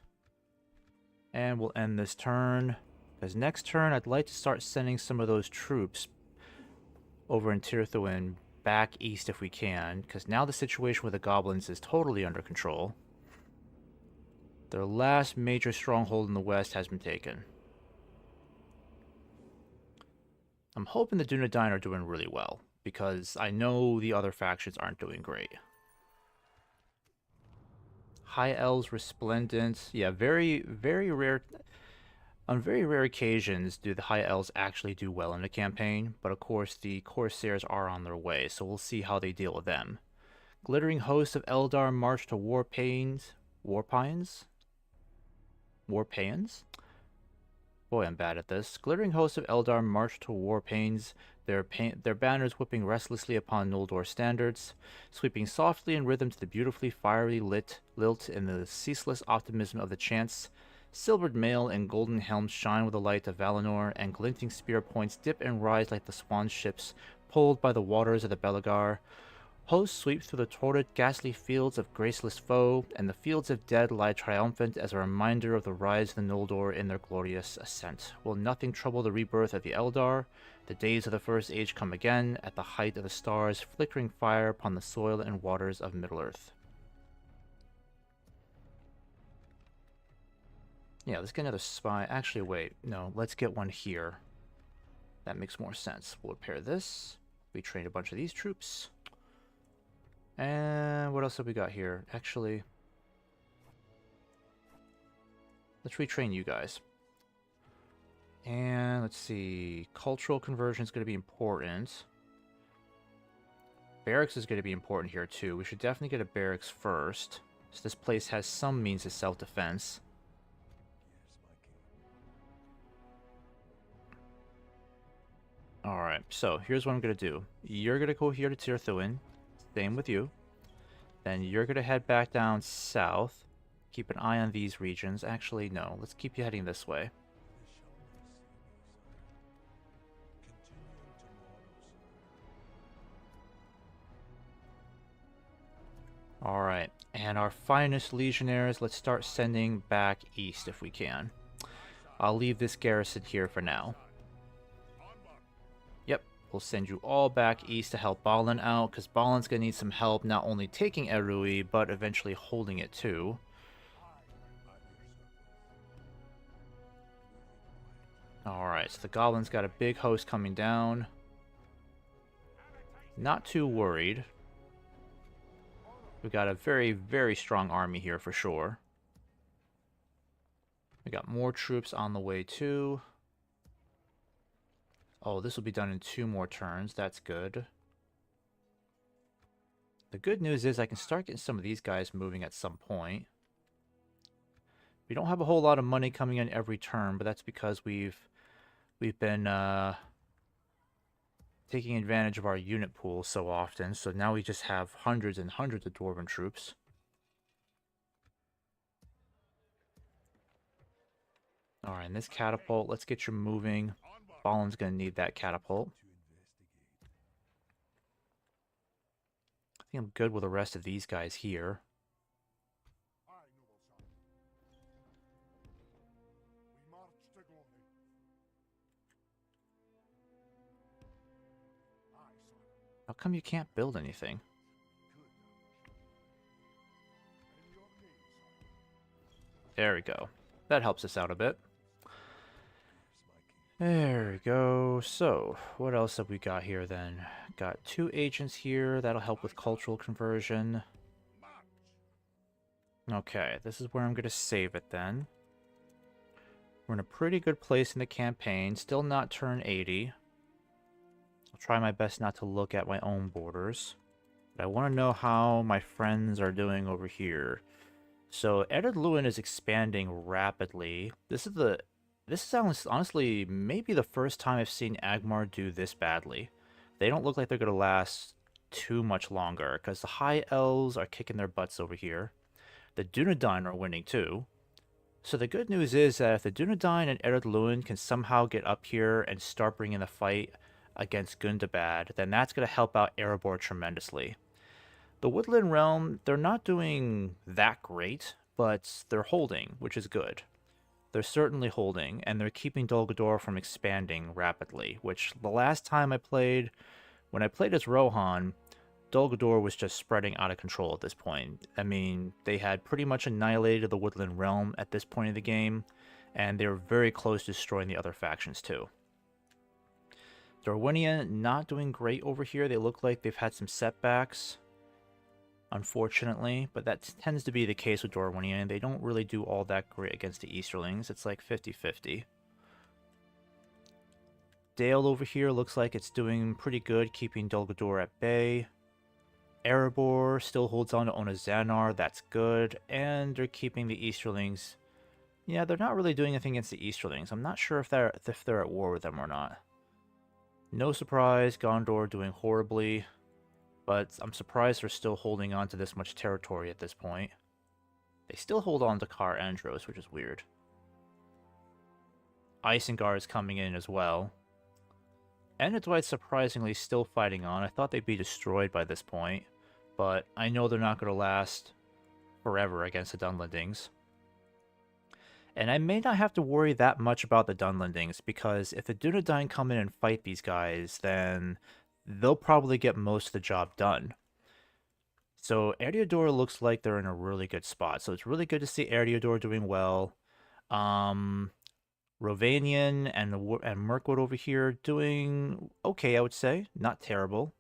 And we'll end this turn. Because next turn, I'd like to start sending some of those troops over in Tirthuin back east if we can. Because now the situation with the goblins is totally under control. Their last major stronghold in the west has been taken. I'm hoping the Dunedain are doing really well, because I know the other factions aren't doing great. High Elves Resplendent. Yeah, very rare. On very rare occasions do the High Elves actually do well in a campaign, but of course the Corsairs are on their way, so we'll see how they deal with them. Glittering Host of Eldar march to Warpines. Warpanes? Boy, I'm bad at this. Glittering hosts of Eldar march to Warpanes, their banners whipping restlessly upon Noldor standards, sweeping softly in rhythm to the beautifully fiery lilt and the ceaseless optimism of the chants. Silvered mail and golden helms shine with the light of Valinor, and glinting spear points dip and rise like the swan ships pulled by the waters of the Belegar. Hosts sweep through the torrid, ghastly fields of graceless foe, and the fields of dead lie triumphant as a reminder of the rise of the Noldor in their glorious ascent. Will nothing trouble the rebirth of the Eldar? The days of the First Age come again, at the height of the stars, flickering fire upon the soil and waters of Middle-earth. Yeah, let's get another spy. Actually, wait. No, let's get one here. That makes more sense. We'll repair this. Retrain a bunch of these troops. And what else have we got here? Actually, let's retrain you guys. And let's see. Cultural conversion is going to be important. Barracks is going to be important here too. We should definitely get a barracks first, so this place has some means of self-defense. Alright, so here's what I'm going to do. You're going to go here to Tirthuin. Same with you. Then you're going to head back down south. Keep an eye on these regions. Actually, no. Let's keep you heading this way. Alright, and our finest legionnaires, let's start sending back east if we can. I'll leave this garrison here for now. Yep, we'll send you all back east to help Balin out, because Balin's going to need some help not only taking Erui, but eventually holding it too. Alright, so the goblins got a big host coming down. Not too worried. We got a very, very strong army here for sure. We got more troops on the way too. Oh, this will be done in 2 more turns. That's good. The good news is I can start getting some of these guys moving at some point. We don't have a whole lot of money coming in every turn, but that's because we've been taking advantage of our unit pool so often, so now we just have hundreds and hundreds of Dwarven troops. Alright, and this catapult, let's get you moving. Balin's going to need that catapult. I think I'm good with the rest of these guys here. How come you can't build anything? There we go. That helps us out a bit. There we go. So, what else have we got here then? Got 2 agents here. That'll help with cultural conversion. Okay, this is where I'm going to save it then. We're in a pretty good place in the campaign. Still not turn 80. I'll try my best not to look at my own borders. But I want to know how my friends are doing over here. So, Eddard Luin is expanding rapidly. This is honestly maybe the first time I've seen Agmar do this badly. They don't look like they're going to last too much longer, because the High Elves are kicking their butts over here. The Dunedain are winning too. So the good news is that if the Dunedain and Eddard Luin can somehow get up here and start bringing the fight against Gundabad, then that's going to help out Erebor tremendously. The Woodland Realm, they're not doing that great, but they're holding, which is good. They're certainly holding, and they're keeping Dol Guldur from expanding rapidly, which the last time I played, when I played as Rohan, Dol Guldur was just spreading out of control at this point. I mean, they had pretty much annihilated the Woodland Realm at this point of the game, and they were very close to destroying the other factions too. Dorwinian not doing great over here. They look like they've had some setbacks, unfortunately, but that tends to be the case with Dorwinian. They don't really do all that great against the Easterlings. It's like 50-50. Dale over here looks like it's doing pretty good, keeping Dol Guldur at bay. Erebor still holds on to Onazanar, that's good, and they're keeping the Easterlings Yeah, they're not really doing anything against the Easterlings. I'm not sure if they're at war with them or not. No surprise, Gondor doing horribly, but I'm surprised they're still holding on to this much territory at this point. They still hold on to Car Andros, which is weird. Isengard is coming in as well. Enedwite's surprisingly still fighting on. I thought they'd be destroyed by this point, but I know they're not going to last forever against the Dunlendings. And I may not have to worry that much about the Dunlendings, because if the Dunedain come in and fight these guys, then they'll probably get most of the job done. So Eriador looks like they're in a really good spot. So it's really good to see Eriador doing well. Rovanian and Mirkwood over here doing okay, I would say. Not terrible.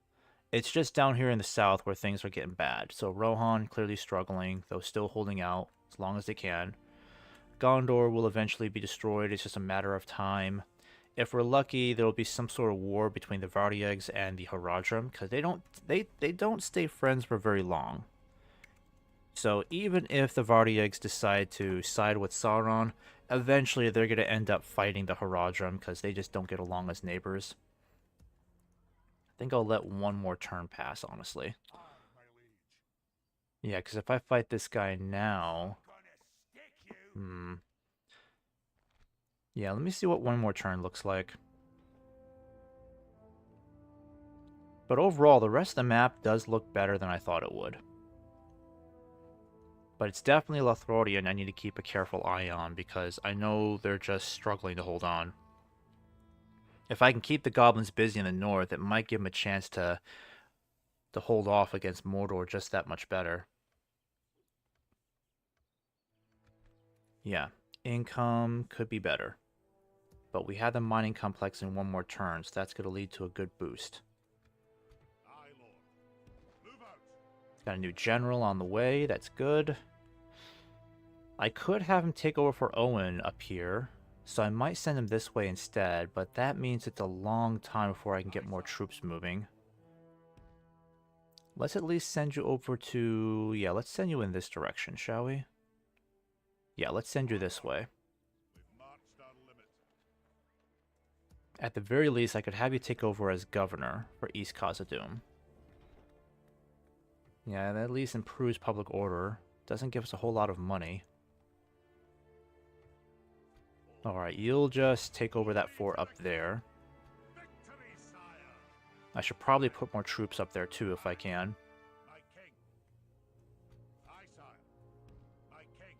It's just down here in the south where things are getting bad. So Rohan clearly struggling, though still holding out as long as they can. Gondor will eventually be destroyed. It's just a matter of time. If we're lucky, there will be some sort of war between the Vardiegs and the Haradrim, because they don't stay friends for very long. So even if the Vardiegs decide to side with Sauron, eventually they're going to end up fighting the Haradrim because they just don't get along as neighbors. I think I'll let one more turn pass, honestly. Aye, my liege. Yeah, because if I fight this guy now... Yeah, let me see what one more turn looks like. But overall, the rest of the map does look better than I thought it would. But it's definitely Lothlorien I need to keep a careful eye on, because I know they're just struggling to hold on. If I can keep the goblins busy in the north, it might give them a chance to hold off against Mordor just that much better. Yeah, income could be better. But we have the mining complex in one more turn, so that's going to lead to a good boost. Aye, lord. Move out. Got a new general on the way, that's good. I could have him take over for Owen up here, so I might send him this way instead, but that means it's a long time before I can get more troops moving. Let's at least send you over to... Yeah, let's send you in this direction, shall we? Yeah, let's send you this way. We've marched our limit. At the very least, I could have you take over as governor for East Khazad-dûm. Yeah, that at least improves public order. Doesn't give us a whole lot of money. Alright, you'll just take over that fort up there. Victory, sire. I should probably put more troops up there too if I can. My king. Aye, sire. My king.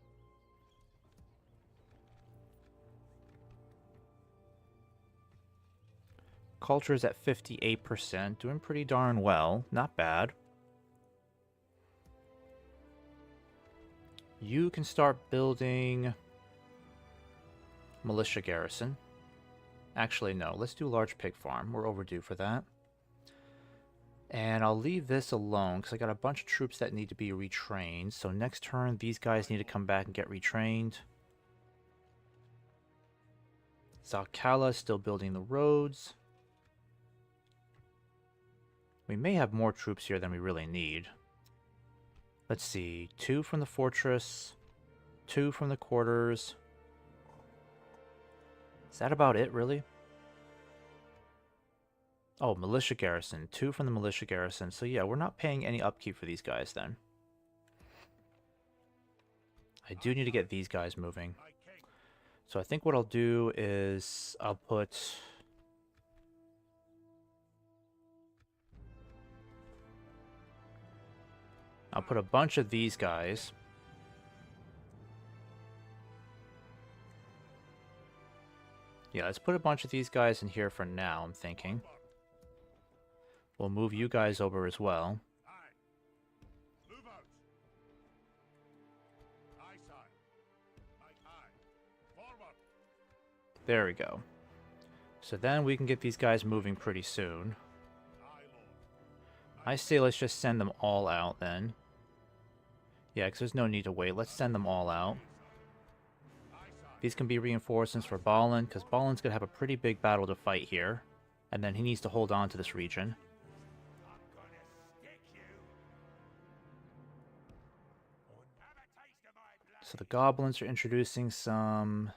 Culture is at 58%, doing pretty darn well. Not bad. You can start building militia garrison. Actually, no. Let's do large pig farm. We're overdue for that. And I'll leave this alone because I got a bunch of troops that need to be retrained. So next turn, these guys need to come back and get retrained. Zalcala is still building the roads. We may have more troops here than we really need. Let's see. 2 from the fortress. 2 from the quarters. Is that about it, really? Oh, militia garrison. 2 from the militia garrison. So yeah, we're not paying any upkeep for these guys then. I do need to get these guys moving. My king. So I think what I'll do is I'll put... a bunch of these guys. Yeah, let's put a bunch of these guys in here for now, I'm thinking. We'll move you guys over as well. Aye. Move out. Aye, sire. My aye. Forward. There we go. So then we can get these guys moving pretty soon. Aye, lord. I say let's just send them all out then. Yeah, because there's no need to wait. Let's send them all out. Aye, sire. These can be reinforcements for Balin, because Balin's going to have a pretty big battle to fight here. And then he needs to hold on to this region. I'm gonna stick you. Have a taste of my blood. So the goblins are introducing some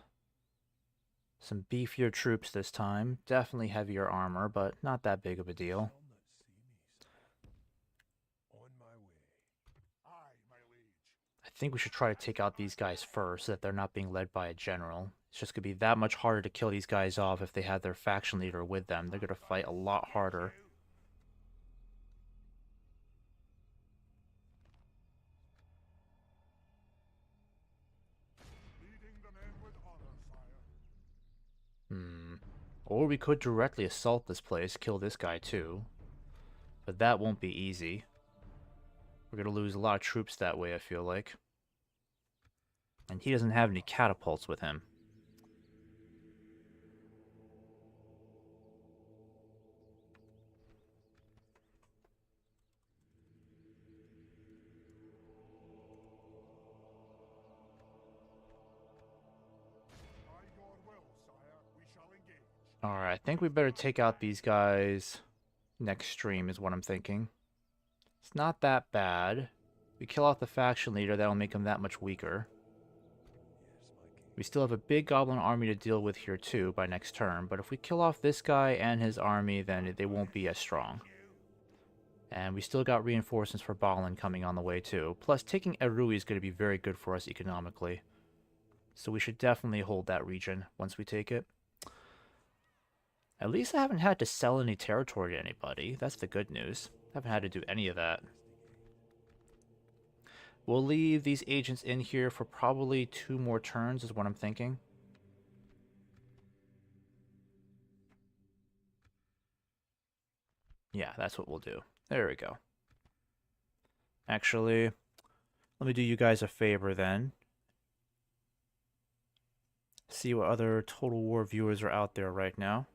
beefier troops this time. Definitely heavier armor, but not that big of a deal. On my way. Aye, my liege. I think we should try to take out these guys first so that they're not being led by a general. It's just going to be that much harder to kill these guys off if they have their faction leader with them. They're going to fight a lot harder. Leading the men with honor, sire. Or we could directly assault this place, kill this guy too. But that won't be easy. We're going to lose a lot of troops that way, I feel like. And he doesn't have any catapults with him. By your will, sire, we shall engage. Alright, I think we better take out these guys next stream is what I'm thinking. It's not that bad. We kill off the faction leader, that'll make him that much weaker. We still have a big goblin army to deal with here too by next turn, but if we kill off this guy and his army, then they won't be as strong. And we still got reinforcements for Balin coming on the way too. Plus, taking Erui is going to be very good for us economically. So we should definitely hold that region once we take it. At least I haven't had to sell any territory to anybody. That's the good news. I haven't had to do any of that. We'll leave these agents in here for probably 2 more turns is what I'm thinking. Yeah, that's what we'll do. There we go. Actually, let me do you guys a favor then. See what other Total War viewers are out there right now.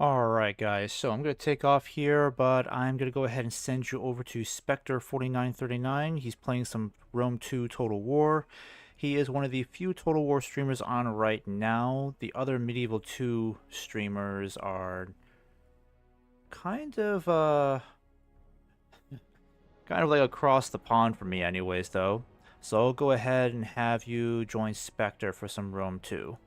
Alright guys, so I'm going to take off here, but I'm going to go ahead and send you over to Spectre4939. He's playing some Rome 2 Total War. He is one of the few Total War streamers on right now. The other Medieval 2 streamers are kind of like across the pond for me anyways though. So I'll go ahead and have you join Spectre for some Rome 2.